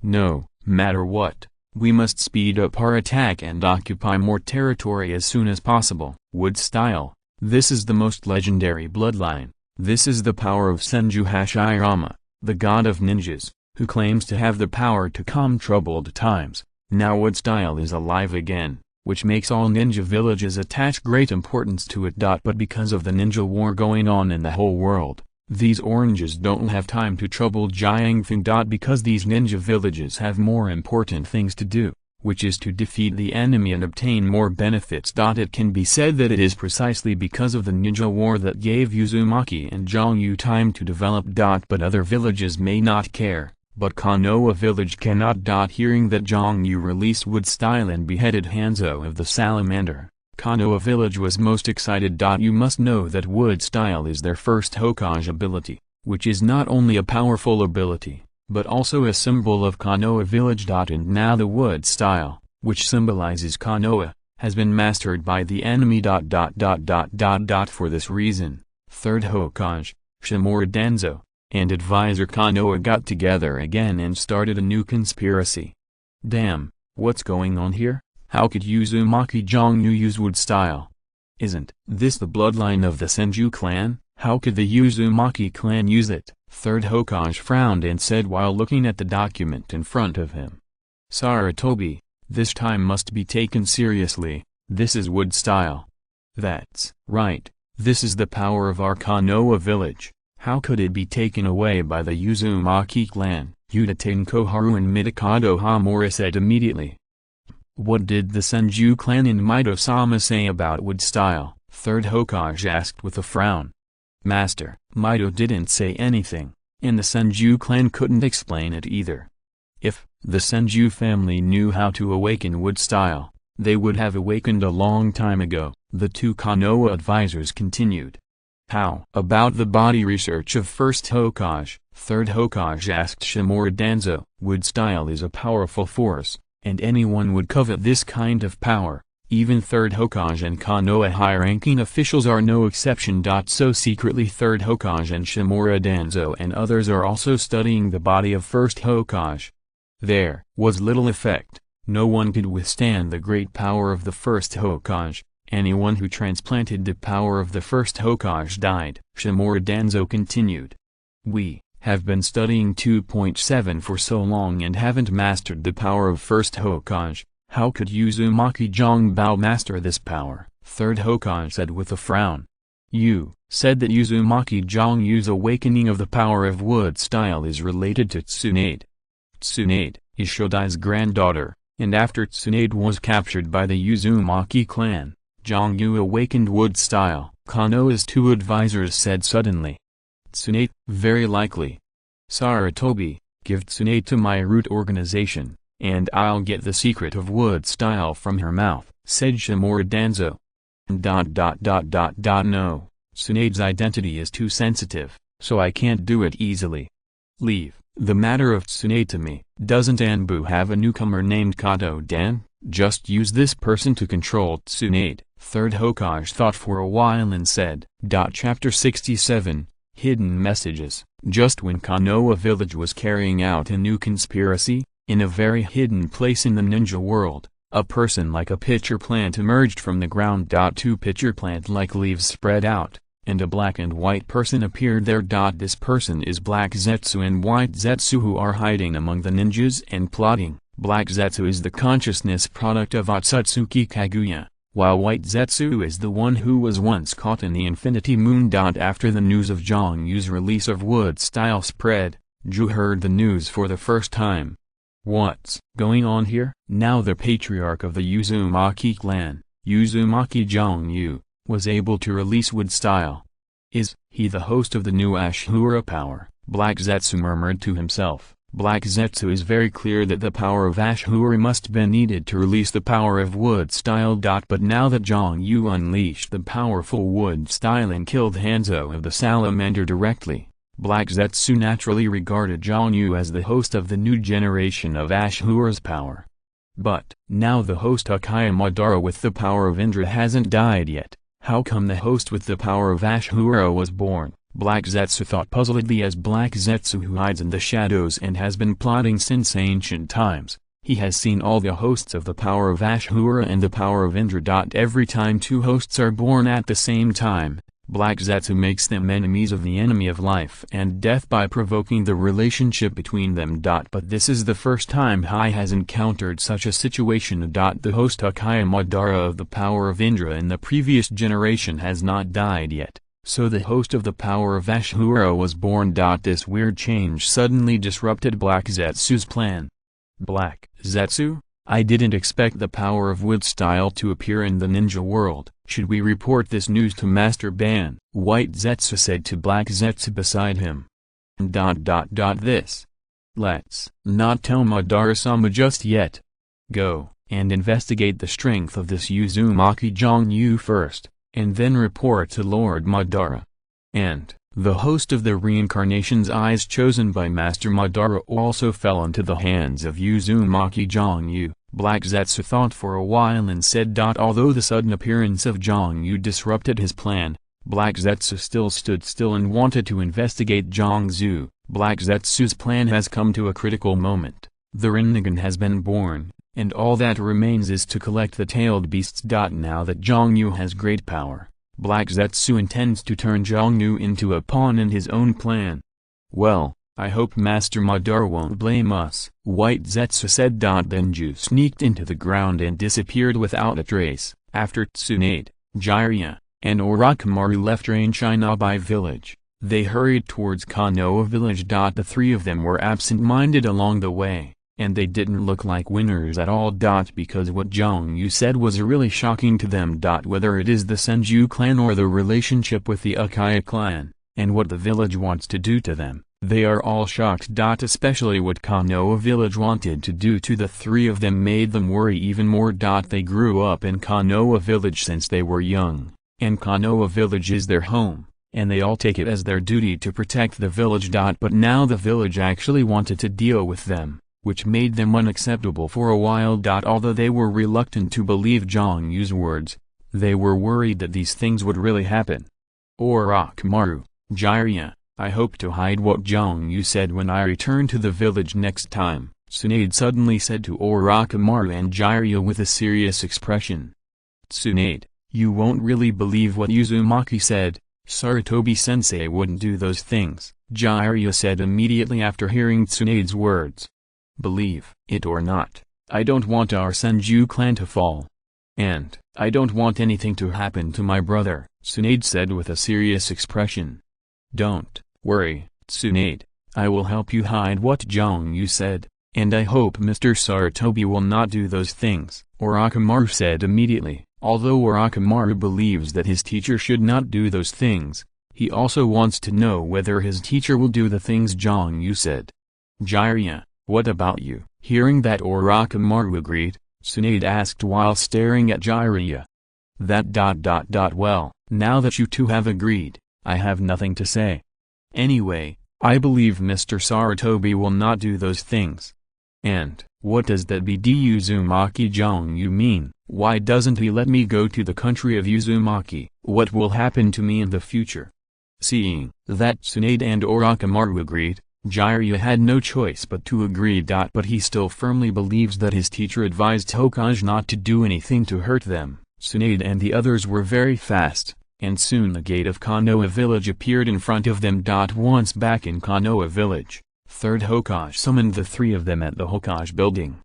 Speaker 1: No matter what, we must speed up our attack and occupy more territory as soon as possible. Wood style. This is the most legendary bloodline. This is the power of Senju Hashirama, the god of ninjas, who claims to have the power to calm troubled times. Now wood style is alive again, which makes all ninja villages attach great importance to it. But because of the ninja war going on in the whole world, these oranges don't have time to trouble Jiangfeng. Because these ninja villages have more important things to do, which is to defeat the enemy and obtain more benefits. It can be said that it is precisely because of the ninja war that gave Uzumaki and Jiang Yu time to develop. But other villages may not care. But Konoha village cannot. Hearing that Jiang Yu released wood style and beheaded Hanzo of the salamander, Konoha village was most excited. You must know that wood style is their first Hokage ability, which is not only a powerful ability, but also a symbol of Konoha village. And now the wood style, which symbolizes Konoha, has been mastered by the enemy. For this reason, third Hokage, Shimura Danzo, and advisor Konoha got together again and started a new conspiracy. Damn, what's going on here? How could Uzumaki Jiang Yu use wood style? Isn't this the bloodline of the Senju clan? How could the Uzumaki clan use it? Third Hokage frowned and said while looking at the document in front of him. Sarutobi, this time must be taken seriously. This is wood style. That's right, this is the power of our Konoha village. How could it be taken away by the Uzumaki clan? Udaten Koharu and Midokado Hamura said immediately. What did the Senju clan in Mito-sama say about wood style? Third Hokage asked with a frown. Master, Mito didn't say anything, and the Senju clan couldn't explain it either. If the Senju family knew how to awaken wood style, they would have awakened a long time ago. The two Konoha advisors continued. How about the body research of first Hokage? Third Hokage asked Shimura Danzo. Wood style is a powerful force, and anyone would covet this kind of power. Even third Hokage and Konoha high-ranking officials are no exception. So secretly third Hokage and Shimura Danzo and others are also studying the body of first Hokage. There was little effect. No one could withstand the great power of the first Hokage. Anyone who transplanted the power of the first Hokage died. Shimura Danzo continued. We have been studying 2.7 for so long and haven't mastered the power of first Hokage. How could Uzumaki Jiangbao master this power? Third Hokage said with a frown. You said that Uzumaki Jiang Yu's awakening of the power of wood style is related to Tsunade. Tsunade is Shodai's granddaughter, and after Tsunade was captured by the Uzumaki clan, Jiang Yu awakened wood style. Konoha's two advisors said suddenly. Tsunade, very likely. Sarutobi, give Tsunade to my root organization, and I'll get the secret of wood style from her mouth, said Shimura Danzo.
Speaker 2: No. Tsunade's identity is too sensitive, so I can't do it easily. Leave the matter of Tsunade to me. Doesn't Anbu have a newcomer named Kato Dan? Just use this person to control Tsunade. Third Hokage thought for a while and said, Chapter 67, Hidden Messages. Just when Konoha village was carrying out a new conspiracy, in a very hidden place in the ninja world, a person like a pitcher plant emerged from the ground. Two pitcher plant-like leaves spread out, and a black and white person appeared there. This person is Black Zetsu and White Zetsu, who are hiding among the ninjas and plotting. Black Zetsu is the consciousness product of Otsutsuki Kaguya, while White Zetsu is the one who was once caught in the Infinity Moon. After the news of Jiang Yu's release of Wood Style spread, Zhu heard the news for the first time. What's going on here? Now the patriarch of the Uzumaki clan, Uzumaki Jiang Yu, was able to release Wood Style. Is he the host of the new Ashura power? Black Zetsu murmured to himself. Black Zetsu is very clear that the power of Ashura must be needed to release the power of Wood Style. But now that Jiang Yu unleashed the powerful Wood Style and killed Hanzo of the Salamander directly, Black Zetsu naturally regarded Jiang Yu as the host of the new generation of Ashura's power. But now the host Uchiha Madara with the power of Indra hasn't died yet. How come the host with the power of Ashura was born? Black Zetsu thought puzzledly as Black Zetsu, who hides in the shadows and has been plotting since ancient times. He has seen all the hosts of the power of Ashura and the power of Indra. Every time two hosts are born at the same time, Black Zetsu makes them enemies of the enemy of life and death by provoking the relationship between them. But this is the first time he has encountered such a situation. The host Uchiha Madara of the power of Indra in the previous generation has not died yet, so the host of the power of Ashura was born. This weird change suddenly disrupted Black Zetsu's plan. Black Zetsu? I didn't expect the power of Wood Style to appear in the ninja world. Should we report this news to Master Ban? White Zetsu said to Black Zetsu beside him. This. Let's not tell Madara-sama just yet. Go and investigate the strength of this Uzumaki Jiang Yu first, and then report to Lord Madara. And the host of the reincarnation's eyes chosen by Master Madara also fell into the hands of Uzumaki Jiang Yu. Black Zetsu thought for a while and said. Although the sudden appearance of Jiang Yu disrupted his plan, Black Zetsu still stood still and wanted to investigate Jiang Yu. Black Zetsu's plan has come to a critical moment. The Rasengan has been born, and all that remains is to collect the tailed beasts. Now that Jiang Yu has great power, Black Zetsu intends to turn Jiang Yu into a pawn in his own plan. Well, I hope Master Madara won't blame us, White Zetsu said. Then Ju sneaked into the ground and disappeared without a trace. After Tsunade, Jiraiya, and Orochimaru left Rain Shinobi village, they hurried towards Konoha village. The three of them were absent-minded along the way, and they didn't look like winners at all. Because what Jiang Yu said was really shocking to them. Whether it is the Senju clan or the relationship with the Uchiha clan, and what the village wants to do to them, they are all shocked. Especially what Konoha village wanted to do to the three of them made them worry even more. They grew up in Konoha village since they were young, and Konoha village is their home, and they all take it as their duty to protect the village. But now the village actually wanted to deal with them, which made them unacceptable for a while. Although they were reluctant to believe Jiang Yu's words, they were worried that these things would really happen. Orochimaru, Jiraiya, I hope to hide what Jiang Yu said when I return to the village next time, Tsunade suddenly said to Orochimaru and Jiraiya with a serious expression. Tsunade, you won't really believe what Uzumaki said. Sarutobi-sensei wouldn't do those things, Jiraiya said immediately after hearing Tsunade's words. Believe it or not, I don't want our Senju clan to fall. And I don't want anything to happen to my brother, Tsunade said with a serious expression. Don't worry, Tsunade, I will help you hide what Jiang Yu said, and I hope Mr. Sarutobi will not do those things, Orochimaru said immediately. Although Orochimaru believes that his teacher should not do those things, he also wants to know whether his teacher will do the things Jiang Yu said. Jiraiya, what about you? Hearing that Orochimaru agreed, Tsunade asked while staring at Jiraiya. Well, now that you two have agreed, I have nothing to say. Anyway, I believe Mr. Sarutobi will not do those things. And, what does that BD Uzumaki Jiang Yu mean? Why doesn't he let me go to the country of Uzumaki? What will happen to me in the future? Seeing that Tsunade and Orochimaru agreed, Jiraiya had no choice but to agree. But he still firmly believes that his teacher advised Hokage not to do anything to hurt them. Tsunade and the others were very fast, and soon the gate of Konoha village appeared in front of them. Once back in Konoha village, third Hokage summoned the three of them at the Hokage building.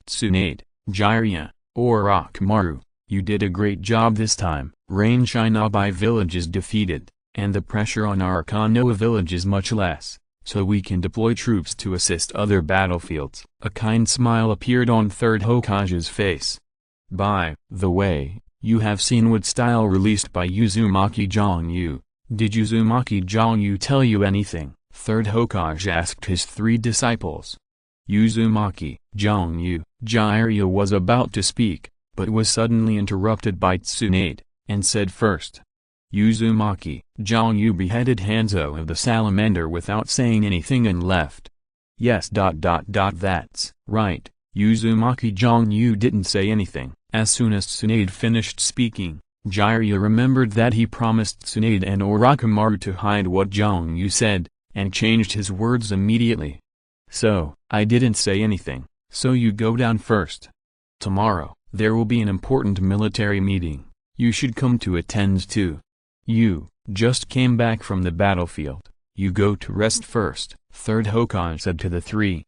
Speaker 2: Tsunade, Jiraiya, Orochimaru, you did a great job this time. Rain Shinobi village is defeated, and the pressure on our Konoha village is much less, so we can deploy troops to assist other battlefields. A kind smile appeared on third Hokage's face. By the way, you have seen Wood Style released by Uzumaki Jiang Yu. Did Uzumaki Jiang Yu tell you anything? Third Hokage asked his three disciples. Uzumaki Jiang Yu. Jiraiya was about to speak, but was suddenly interrupted by Tsunade, and said first. Uzumaki Jiang Yu beheaded Hanzo of the Salamander without saying anything and left. Yes. That's right, Uzumaki Jiang Yu didn't say anything. As soon as Tsunade finished speaking, Jiraiya remembered that he promised Tsunade and Orochimaru to hide what Jiang Yu said, and changed his words immediately. So, I didn't say anything, so you go down first. Tomorrow, there will be an important military meeting. You should come to attend too. You just came back from the battlefield. You go to rest first. Third Hokage said to the three.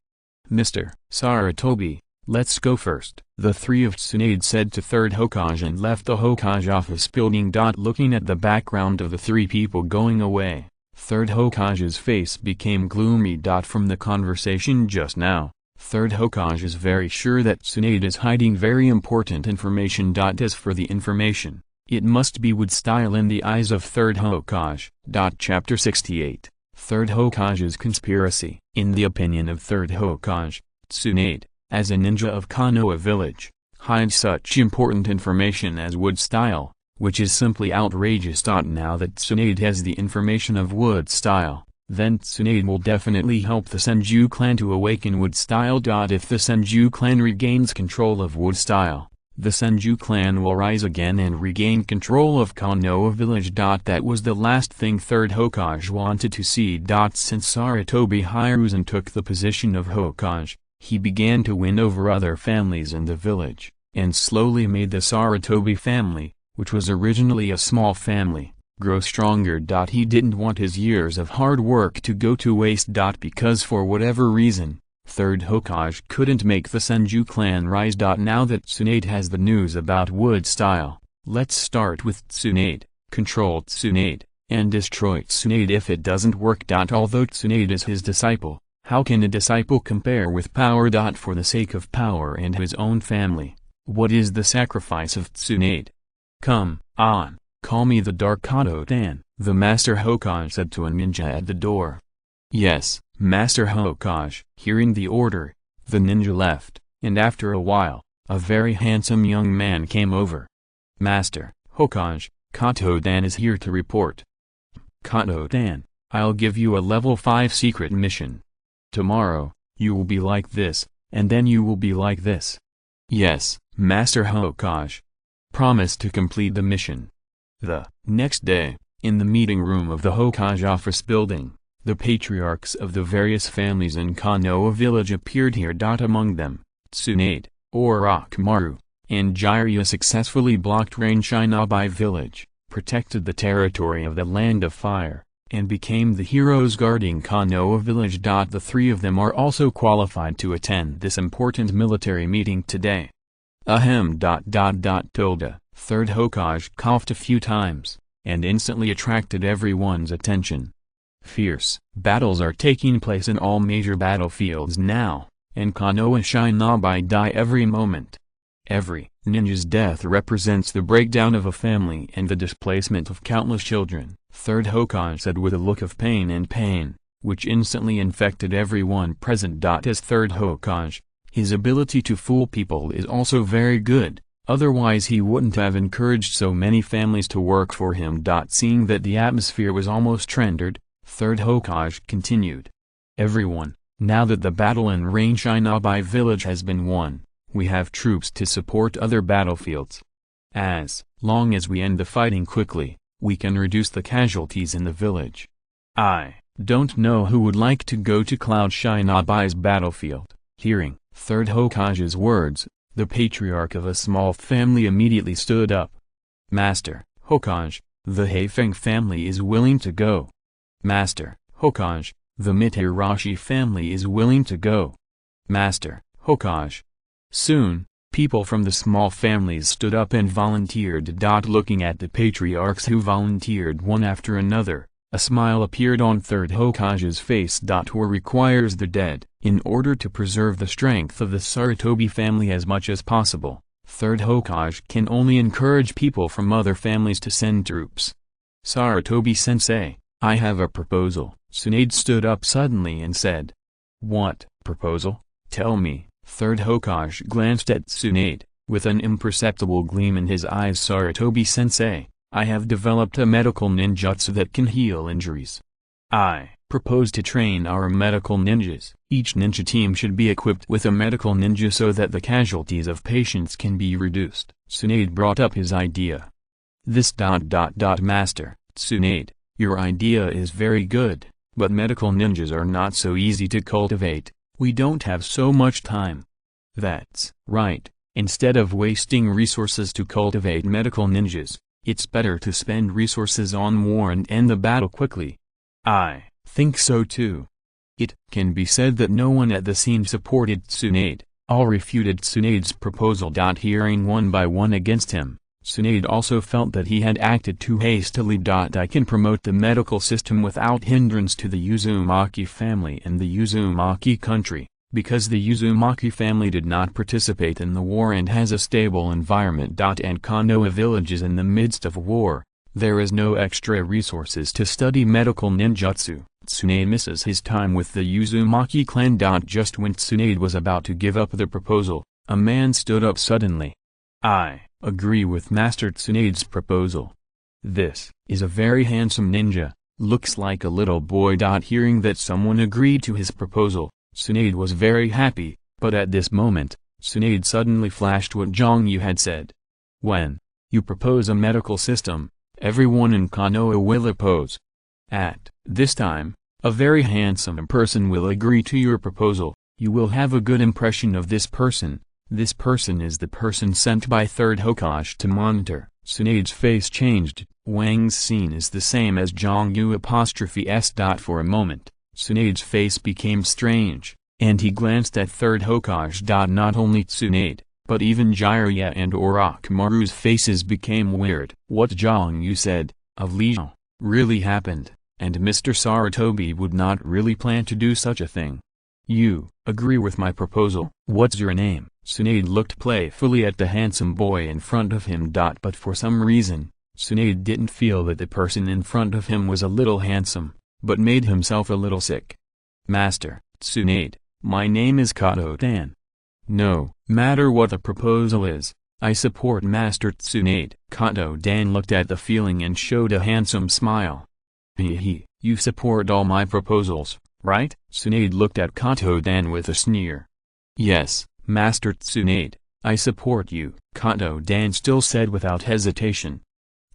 Speaker 2: Mr. Sarutobi, let's go first. The three of Tsunade said to third Hokage and left the Hokage office building. Looking at the background of the three people going away, third Hokage's face became gloomy. From the conversation just now, third Hokage is very sure that Tsunade is hiding very important information. As for the information, it must be Wood Style in the eyes of third Hokage. Chapter 68. Third Hokage's Conspiracy. In the opinion of third Hokage, Tsunade, as a ninja of Konoha village, hides such important information as Wood Style, which is simply outrageous. Now that Tsunade has the information of Wood Style, then Tsunade will definitely help the Senju clan to awaken Wood Style. If the Senju clan regains control of Wood Style, the Senju clan will rise again and regain control of Konoha village. That was the last thing third Hokage wanted to see. Since Sarutobi Hiruzen took the position of Hokage, he began to win over other families in the village, and slowly made the Sarutobi family, which was originally a small family, grow stronger. He didn't want his years of hard work to go to waste. Because for whatever reason, third Hokage couldn't make the Senju clan rise. Now that Tsunade has the news about Wood Style, let's start with Tsunade, control Tsunade, and destroy Tsunade if it doesn't work. Although Tsunade is his disciple, how can a disciple compare with power? For the sake of power and his own family, what is the sacrifice of Tsunade? Come on, call me the Dark Kato-dan, the Master Hokage said to a ninja at the door. Yes, Master Hokage. Hearing the order, the ninja left, and after a while, a very handsome young man came over. Master Hokage, Kato-dan is here to report. Kato-dan, I'll give you a level 5 secret mission. Tomorrow, you will be like this, and then you will be like this. Yes, Master Hokage. Promise to complete the mission. The next day, in the meeting room of the Hokage office building, the patriarchs of the various families in Konoha village appeared here. Among them, Tsunade, Orochimaru, and Jiraiya successfully blocked Rain Shinobi village, protected the territory of the Land of Fire, and became the heroes guarding Konoha village. The three of them are also qualified to attend this important military meeting today. Ahem. Third Hokage coughed a few times, and instantly attracted everyone's attention. Fierce battles are taking place in all major battlefields now, and Konoha Shinobi die every moment. Every ninja's death represents the breakdown of a family and the displacement of countless children, third Hokage said with a look of pain, which instantly infected everyone present. As third Hokage, his ability to fool people is also very good, Otherwise he wouldn't have encouraged so many families to work for him. Seeing that the atmosphere was almost rendered, third Hokage continued. Everyone, now that the battle in Rain Shinobi village has been won, we have troops to support other battlefields. As long as we end the fighting quickly, we can reduce the casualties in the village. I don't know who would like to go to Cloud Shinobi's battlefield. Hearing third Hokage's words, the patriarch of a small family immediately stood up. Master Hokage, the Heifeng family is willing to go. Master Hokage, the Mitarashi family is willing to go. Master Hokage. Soon, people from the small families stood up and volunteered. Looking at the patriarchs who volunteered one after another, a smile appeared on third Hokage's face. War requires the dead. In order to preserve the strength of the Sarutobi family as much as possible, third Hokage can only encourage people from other families to send troops. Sarutobi-sensei, I have a proposal. Tsunade stood up suddenly and said. What proposal? Tell me. Third Hokage glanced at Tsunade, with an imperceptible gleam in his eyes. Sarutobi-sensei, I have developed a medical ninjutsu that can heal injuries. I propose to train our medical ninjas. Each ninja team should be equipped with a medical ninja so that the casualties of patients can be reduced. Tsunade brought up his idea. This Master Tsunade, your idea is very good, but medical ninjas are not so easy to cultivate. We don't have so much time. That's right. Instead of wasting resources to cultivate medical ninjas, it's better to spend resources on war and end the battle quickly. I think so too. It can be said that no one at the scene supported Tsunade. All refuted Tsunade's proposal. Hearing one by one against him, Tsunade also felt that he had acted too hastily. I can promote the medical system without hindrance to the Uzumaki family and the Uzumaki country, because the Uzumaki family did not participate in the war and has a stable environment. And Konoha village is in the midst of war. There is no extra resources to study medical ninjutsu. Tsunade misses his time with the Uzumaki clan. Just when Tsunade was about to give up the proposal, a man stood up suddenly. I agree with Master Tsunade's proposal. This is a very handsome ninja, looks like a little boy. Hearing that someone agreed to his proposal, Tsunade was very happy, but at this moment, Tsunade suddenly flashed what Jiang Yu had said. When you propose a medical system, everyone in Konoha will oppose. At this time, a very handsome person will agree to your proposal. You will have a good impression of this person. This person is the person sent by third Hokage to monitor. Tsunade's face changed. Wang's scene is the same as Jiang Yu''s. For a moment, Tsunade's face became strange, and he glanced at third Hokage. Not only Tsunade, but even Jiraiya and Orochimaru's faces became weird. What Jiang Yu said, of Li Zhao, really happened, and Mr. Sarutobi would not really plan to do such a thing. You agree with my proposal? What's your name? Tsunade looked playfully at the handsome boy in front of him. But for some reason, Tsunade didn't feel that the person in front of him was a little handsome, but made himself a little sick. Master Tsunade, my name is Kato-dan. No matter what the proposal is, I support Master Tsunade. Kato-dan looked at the feeling and showed a handsome smile. Hee, you support all my proposals, right? Tsunade looked at Kato-dan with a sneer. Yes, Master Tsunade, I support you, Kato-dan still said without hesitation.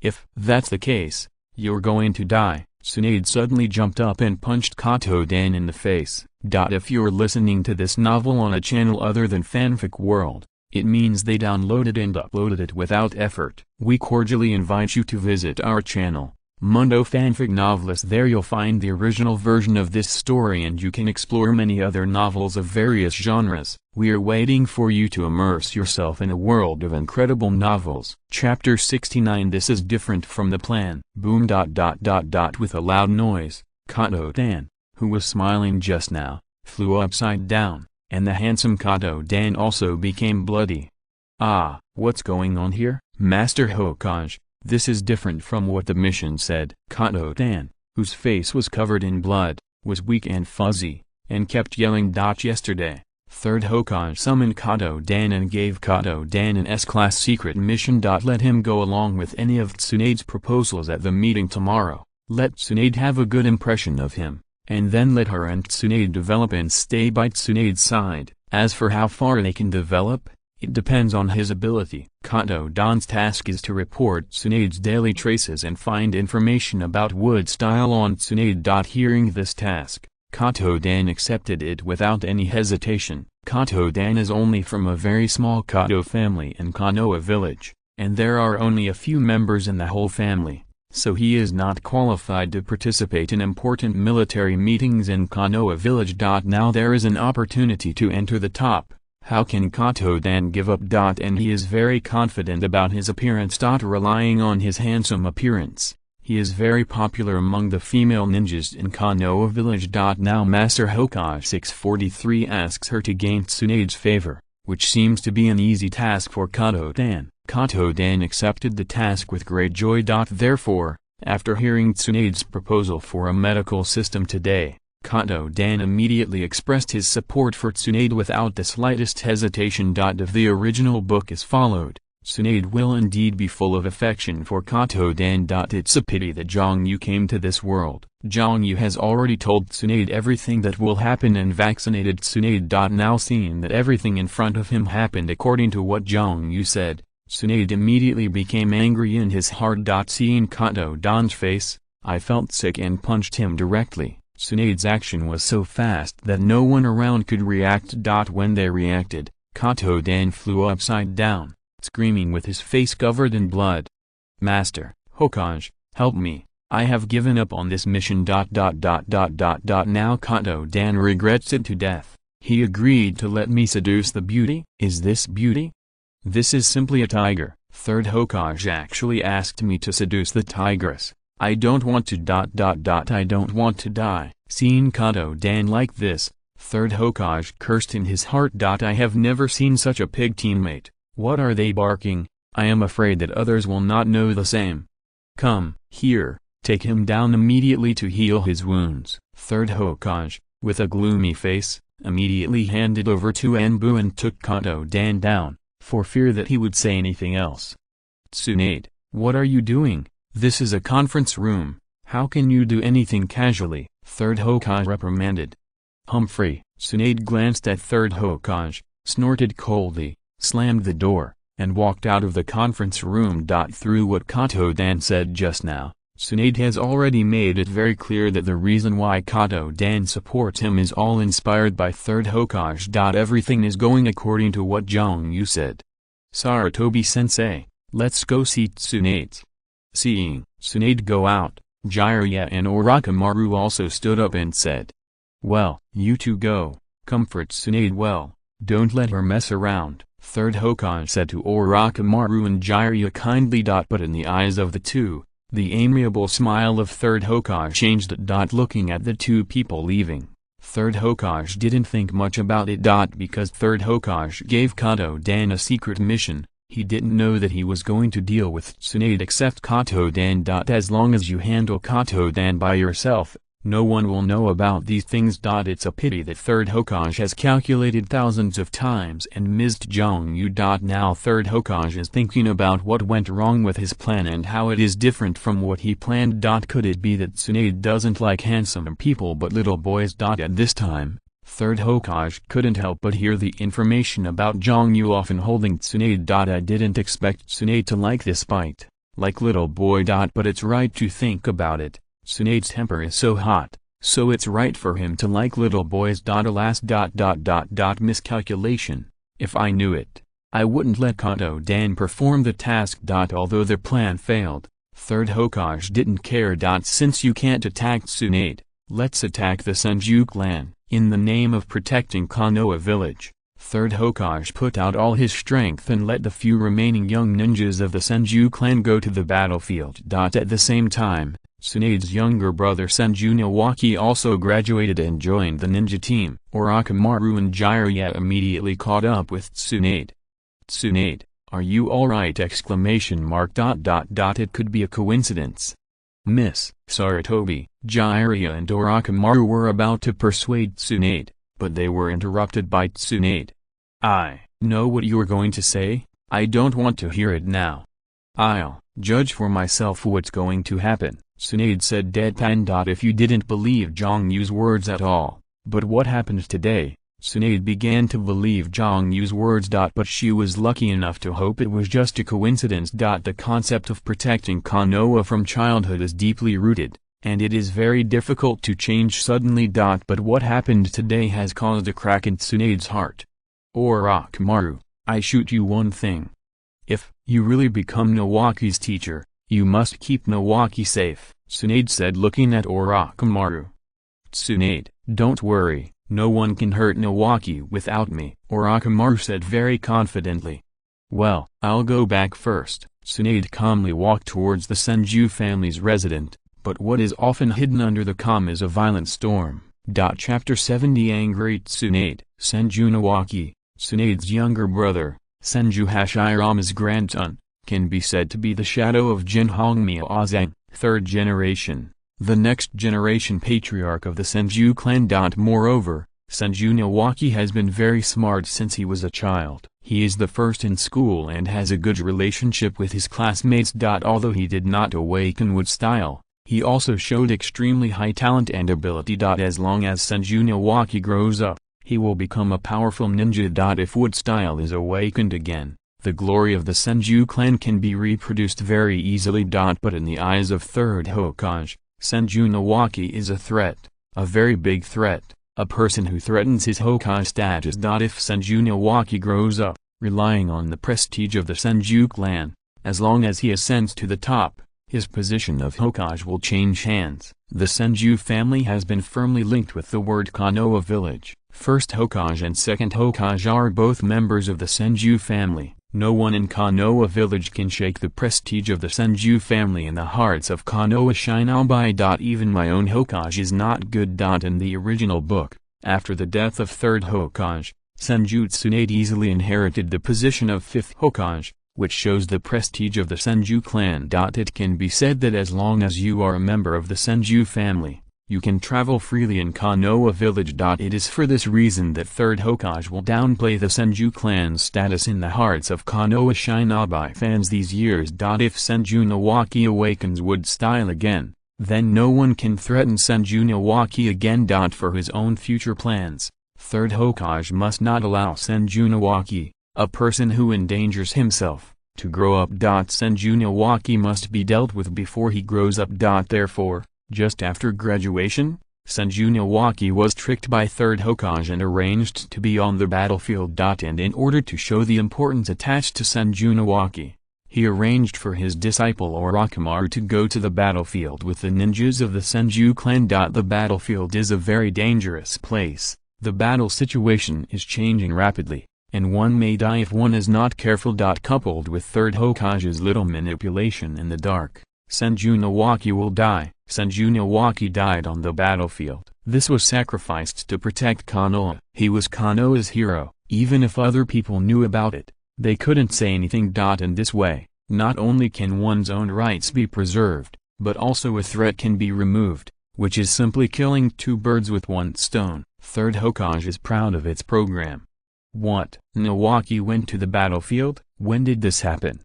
Speaker 2: If that's the case, you're going to die. Tsunade suddenly jumped up and punched Kato-dan in the face. If you're listening to this novel on a channel other than Fanfic World, it means they downloaded and uploaded it without effort. We cordially invite you to visit our channel, Mundo Fanfic Novelist. There you'll find the original version of this story and you can explore many other novels of various genres. We are waiting for you to immerse yourself in a world of incredible novels. Chapter 69. This is different from the plan. Boom. With a loud noise, Kato-dan, who was smiling just now, flew upside down, and the handsome Kato-dan also became bloody. Ah, what's going on here? Master Hokage, this is different from what the mission said. Kato-dan, whose face was covered in blood, was weak and fuzzy, and kept yelling. Yesterday, Third Hokage summoned Kato Dan and gave Kato Dan an S-class secret mission. Let him go along with any of Tsunade's proposals at the meeting tomorrow. Let Tsunade have a good impression of him, and then let her and Tsunade develop and stay by Tsunade's side. As for how far they can develop, it depends on his ability. Kato Dan's task is to report Tsunade's daily traces and find information about wood style on Tsunade. Hearing this task, Kato Dan accepted it without any hesitation. Kato Dan is only from a very small Kato family in Konoha village, and there are only a few members in the whole family, so he is not qualified to participate in important military meetings in Konoha village. Now there is an opportunity to enter the top. How can Kato Dan give up? And he is very confident about his appearance. Relying on his handsome appearance, he is very popular among the female ninjas in Konoha village. Now Master Hokage 643 asks her to gain Tsunade's favor, which seems to be an easy task for Kato Dan. Kato Dan accepted the task with great joy. Therefore, after hearing Tsunade's proposal for a medical system today, Kato Dan immediately expressed his support for Tsunade without the slightest hesitation. If the original book is followed, Tsunade will indeed be full of affection for Kato Dan. It's a pity that Jiang Yu came to this world. Jiang Yu has already told Tsunade everything that will happen and vaccinated Tsunade. Now seeing that everything in front of him happened according to what Jiang Yu said, Tsunade immediately became angry in his heart. Seeing Kato Dan's face, I felt sick and punched him directly. Tsunade's action was so fast that no one around could react. When they reacted, Kato Dan flew upside down, screaming with his face covered in blood. Master Hokage, help me, I have given up on this mission. Now Kato Dan regrets it to death. He agreed to let me seduce the beauty. Is this beauty? This is simply a tiger. Third Hokage actually asked me to seduce the tigress. I don't want to. I don't want to die. Seeing Kato Dan like this, Third Hokage cursed in his heart. I have never seen such a pig teammate. What are they barking? I am afraid that others will not know the same. Come, here, take him down immediately to heal his wounds. Third Hokage, with a gloomy face, immediately handed over to Anbu and took Kato Dan down, for fear that he would say anything else. Tsunade, what are you doing? This is a conference room, how can you do anything casually? Third Hokage reprimanded. Humphrey. Tsunade glanced at Third Hokage, snorted coldly, slammed the door, and walked out of the conference room. Through what Kato Dan said just now, Tsunade has already made it very clear that the reason why Kato Dan supports him is all inspired by Third Hokage. Everything is going according to what Jiang Yu said. Sarutobi-sensei, let's go see Tsunade. Seeing Tsunade go out, Jiraiya and Orochimaru also stood up and said, well, you two go, comfort Tsunade well, don't let her mess around. Third Hokage said to Orochimaru and Jiraiya kindly. But in the eyes of the two, the amiable smile of Third Hokage changed. Looking at the two people leaving, Third Hokage didn't think much about it. Because Third Hokage gave Kato Dan a secret mission, he didn't know that he was going to deal with Tsunade except Kato Dan. As long as you handle Kato Dan by yourself, no one will know about these things. It's a pity that Third Hokage has calculated thousands of times and missed Jiang Yu. Now Third Hokage is thinking about what went wrong with his plan and how it is different from what he planned. Could it be that Tsunade doesn't like handsome people but little boys? At this time, Third Hokage couldn't help but hear the information about Jiang Yu often holding Tsunade. I didn't expect Tsunade to like this fight, like little boy. But it's right to think about it, Tsunade's temper is so hot, so it's right for him to like little boys. Alas. Miscalculation, if I knew it, I wouldn't let Kato Dan perform the task. Although their plan failed, Third Hokage didn't care. Since you can't attack Tsunade, let's attack the Senju clan. In the name of protecting Konoha village, Third Hokage put out all his strength and let the few remaining young ninjas of the Senju clan go to the battlefield. At the same time, Tsunade's younger brother Senju Nawaki also graduated and joined the ninja team. Orochimaru and Jiraiya immediately caught up with Tsunade. Tsunade, are you alright? It could be a coincidence. Miss Sarutobi, Jiraiya and Orochimaru were about to persuade Tsunade, but they were interrupted by Tsunade. "I know what you're going to say, I don't want to hear it now. I'll judge for myself what's going to happen," Tsunade said deadpan. "If you didn't believe Jiang Yu's words at all, but what happened today?" Tsunade began to believe Jiang Yu's words. But she was lucky enough to hope it was just a coincidence. The concept of protecting Konoha from childhood is deeply rooted, and it is very difficult to change suddenly. But what happened today has caused a crack in Tsunade's heart. "Orochimaru, I shoot you one thing. If you really become Nawaki's teacher, you must keep Nawaki safe," Tsunade said, looking at Orochimaru. "Tsunade, don't worry, no one can hurt Nawaki without me," Orochimaru said very confidently. "Well, I'll go back first." Tsunade calmly walked towards the Senju family's residence, but what is often hidden under the calm is a violent storm. Chapter 70 Angry Tsunade. Senju Nawaki, Tsunade's younger brother, Senju Hashirama's grandson, can be said to be the shadow of Jin Hongmyo Azang, third generation, the next generation patriarch of the Senju clan. Moreover, Senju Nawaki has been very smart since he was a child. He is the first in school and has a good relationship with his classmates. Although he did not awaken with style, he also showed extremely high talent and ability. As long as Senju Nawaki grows up, he will become a powerful ninja. If wood style is awakened again, the glory of the Senju clan can be reproduced very easily. But in the eyes of third Hokage, Senju Nawaki is a threat, a very big threat, a person who threatens his Hokage status. If Senju Nawaki grows up, relying on the prestige of the Senju clan, as long as he ascends to the top, his position of Hokage will change hands. The Senju family has been firmly linked with the word Konoha village. First Hokage and second Hokage are both members of the Senju family. No one in Konoha village can shake the prestige of the Senju family in the hearts of Konoha Shinobi. Even my own Hokage is not good. In the original book, after the death of third Hokage, Senju Tsunade easily inherited the position of fifth Hokage, which shows the prestige of the Senju clan. It can be said that as long as you are a member of the Senju family, you can travel freely in Konoha village. It is for this reason that third Hokage will downplay the Senju clan's status in the hearts of Konoha Shinobi fans these years. If Senju Nawaki awakens wood style again, then no one can threaten Senju Nawaki again. For his own future plans, third Hokage must not allow Senju Nawaki, a person who endangers himself, to grow up. Senju Nawaki must be dealt with before he grows up. Therefore, just after graduation, Senju Nawaki was tricked by third Hokage and arranged to be on the battlefield. And in order to show the importance attached to Senju Nawaki, he arranged for his disciple Orochimaru to go to the battlefield with the ninjas of the Senju clan. The battlefield is a very dangerous place. The battle situation is changing rapidly, and one may die if one is not careful. Coupled with third Hokage's little manipulation in the dark, Senju Nawaki will die. Senju Nawaki died on the battlefield. This was sacrificed to protect Konoha. He was Konoha's hero. Even if other people knew about it, they couldn't say anything. In this way, not only can one's own rights be preserved, but also a threat can be removed, which is simply killing two birds with one stone. Third Hokage is proud of its program. What? Nawaki went to the battlefield? When did this happen?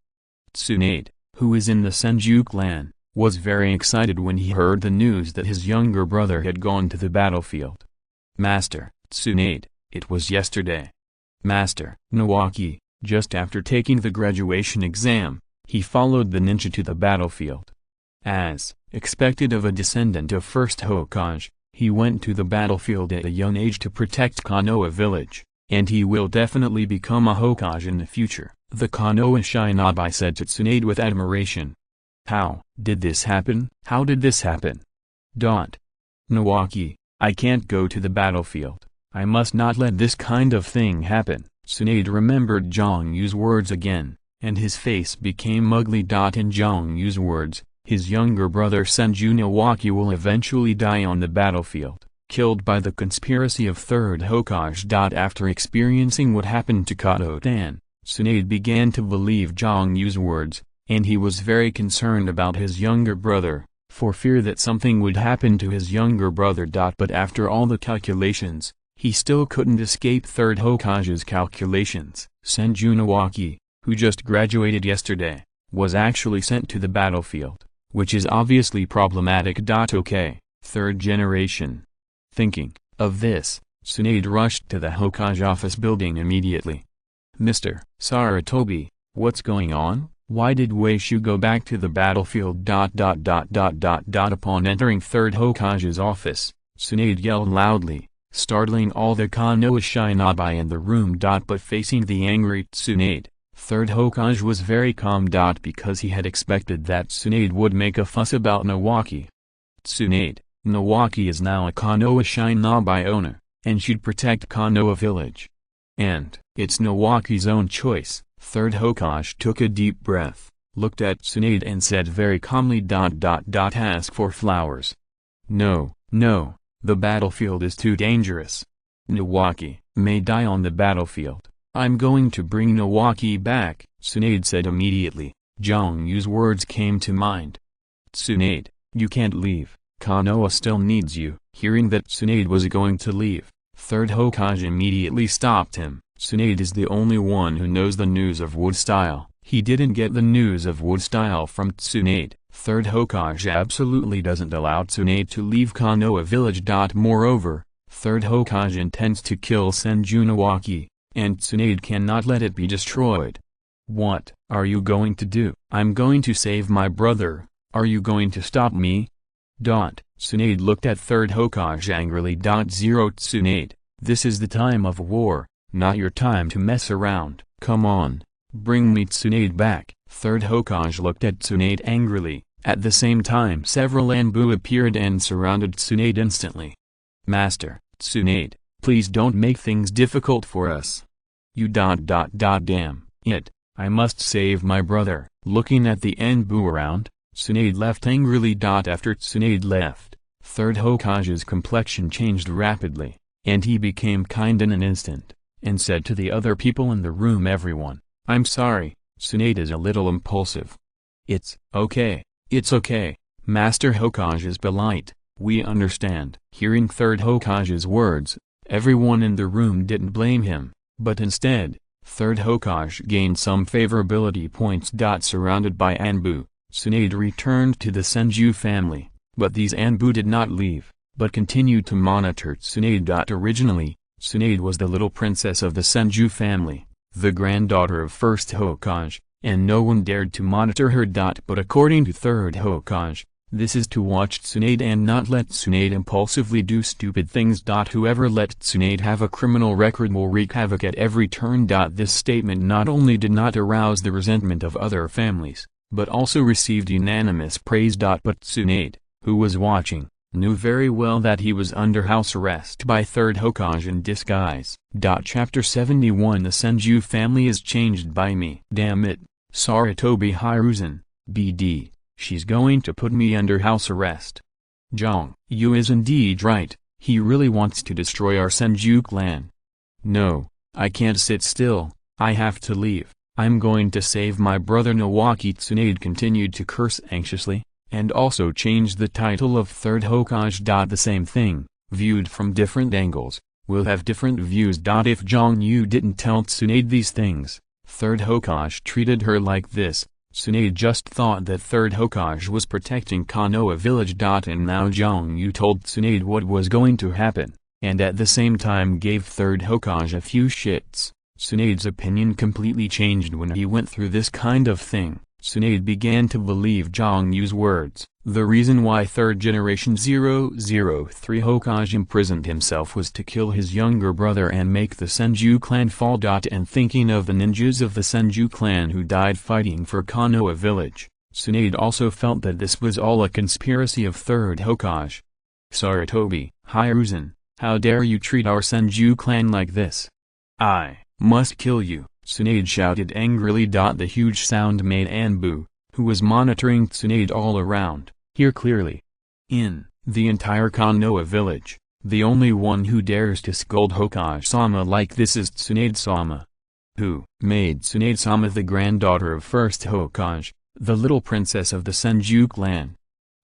Speaker 2: Tsunade, who is in the Senju clan, was very excited when he heard the news that his younger brother had gone to the battlefield. Master, Tsunade, it was yesterday. Master, Nawaki, just after taking the graduation exam, he followed the ninja to the battlefield. As expected of a descendant of first Hokage, he went to the battlefield at a young age to protect Konoha village, and he will definitely become a Hokage in the future, the Konoha Shinobi said to Tsunade with admiration. How did this happen? How did this happen? Nawaki, I can't go to the battlefield. I must not let this kind of thing happen. Tsunade remembered Jiang Yu's words again, and his face became ugly. In Jiang Yu's words, his younger brother Senju Nawaki will eventually die on the battlefield, killed by the conspiracy of third Hokage. After experiencing what happened to Kato-tan, Tsunade began to believe Jiang Yu's words, and he was very concerned about his younger brother, for fear that something would happen to his younger brother. But after all the calculations,
Speaker 1: he still couldn't escape third Hokage's calculations. Senju Nawaki, who just graduated yesterday, was actually sent to the battlefield, which is obviously problematic. Okay, third generation. Thinking of this, Tsunade rushed to the Hokage office building immediately. Mr. Sarutobi, what's going on? Why did Weishu go back to the battlefield? Upon entering third Hokage's office, Tsunade yelled loudly, startling all the Konoha shinobi in the room. But facing the angry Tsunade, third Hokage was very calm. Because he had expected that Tsunade would make a fuss about Nawaki. Tsunade, Nawaki is now a Konoha shinobi owner, and should protect Konoha village. And it's Nawaki's own choice. Third Hokage took a deep breath, looked at Tsunade and said very calmly, ask for flowers. No, the battlefield is too dangerous. Nawaki may die on the battlefield. I'm going to bring Nawaki back, Tsunade said immediately. Jiang Yu's words came to mind. Tsunade, you can't leave, Konoha still needs you. Hearing that Tsunade was going to leave, third Hokage immediately stopped him. Tsunade is the only one who knows the news of Wood Style. He didn't get the news of Wood Style from Tsunade. Third Hokage absolutely doesn't allow Tsunade to leave Konoha village. Moreover, third Hokage intends to kill Senju Nawaki, and Tsunade cannot let it be destroyed. What are you going to do? I'm going to save my brother. Are you going to stop me? Tsunade looked at third Hokage angrily. Tsunade, this is the time of war, not your time to mess around. Come on, bring me Tsunade back. Third Hokage looked at Tsunade angrily. At the same time several Anbu appeared and surrounded Tsunade instantly. Master, Tsunade, please don't make things difficult for us. You damn it, I must save my brother. Looking at the Anbu around, Tsunade left angrily. After Tsunade left, third Hokage's complexion changed rapidly, and he became kind in an instant, and said to the other people in the room, everyone, I'm sorry, Tsunade is a little impulsive. It's okay, Master Hokage is polite, we understand. Hearing third Hokage's words, everyone in the room didn't blame him, but instead, third Hokage gained some favorability points. Surrounded by Anbu, Tsunade returned to the Senju family, but these Anbu did not leave, but continued to monitor Tsunade. Originally, Tsunade was the little princess of the Senju family, the granddaughter of first Hokage, and no one dared to monitor her. But according to third Hokage, this is to watch Tsunade and not let Tsunade impulsively do stupid things. Whoever let Tsunade have a criminal record will wreak havoc at every turn. This statement not only did not arouse the resentment of other families, but also received unanimous praise. But Tsunade, who was watching, knew very well that he was under house arrest by third Hokage in disguise. Chapter 71 The Senju family is changed by me. Damn it, Sarutobi Hiruzen, BD, she's going to put me under house arrest. Jiang Yu is indeed right, he really wants to destroy our Senju clan. No, I can't sit still, I have to leave, I'm going to save my brother Nawaki. Tsunade continued to curse anxiously, and also changed the title of third Hokage. The same thing, viewed from different angles, will have different views. If Jiang Yu didn't tell Tsunade these things, third Hokage treated her like this, Tsunade just thought that third Hokage was protecting Konoha village. And now Jiang Yu told Tsunade what was going to happen, and at the same time gave third Hokage a few shits. Tsunade's opinion completely changed when he went through this kind of thing. Tsunade began to believe Jiang Yu's words. The reason why third generation 003 Hokage imprisoned himself was to kill his younger brother and make the Senju clan fall. And thinking of the ninjas of the Senju clan who died fighting for Konoha village, Tsunade also felt that this was all a conspiracy of third Hokage. Sarutobi Hiruzen, how dare you treat our Senju clan like this? I must kill you, Tsunade shouted angrily. The huge sound made Anbu, who was monitoring Tsunade all around, hear clearly. In the entire Konoha village, the only one who dares to scold Hokage-sama like this is Tsunade-sama. Who made Tsunade-sama the granddaughter of first Hokage, the little princess of the Senju clan.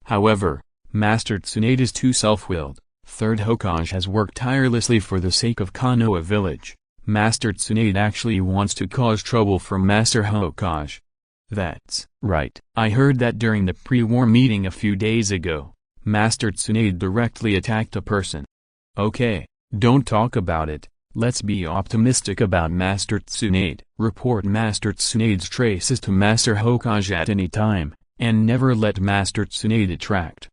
Speaker 1: However, Master Tsunade is too self-willed, 3rd Hokage has worked tirelessly for the sake of Konoha village. Master Tsunade actually wants to cause trouble for Master Hokage. That's right. I heard that during the pre-war meeting a few days ago, Master Tsunade directly attacked a person. Okay, don't talk about it. Let's be optimistic about Master Tsunade. Report Master Tsunade's traces to Master Hokage at any time, and never let Master Tsunade attract.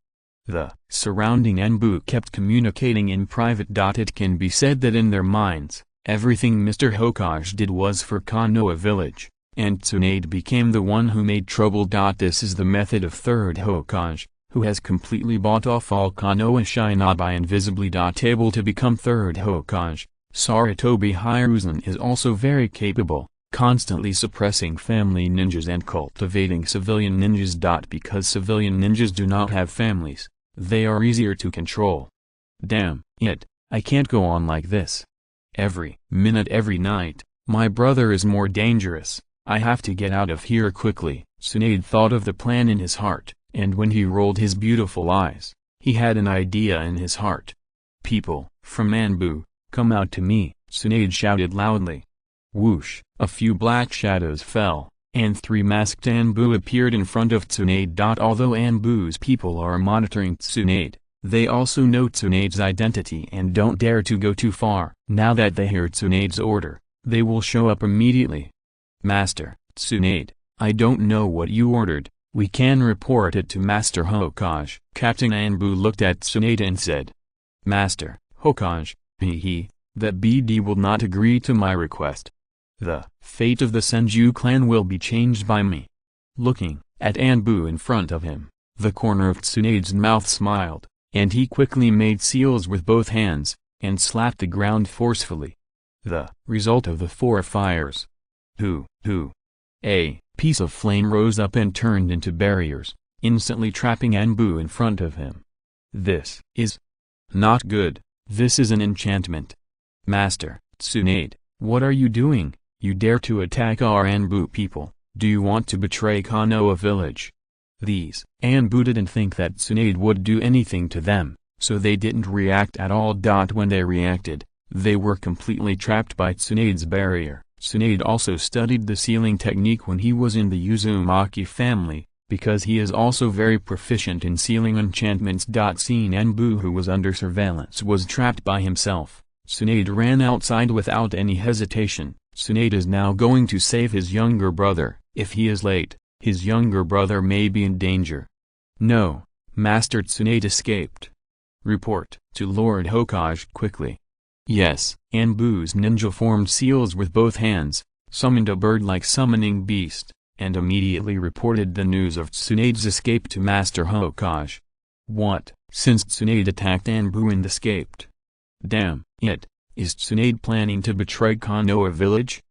Speaker 1: The surrounding Anbu kept communicating in private. It can be said that in their minds, everything Mr. Hokage did was for Konoha village, and Tsunade became the one who made trouble. This is the method of 3rd Hokage, who has completely bought off all Konoha shinobi and visibly able to become 3rd Hokage. Sarutobi Hiruzen is also very capable, constantly suppressing family ninjas and cultivating civilian ninjas. Because civilian ninjas do not have families, they are easier to control. Damn it, I can't go on like this. Every minute, every night, my brother is more dangerous. I have to get out of here quickly. Tsunade thought of the plan in his heart, and when he rolled his beautiful eyes, he had an idea in his heart. People from Anbu, come out to me, Tsunade shouted loudly. Whoosh, a few black shadows fell, and 3 masked Anbu appeared in front of Tsunade. Although Anbu's people are monitoring Tsunade, they also know Tsunade's identity and don't dare to go too far. Now that they hear Tsunade's order, they will show up immediately. Master Tsunade, I don't know what you ordered. We can report it to Master Hokage. Captain Anbu looked at Tsunade and said, Master Hokage, that BD will not agree to my request. The fate of the Senju clan will be changed by me. Looking at Anbu in front of him, the corner of Tsunade's mouth smiled, and he quickly made seals with both hands, and slapped the ground forcefully. The result of the 4 fires. A piece of flame rose up and turned into barriers, instantly trapping Anbu in front of him. This is not good. This is an enchantment. Master Tsunade, what are you doing? You dare to attack our Anbu people. Do you want to betray Konoha village? These Anbu didn't think that Tsunade would do anything to them, so they didn't react at all. When they reacted, they were completely trapped by Tsunade's barrier. Tsunade also studied the sealing technique when he was in the Uzumaki family, because he is also very proficient in sealing enchantments. Seeing Anbu who was under surveillance was trapped by himself, Tsunade ran outside without any hesitation. Tsunade is now going to save his younger brother. If he is late, his younger brother may be in danger. No, Master Tsunade escaped. Report to Lord Hokage quickly. Yes, Anbu's ninja formed seals with both hands, summoned a bird-like summoning beast, and immediately reported the news of Tsunade's escape to Master Hokage. What, since Tsunade attacked Anbu and escaped? Damn it, is Tsunade planning to betray Konoha village?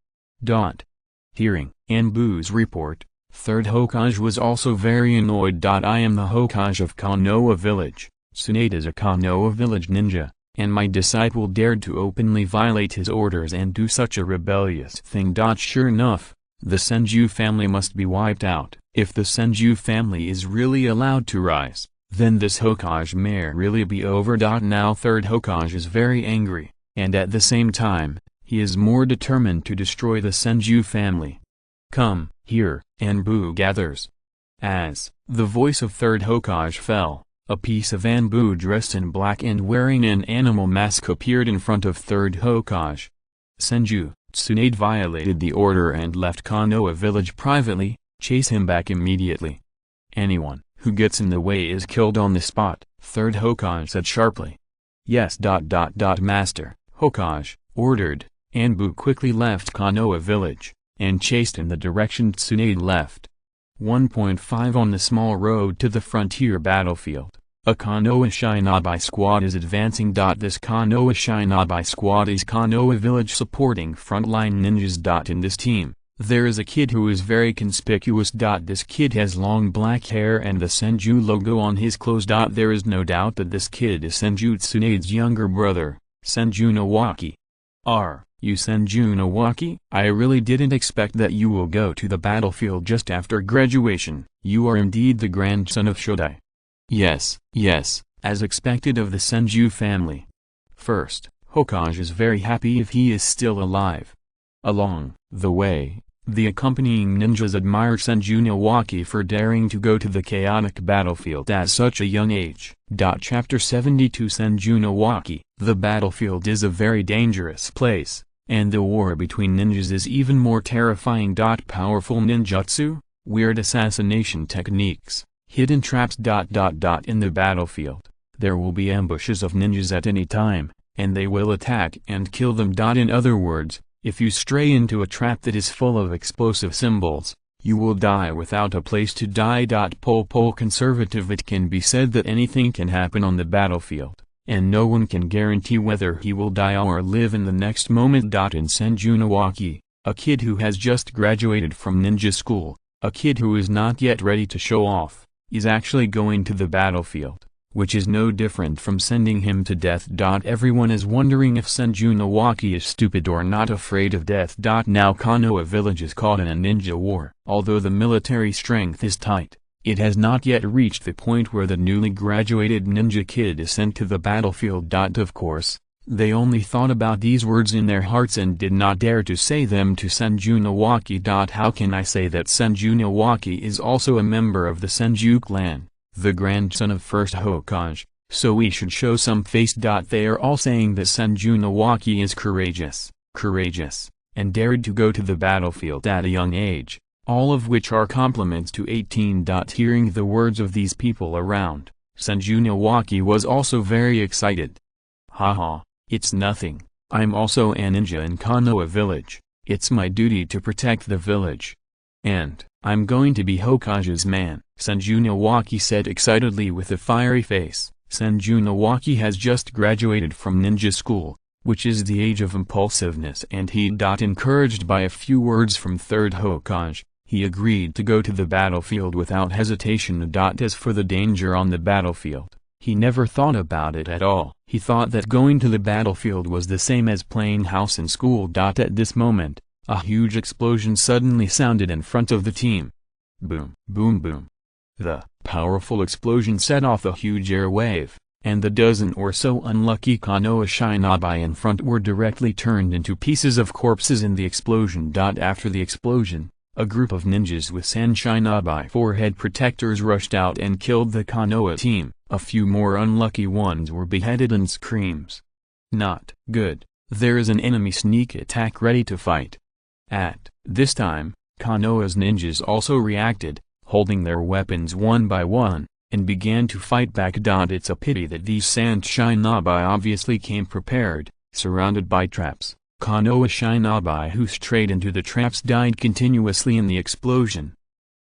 Speaker 1: Hearing Anbu's report, 3rd Hokage was also very annoyed. I am the Hokage of Konoha village. Tsunade is a Konoha village ninja, and my disciple dared to openly violate his orders and do such a rebellious thing. Sure enough, the Senju family must be wiped out. If the Senju family is really allowed to rise, then this Hokage may really be over. Now 3rd Hokage is very angry, and at the same time, he is more determined to destroy the Senju family. Come here, Anbu gathers. As the voice of 3rd Hokage fell, a piece of Anbu dressed in black and wearing an animal mask appeared in front of 3rd Hokage. Senju, Tsunade violated the order and left Konoha village privately. Chase him back immediately. Anyone who gets in the way is killed on the spot, 3rd Hokage said sharply. Yes. Master Hokage ordered. Anbu quickly left Konoha village, and chased in the direction Tsunade left. 1.5 On the small road to the frontier battlefield, a Konoha shinobi squad is advancing. This Konoha shinobi squad is Konoha village supporting frontline ninjas. In this team, there is a kid who is very conspicuous. This kid has long black hair and the Senju logo on his clothes. There is no doubt that this kid is Senju Tsunade's younger brother, Senju Nawaki. Are you Senju Nawaki? I really didn't expect that you will go to the battlefield just after graduation. You are indeed the grandson of Shodai. Yes,
Speaker 2: as expected of the Senju family. First, Hokage is very happy if he is still alive. Along the way, the accompanying ninjas admire Senju Nawaki for daring to go to the chaotic battlefield at such a young age. Chapter 72 Senju Nawaki. The battlefield is a very dangerous place, and the war between ninjas is even more terrifying. Powerful ninjutsu, weird assassination techniques, hidden traps. In the battlefield, there will be ambushes of ninjas at any time, and they will attack and kill them. In other words, if you stray into a trap that is full of explosive symbols, you will die without a place to die. Pol conservative. It can be said that anything can happen on the battlefield, and no one can guarantee whether he will die or live in the next moment. In Senju Nawaki, a kid who has just graduated from ninja school, a kid who is not yet ready to show off, is actually going to the battlefield, which is no different from sending him to death. Everyone is wondering if Senju Nawaki is stupid or not afraid of death. Now Konoha village is caught in a ninja war. Although the military strength is tight, it has not yet reached the point where the newly graduated ninja kid is sent to the battlefield. Of course, they only thought about these words in their hearts and did not dare to say them to Senju Nawaki. How can I say that Senju Nawaki is also a member of the Senju clan, the grandson of first Hokage, so we should show some face. They are all saying that Senju Nawaki is courageous, and dared to go to the battlefield at a young age, all of which are compliments to 18. Hearing the words of these people around, Senju Nawaki was also very excited. Haha, it's nothing, I'm also a ninja in Konoha village, it's my duty to protect the village. And I'm going to be Hokage's man, Senju Nawaki said excitedly with a fiery face. Senju Nawaki has just graduated from ninja school, which is the age of impulsiveness, and he encouraged by a few words from third Hokage, he agreed to go to the battlefield without hesitation. As for the danger on the battlefield, he never thought about it at all. He thought that going to the battlefield was the same as playing house in school. At this moment, a huge explosion suddenly sounded in front of the team. Boom, boom, boom. The powerful explosion set off a huge air wave, and the dozen or so unlucky Konoha shinobi in front were directly turned into pieces of corpses in the explosion. After the explosion, a group of ninjas with sand shinobi forehead protectors rushed out and killed the Konoha team. A few more unlucky ones were beheaded and screams. Not good, there is an enemy sneak attack ready to fight. At this time, Konoha's ninjas also reacted, holding their weapons one by one, and began to fight back. It's a pity that these sand shinobi obviously came prepared, surrounded by traps. Konoha shinobi who strayed into the traps died continuously in the explosion.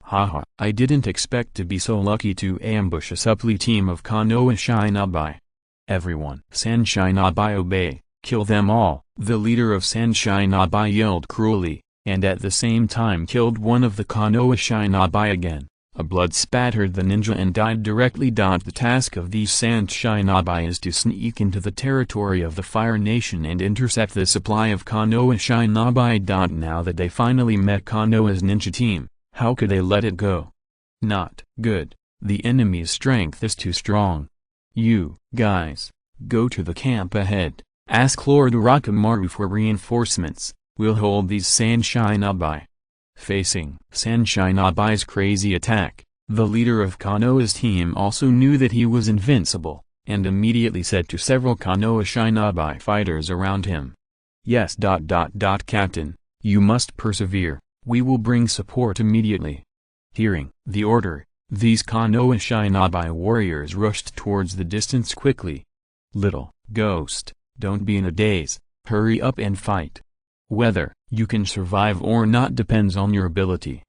Speaker 2: Haha, I didn't expect to be so lucky to ambush a supply team of Konoha shinobi. Everyone. Sand shinobi obey, kill them all. The leader of sand shinobi yelled cruelly, and at the same time killed one of the Konoha shinobi again. A blood spattered the ninja and died directly. The task of these sand shinobi is to sneak into the territory of the Fire Nation and intercept the supply of Konoha shinobi. Now that they finally met Konoha's ninja team, how could they let it go? Not good, the enemy's strength is too strong. You guys, go to the camp ahead, ask Lord Orochimaru for reinforcements, we'll hold these sand shinobi. Facing sand shinobi's crazy attack, the leader of Konoha's team also knew that he was invincible, and immediately said to several Konoha shinobi fighters around him, "Yes. Captain, you must persevere, we will bring support immediately." Hearing the order, these Konoha shinobi warriors rushed towards the distance quickly. Little ghost, don't be in a daze, hurry up and fight. Whether you can survive or not depends on your ability.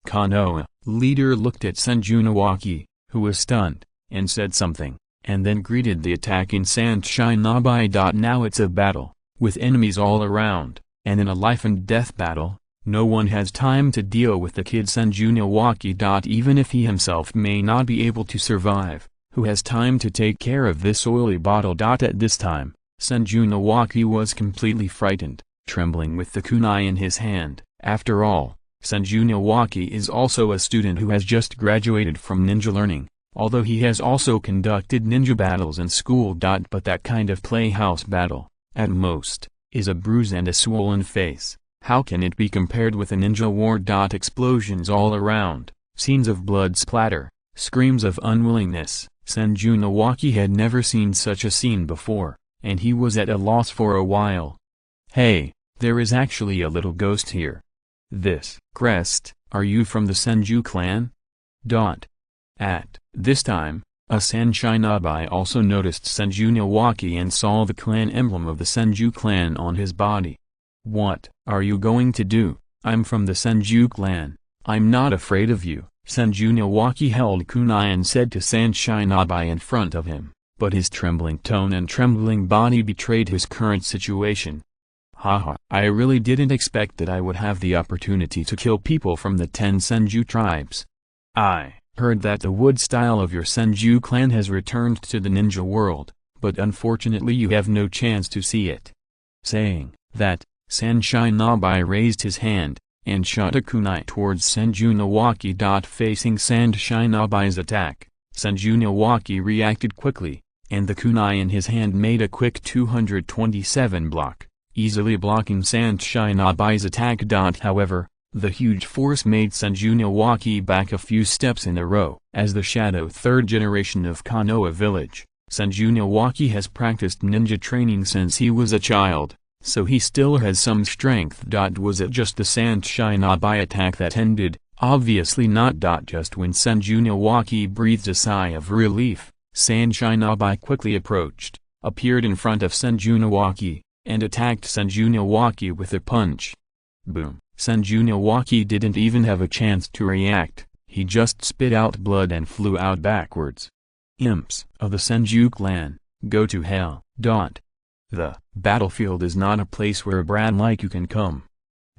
Speaker 2: Konoha leader looked at Senju Nawaki, who was stunned, and said something, and then greeted the attacking sand shinobi. Now it's a battle, with enemies all around, and in a life and death battle, no one has time to deal with the kid Senju Nawaki. Even if he himself may not be able to survive, who has time to take care of this oily bottle? At this time, Senju Nawaki was completely frightened, trembling with the kunai in his hand. After all, Senju Nawaki is also a student who has just graduated from ninja learning, although he has also conducted ninja battles in school. But that kind of playhouse battle, at most, is a bruise and a swollen face. How can it be compared with a ninja war? Explosions all around, scenes of blood splatter, screams of unwillingness. Senju Nawaki had never seen such a scene before, and he was at a loss for a while. Hey, there is actually a little ghost here. This crest, are you from the Senju clan? At this time, a Sanshin Nabai also noticed Senju Nawaki and saw the clan emblem of the Senju clan on his body. What are you going to do? I'm from the Senju clan. I'm not afraid of you. Senju Nawaki held kunai and said to Sanshin Nabai in front of him, but his trembling tone and trembling body betrayed his current situation. Haha, I really didn't expect that I would have the opportunity to kill people from the 10 Senju tribes. I heard that the wood style of your Senju clan has returned to the ninja world, but unfortunately you have no chance to see it. Saying that, Sanshin Nabai raised his hand, and shot a kunai towards Senju Nawaki. Facing Sanshin Nabai's attack, Senju Nawaki reacted quickly, and the kunai in his hand made a quick 227 block, easily blocking Sanshin Nabai's attack. However, the huge force made Senju Nawaki back a few steps in a row. As the shadow third generation of Konoha village, Senju Nawaki has practiced ninja training since he was a child, so he still has some strength. Was it just the Sanshin Nabai attack that ended? Obviously not. Just when Senju Nawaki breathed a sigh of relief, Sanshin Nabai quickly approached, appeared in front of Senju Nawaki, and attacked Senju Nawaki with a punch. Boom! Senju Nawaki didn't even have a chance to react, he just spit out blood and flew out backwards. Imps of the Senju clan, go to hell. The battlefield is not a place where a brat like you can come.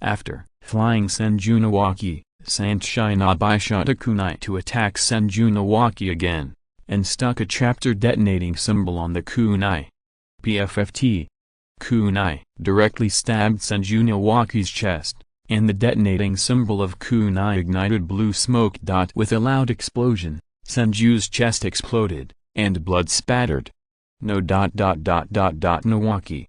Speaker 2: After flying Senju Nawaki, Sanshin Nabai shot a kunai to attack Senju Nawaki again, and stuck a chapter detonating symbol on the kunai. PFFT. Kunai directly stabbed Senju Nawaki's chest, and the detonating symbol of kunai ignited blue smoke. With a loud explosion, Senju's chest exploded, and blood spattered. No. Nawaki.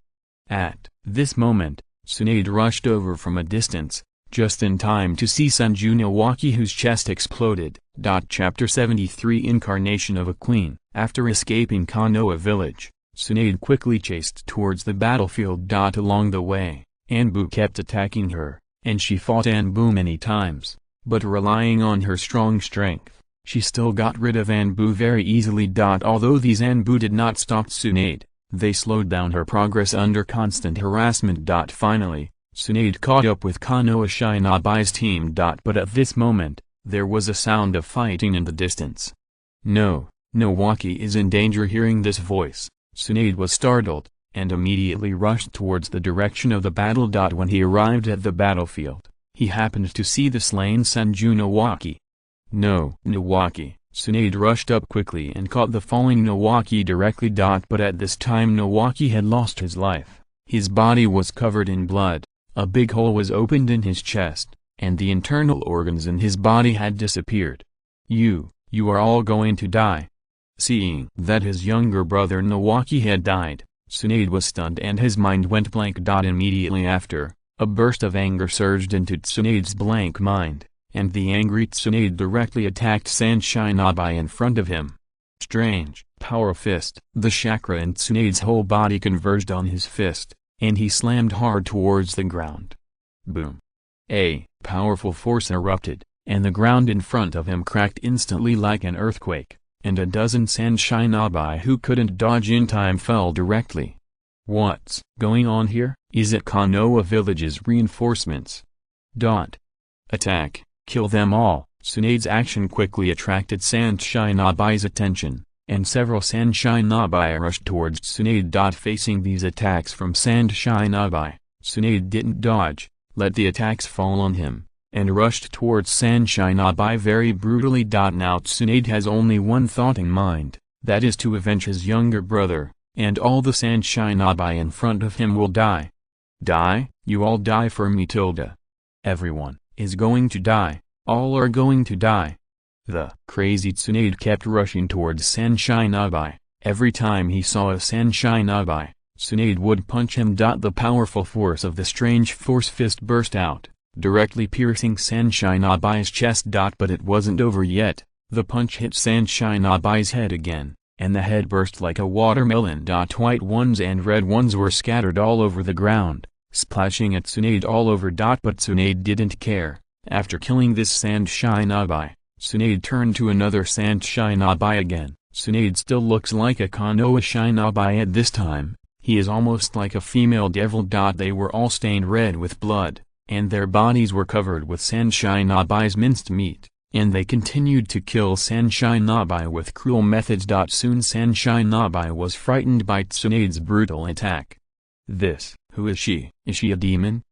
Speaker 2: At this moment, Tsunade rushed over from a distance, just in time to see Senju Nawaki whose chest exploded. Chapter 73 Incarnation of a Queen. After escaping Konoha village, Tsunade quickly chased towards the battlefield. Along the way, Anbu kept attacking her, and she fought Anbu many times, but relying on her strong strength, she still got rid of Anbu very easily. Although these Anbu did not stop Tsunade, they slowed down her progress under constant harassment. Finally, Tsunade caught up with Konoha Shinobai's team. But at this moment, there was a sound of fighting in the distance. No, Nawaki is in danger. Hearing this voice, Tsunade was startled, and immediately rushed towards the direction of the battle. When he arrived at the battlefield, he happened to see the slain Senju Nawaki. No, Nawaki. Tsunade rushed up quickly and caught the falling Nawaki directly. But at this time Nawaki had lost his life. His body was covered in blood, a big hole was opened in his chest, and the internal organs in his body had disappeared. You are all going to die. Seeing that his younger brother Nawaki had died, Tsunade was stunned and his mind went blank. Immediately after, a burst of anger surged into Tsunade's blank mind, and the angry Tsunade directly attacked Sanshin Nabai in front of him. Strange power fist. The chakra in Tsunade's whole body converged on his fist, and he slammed hard towards the ground. Boom! A powerful force erupted, and the ground in front of him cracked instantly like an earthquake, and a dozen Sanshin Nabai who couldn't dodge in time fell directly. What's going on here? Is it Konoha village's reinforcements? Attack, kill them all. Tsunade's action quickly attracted Sanshin Nabai's attention, and several Sanshin Nabai rushed towards Tsunade. Facing these attacks from Sanshin Nabai, Tsunade didn't dodge, let the attacks fall on him, and rushed towards Sanshin Nabai very brutally. Now Tsunade has only one thought in mind, that is to avenge his younger brother, and all the Sanshin Nabai in front of him will die. Die? You all die for me. Everyone is going to die, all are going to die. The crazy Tsunade kept rushing towards Sanshinabai. Every time he saw a Sanshinabai, Tsunade would punch him. The powerful force of the strange force fist burst out, directly piercing Sanshinabai's chest. But it wasn't over yet. The punch hit Sanshinabai's head again, and the head burst like a watermelon. White ones and red ones were scattered all over the ground, splashing at Tsunade all over. But Tsunade didn't care. After killing this Sanshinabai, Tsunade turned to another Sanshinabai again. Tsunade still looks like a Konoha Shinabai at this time. He is almost like a female devil. They were all stained red with blood, and their bodies were covered with Sanshinabai's minced meat, and they continued to kill Sanshinabai with cruel methods. Soon Sanshinabai was frightened by Tsunade's brutal attack. Who is she? Is she a demon?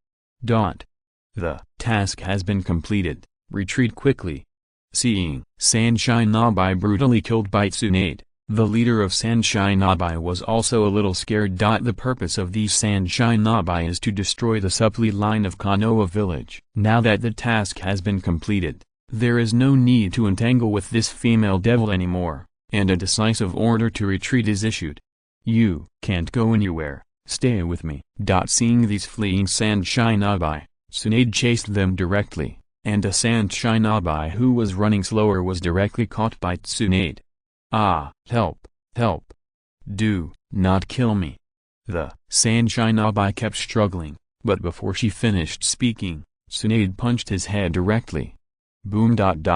Speaker 2: The task has been completed. Retreat quickly. Seeing Sanshinabai brutally killed by Tsunade, the leader of Sanshinabai was also a little scared. The purpose of these Sanshinabai is to destroy the supply line of Konoha village. Now that the task has been completed, there is no need to entangle with this female devil anymore, and a decisive order to retreat is issued. You can't go anywhere, stay with me. Seeing these fleeing Sanshinabai, Tsunade chased them directly, and a Sanshinabai who was running slower was directly caught by Tsunade. Ah, help, help. Do not kill me. The Sanshinabai kept struggling, but before she finished speaking, Tsunade punched his head directly. Boom. With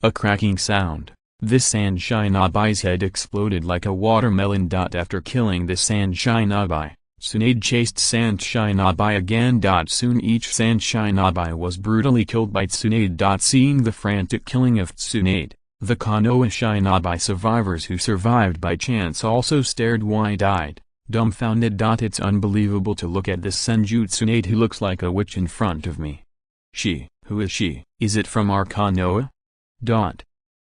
Speaker 2: a cracking sound, this Sanshinabai's head exploded like a watermelon. After killing the Sanshinabai, Tsunade chased Sanshinabai again. Soon each Sanshinabai was brutally killed by Tsunade. Seeing the frantic killing of Tsunade, the Konoha Shinabai survivors who survived by chance also stared wide-eyed, dumbfounded. It's unbelievable to look at this Senju Tsunade who looks like a witch in front of me. Who is she? Is it from our Konoha?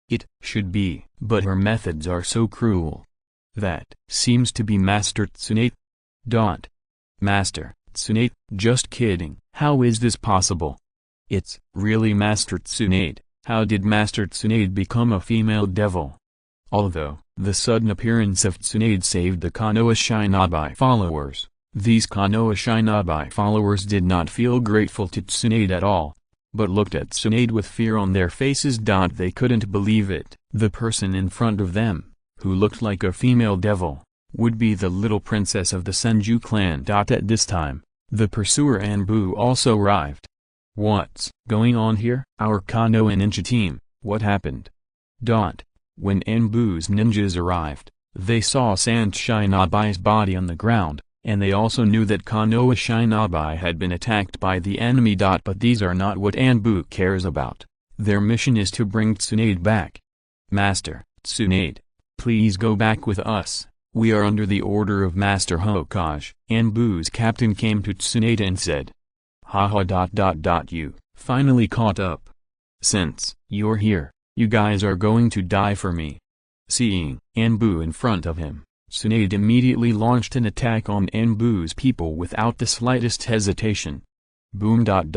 Speaker 2: It should be, but her methods are so cruel. That seems to be Master Tsunade. Master Tsunade, just kidding. How is this possible? It's really Master Tsunade. How did Master Tsunade become a female devil? Although the sudden appearance of Tsunade saved the Konoha Shinabai followers, these Konoha Shinabai followers did not feel grateful to Tsunade at all, but looked at Tsunade with fear on their faces. They couldn't believe it. The person in front of them, who looked like a female devil, would be the little princess of the Senju clan. At this time, the pursuer Anbu also arrived. What's going on here? Our Konoha ninja team, what happened? When Anbu's ninjas arrived, they saw Sanshinabai's body on the ground, and they also knew that Konoha Shinabai had been attacked by the enemy. But these are not what Anbu cares about. Their mission is to bring Tsunade back. Master Tsunade, please go back with us. We are under the order of Master Hokage. Anbu's captain came to Tsunade and said, Haha. You finally caught up. Since you're here, you guys are going to die for me. Seeing Anbu in front of him, Tsunade immediately launched an attack on Anbu's people without the slightest hesitation. Boom. With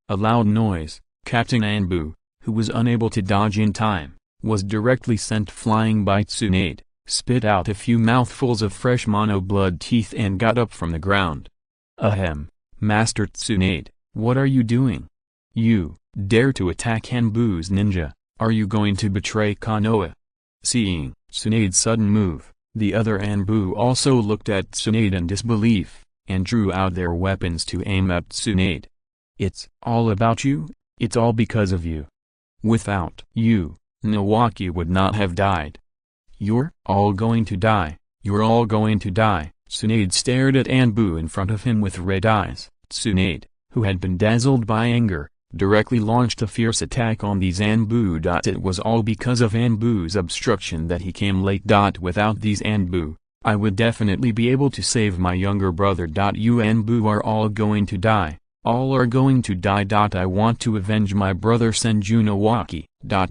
Speaker 2: a loud noise, Captain Anbu, who was unable to dodge in time, was directly sent flying by Tsunade, spit out a few mouthfuls of fresh mono blood teeth and got up from the ground. Ahem, Master Tsunade, what are you doing? You dare to attack Anbu's ninja, are you going to betray Konoha? Seeing Tsunade's sudden move, the other Anbu also looked at Tsunade in disbelief, and drew out their weapons to aim at Tsunade. It's all about you, it's all because of you. Without you, Nawaki would not have died. You're all going to die, you're all going to die. Tsunade stared at Anbu in front of him with red eyes. Tsunade, who had been dazzled by anger, directly launched a fierce attack on these Anbu. It was all because of Anbu's obstruction that he came late. Without these Anbu, I would definitely be able to save my younger brother. You Anbu are all going to die, all are going to die. I want to avenge my brother Senju Nawaki.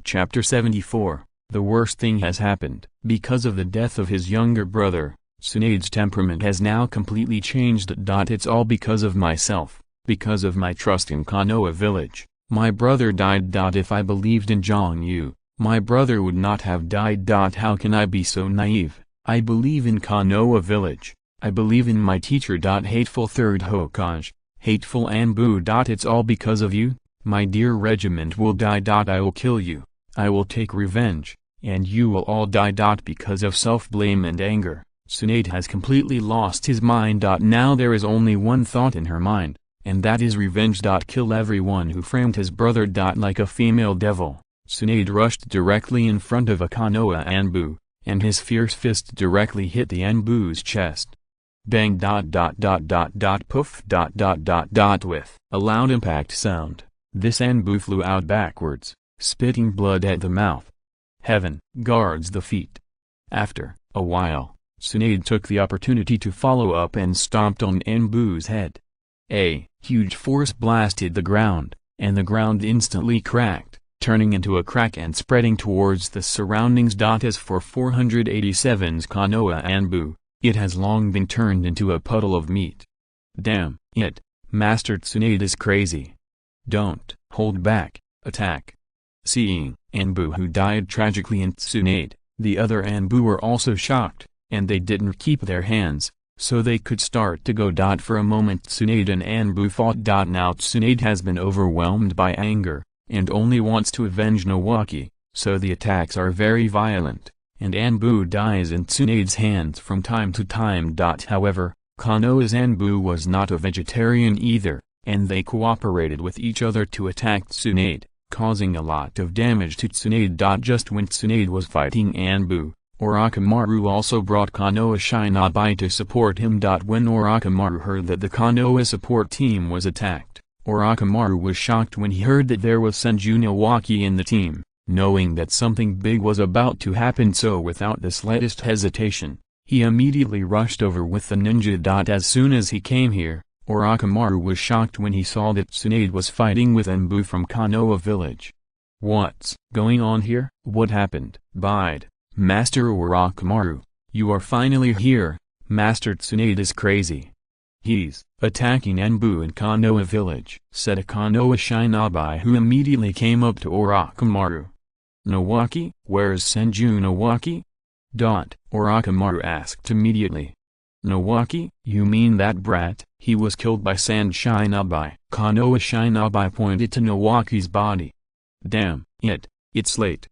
Speaker 2: Chapter 74, the worst thing has happened. Because of the death of his younger brother, Tsunade's temperament has now completely changed. It's all because of myself, because of my trust in Konoha village, My brother died. If I believed in Jiang Yu, my brother would not have died. How can I be so naive? I believe in Konoha village. I believe in my teacher. Hateful third Hokage, hateful Anbu. It's all because of you. My dear regiment will die. I will kill you. I will take revenge, and you will all die. Because of self-blame and anger, Tsunade has completely lost his mind. Now there is only one thought in her mind, and that is revenge. Kill everyone who framed his brother. Like a female devil, Tsunade rushed directly in front of a Konoha Anbu, and his fierce fist directly hit the Anbu's chest. Bang. Poof. With a loud impact sound, this Anbu flew out backwards, spitting blood at the mouth. Heaven guards the feet. After a while, Tsunade took the opportunity to follow up and stomped on Anbu's head. A huge force blasted the ground, and the ground instantly cracked, turning into a crack and spreading towards the surroundings. As for 487's Konoha Anbu, it has long been turned into a puddle of meat. Damn it, Master Tsunade is crazy. Don't hold back, attack. Seeing Anbu who died tragically and Tsunade, the other Anbu were also shocked, and they didn't keep their hands, so they could start to go. For a moment Tsunade and Anbu fought. Now Tsunade has been overwhelmed by anger, and only wants to avenge Nawaki, so the attacks are very violent, and Anbu dies in Tsunade's hands from time to time. However, Konoha's Anbu was not a vegetarian either, and they cooperated with each other to attack Tsunade, causing a lot of damage to Tsunade. Just when Tsunade was fighting Anbu, Orochimaru also brought Konoha Shinobi to support him. When Orochimaru heard that the Konoha support team was attacked, Orochimaru was shocked when he heard that there was Senju Nawaki in the team, knowing that something big was about to happen. So without the slightest hesitation, he immediately rushed over with the ninja. As soon as he came here, Orochimaru was shocked when he saw that Tsunade was fighting with Anbu from Konoha village. What's going on here? What happened? Bide, Master Orochimaru, you are finally here. Master Tsunade is crazy. He's attacking Anbu in Konoha village, said a Konoha Shinobi who immediately came up to Orochimaru. Nawaki? Where's Senju Nawaki? Orochimaru asked immediately. Nawaki? You mean that brat? He was killed by Sand Shinobi. Konoha Shinobi pointed to Nawaki's body. Damn it, it's late.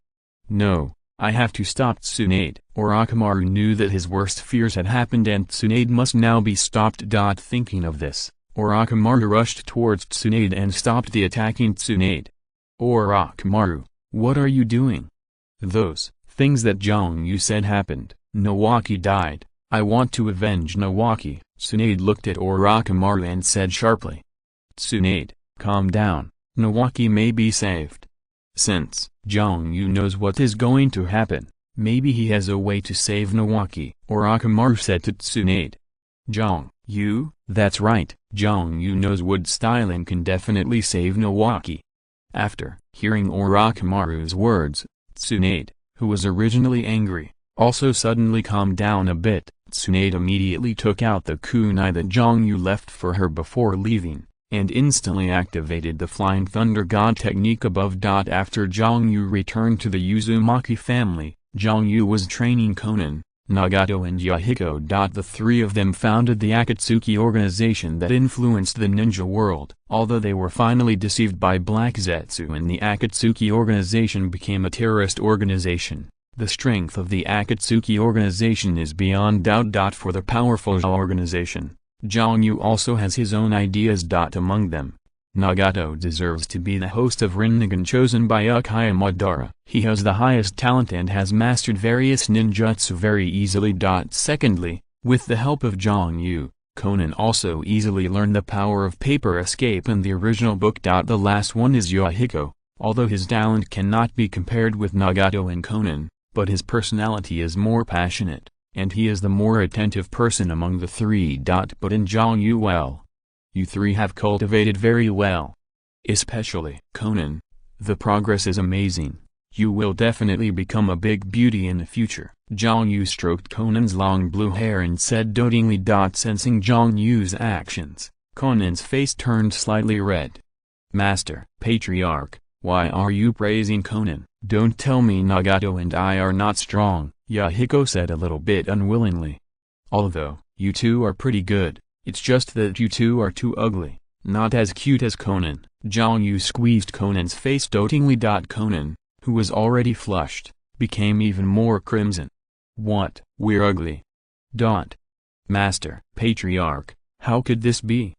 Speaker 2: No, I have to stop Tsunade. Orochimaru knew that his worst fears had happened and Tsunade must now be stopped. Thinking of this, Orochimaru rushed towards Tsunade and stopped the attacking Tsunade. Orochimaru, what are you doing? Those things that Jiang Yu said happened. Nawaki died. I want to avenge Nawaki. Tsunade looked at Orochimaru and said sharply. Tsunade, calm down. Nawaki may be saved. Since Jiang Yu knows what is going to happen, maybe he has a way to save Nawaki, Orochimaru said to Tsunade. Jiang Yu? That's right, Jiang Yu knows wood style and can definitely save Nawaki. After hearing Orochimaru's words, Tsunade, who was originally angry, also suddenly calmed down a bit. Tsunade immediately took out the kunai that Jiang Yu left for her before leaving, and instantly activated the Flying Thunder God technique above. After Jiang Yu returned to the Uzumaki family, Jiang Yu was training Konan, Nagato and Yahiko. The three of them founded the Akatsuki organization that influenced the ninja world. Although they were finally deceived by Black Zetsu and the Akatsuki organization became a terrorist organization, the strength of the Akatsuki organization is beyond doubt. For the powerful organization, Jiang Yu also has his own ideas. Among them, Nagato deserves to be the host of Rasengan chosen by Uchiha Madara. He has the highest talent and has mastered various ninjutsu very easily. Secondly, with the help of Jiang Yu, Konan also easily learned the power of paper escape in the original book. The last one is Yahiko, although his talent cannot be compared with Nagato and Konan, but his personality is more passionate, and he is the more attentive person among the three. But in Jiang Yu, well, you three have cultivated very well. Especially Konan. The progress is amazing. You will definitely become a big beauty in the future. Jiang Yu stroked Konan's long blue hair and said dotingly. Sensing Jiang Yu's actions, Konan's face turned slightly red. Master, Patriarch, why are you praising Conan? Don't tell me Nagato and I are not strong, Yahiko said a little bit unwillingly. Although, you two are pretty good, it's just that you two are too ugly, not as cute as Conan. Jiang Yu squeezed Conan's face dotingly. Conan, who was already flushed, became even more crimson. What? We're ugly? Master, Patriarch, how could this be?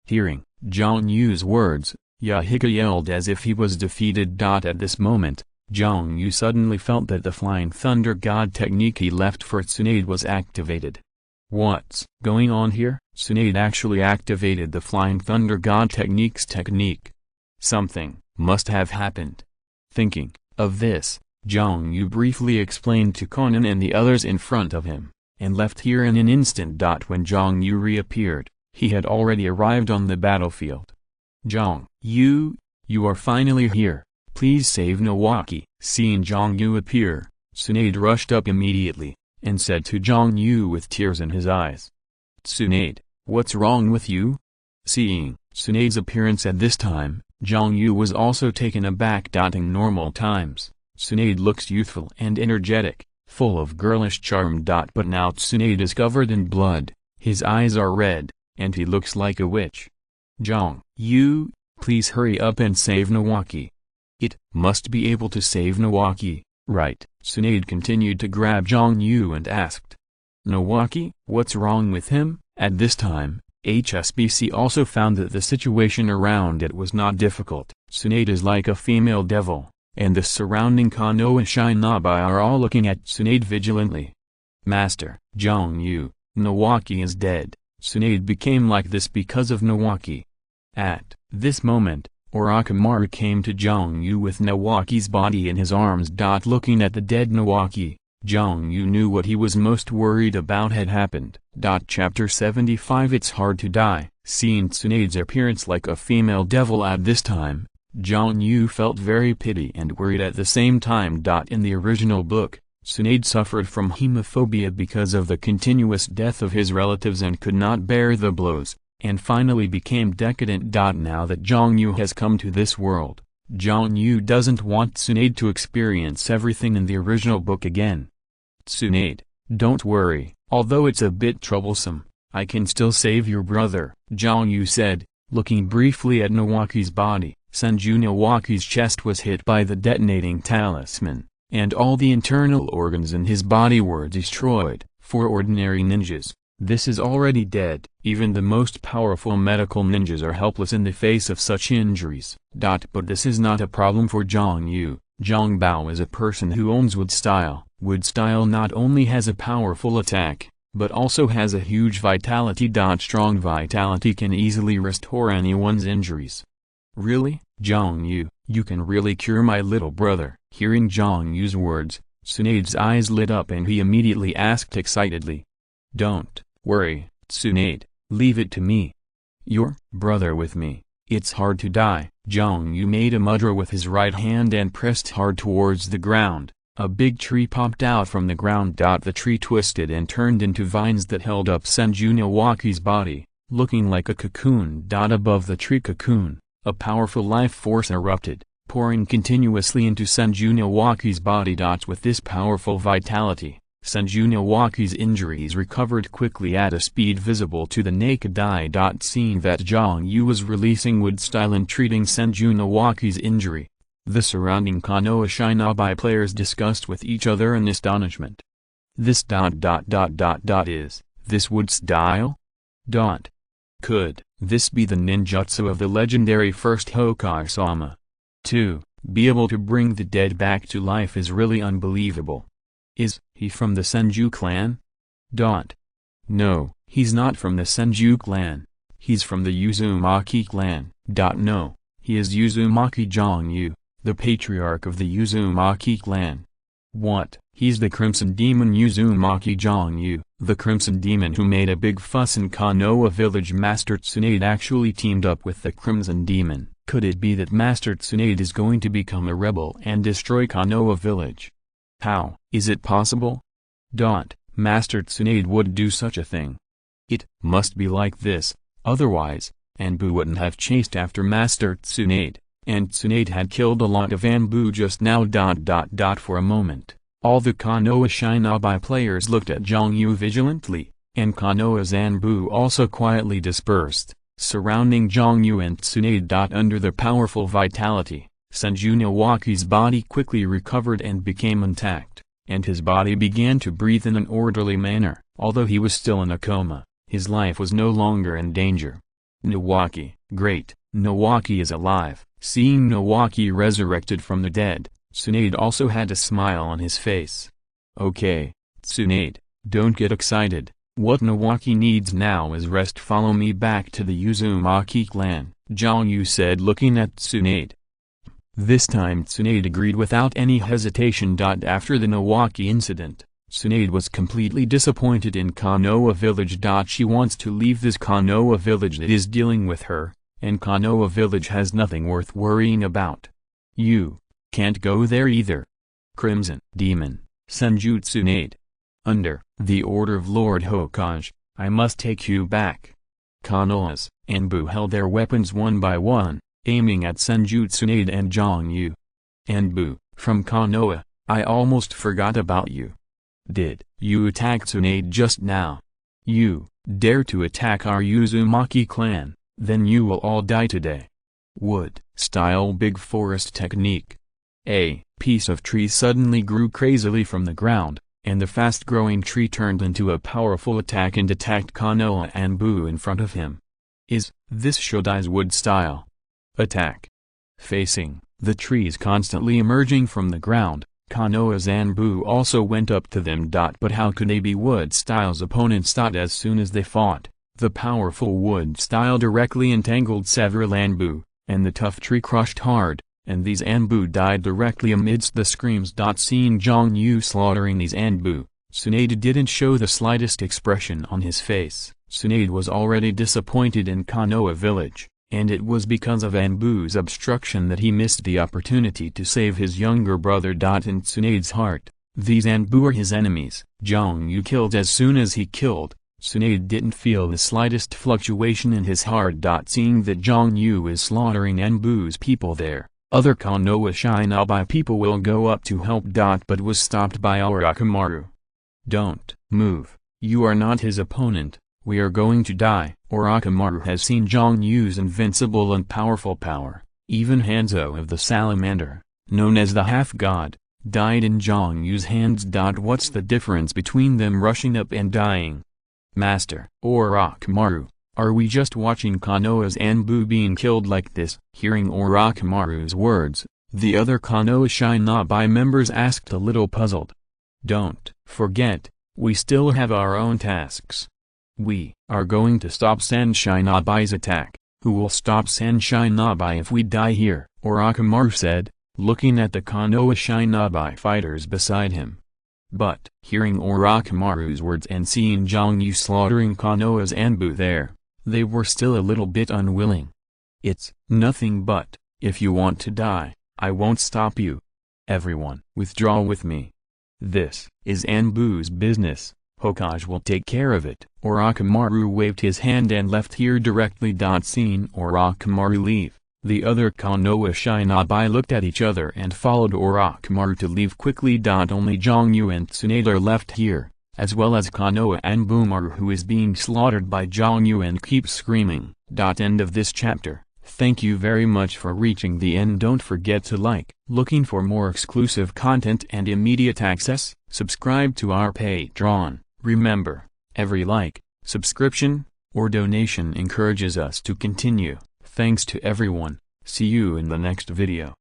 Speaker 2: Hearing Jiang Yu's words, Yahiko yelled as if he was defeated. At this moment, Jiang Yu suddenly felt that the Flying Thunder God technique he left for Tsunade was activated. What's going on here? Tsunade actually activated the Flying Thunder God technique. Something must have happened. Thinking of this, Jiang Yu briefly explained to Conan and the others in front of him, and left here in an instant. When Jiang Yu reappeared, he had already arrived on the battlefield. Jiang Yu, you are finally here. Please save Nawaki. Seeing Jiang Yu appear, Tsunade rushed up immediately, and said to Jiang Yu with tears in his eyes, Tsunade, what's wrong with you? Seeing Tsunade's appearance at this time, Jiang Yu was also taken aback. In normal times, Tsunade looks youthful and energetic, full of girlish charm. But now Tsunade is covered in blood, his eyes are red, and he looks like a witch. Jiang Yu, please hurry up and save Nawaki. It must be able to save Nawaki, right? Tsunade continued to grab Jiang Yu and asked, Nawaki, what's wrong with him? At this time, HSBC also found that the situation around it was not difficult. Tsunade is like a female devil, and the surrounding Konoha Shinobi are all looking at Tsunade vigilantly. Master, Jiang Yu, Nawaki is dead. Tsunade became like this because of Nawaki. At this moment, Orochimaru came to Jiang Yu with Nawaki's body in his arms. Looking at the dead Nawaki, Jiang Yu knew what he was most worried about had happened. Chapter 75 It's hard to die. Seeing Tsunade's appearance like a female devil at this time, Jiang Yu felt very pity and worried at the same time. In the original book, Tsunade suffered from hemophobia because of the continuous death of his relatives and could not bear the blows, and finally became decadent. Now that Jiang Yu has come to this world, Jiang Yu doesn't want Tsunade to experience everything in the original book again. Tsunade, don't worry, although it's a bit troublesome, I can still save your brother, Jiang Yu said, looking briefly at Nawaki's body. Senju Nawaki's chest was hit by the detonating talisman, and all the internal organs in his body were destroyed. For ordinary ninjas, this is already dead. Even the most powerful medical ninjas are helpless in the face of such injuries. But this is not a problem for Jiang Yu. Zhang Bao is a person who owns Wood Style. Wood Style not only has a powerful attack, but also has a huge vitality. Strong vitality can easily restore anyone's injuries. Really, Jiang Yu, you can really cure my little brother? Hearing Jiang Yu's words, Tsunade's eyes lit up and he immediately asked excitedly. Don't worry, Tsunade, leave it to me. Your brother with me. It's hard to die. Jiang Yu made a mudra with his right hand and pressed hard towards the ground. A big tree popped out from the ground. The tree twisted and turned into vines that held up Senju Nawaki's body, looking like a cocoon. Above the tree cocoon, a powerful life force erupted, pouring continuously into Senju Nawaki's body. With this powerful vitality, Senju Nawaki's injuries recovered quickly at a speed visible to the naked eye. Seeing that Jiang Yu was releasing Wood Style and treating Senju Nawaki's injury, the surrounding Konoha Shinobi players discussed with each other in astonishment. This is this Wood Style? Could this be the ninjutsu of the legendary first Hokage-sama? To be able to bring the dead back to life is really unbelievable. Is he from the Senju clan? No, he's not from the Senju clan. He's from the Uzumaki clan. No, he is Uzumaki Jiang Yu, the patriarch of the Uzumaki clan. What? He's the Crimson Demon Uzumaki Jiang Yu, the Crimson Demon who made a big fuss in Konoha village. Master Tsunade actually teamed up with the Crimson Demon. Could it be that Master Tsunade is going to become a rebel and destroy Konoha village? How is it possible? Master Tsunade would do such a thing. It must be like this, otherwise,
Speaker 1: Anbu wouldn't have chased after Master Tsunade, and Tsunade had killed a lot of Anbu just now. For a moment, all the Konoha Shinobi players looked at Jiang Yu vigilantly, and Konoha's Anbu also quietly dispersed, surrounding Jiang Yu and Tsunade. Under the powerful vitality, Senju Nawaki's body quickly recovered and became intact, and his body began to breathe in an orderly manner. Although he was still in a coma, his life was no longer in danger. Nawaki, great, Nawaki is alive. Seeing Nawaki resurrected from the dead, Tsunade also had a smile on his face. Okay, Tsunade, don't get excited. What Nawaki needs now is rest. Follow me back to the Uzumaki clan, Jiang Yu said, looking at Tsunade. This time Tsunade agreed without any hesitation. After the Nawaki incident, Tsunade was completely disappointed in Konoha village. She wants to leave this Konoha village that is dealing with her, and Konoha village has nothing worth worrying about. You can't go there either. Crimson Demon, Senju Tsunade. Under the order of Lord Hokage, I must take you back. Konoha's Anbu held their weapons one by one, aiming at Senju Tsunade and Jiang Yu. Anbu, from Konoha, I almost forgot about you. Did you attack Tsunade just now? You dare to attack our Uzumaki clan, then you will all die today. Wood-style big forest technique. A piece of tree suddenly grew crazily from the ground, and the fast-growing tree turned into a powerful attack and attacked Konoha Anbu in front of him. Is this Shodai's wood-style attack? Facing the trees constantly emerging from the ground, Konoha's Anbu also went up to them. But how could they be wood-style's opponents? As soon as they fought, the powerful wood-style directly entangled several Anbu, and the tough tree crushed hard, and these Anbu died directly amidst the screams. Seeing Jiang Yu slaughtering these Anbu, Tsunade didn't show the slightest expression on his face. Tsunade was already disappointed in Konoha village, and it was because of Anbu's obstruction that he missed the opportunity to save his younger brother. In Tsunade's heart, these Anbu are his enemies. Jiang Yu killed. As soon as he killed, Tsunade didn't feel the slightest fluctuation in his heart. Seeing that Jiang Yu is slaughtering Anbu's people there, other Konoha Shinobi people will go up to help. But was stopped by Orochimaru. Don't move, you are not his opponent, we are going to die. Orochimaru has seen Jiang Yu's invincible and powerful power. Even Hanzo of the Salamander, known as the half-god, died in Jiang Yu's hands. What's the difference between them rushing up and dying? Master Orochimaru, are we just watching Konoha's Anbu being killed like this? Hearing Orochimaru's words, the other Konoha Shinobi members asked, a little puzzled. Don't forget, we still have our own tasks. We are going to stop Sand Shinobi's attack. Who will stop Sand Shinobi if we die here? Orochimaru said, looking at the Konoha Shinobi fighters beside him. But, hearing Orochimaru's words and seeing Jiang Yu slaughtering Konoha's Anbu there, they were still a little bit unwilling. It's nothing but, if you want to die, I won't stop you. Everyone, withdraw with me. This is Anbu's business. Hokage will take care of it. Orochimaru waved his hand and left here directly. Seeing Orochimaru leave, the other Konoha Shinobi looked at each other and followed Orochimaru to leave quickly. Only Jiang Yu and Tsunade are left here, as well as Konoha Anbumaru, who is being slaughtered by Jiang Yu and keeps screaming. End of this chapter. Thank you very much for reaching the end. Don't forget to like. Looking for more exclusive content and immediate access? Subscribe to our Patreon. Remember, every like, subscription, or donation encourages us to continue. Thanks to everyone. See you in the next video.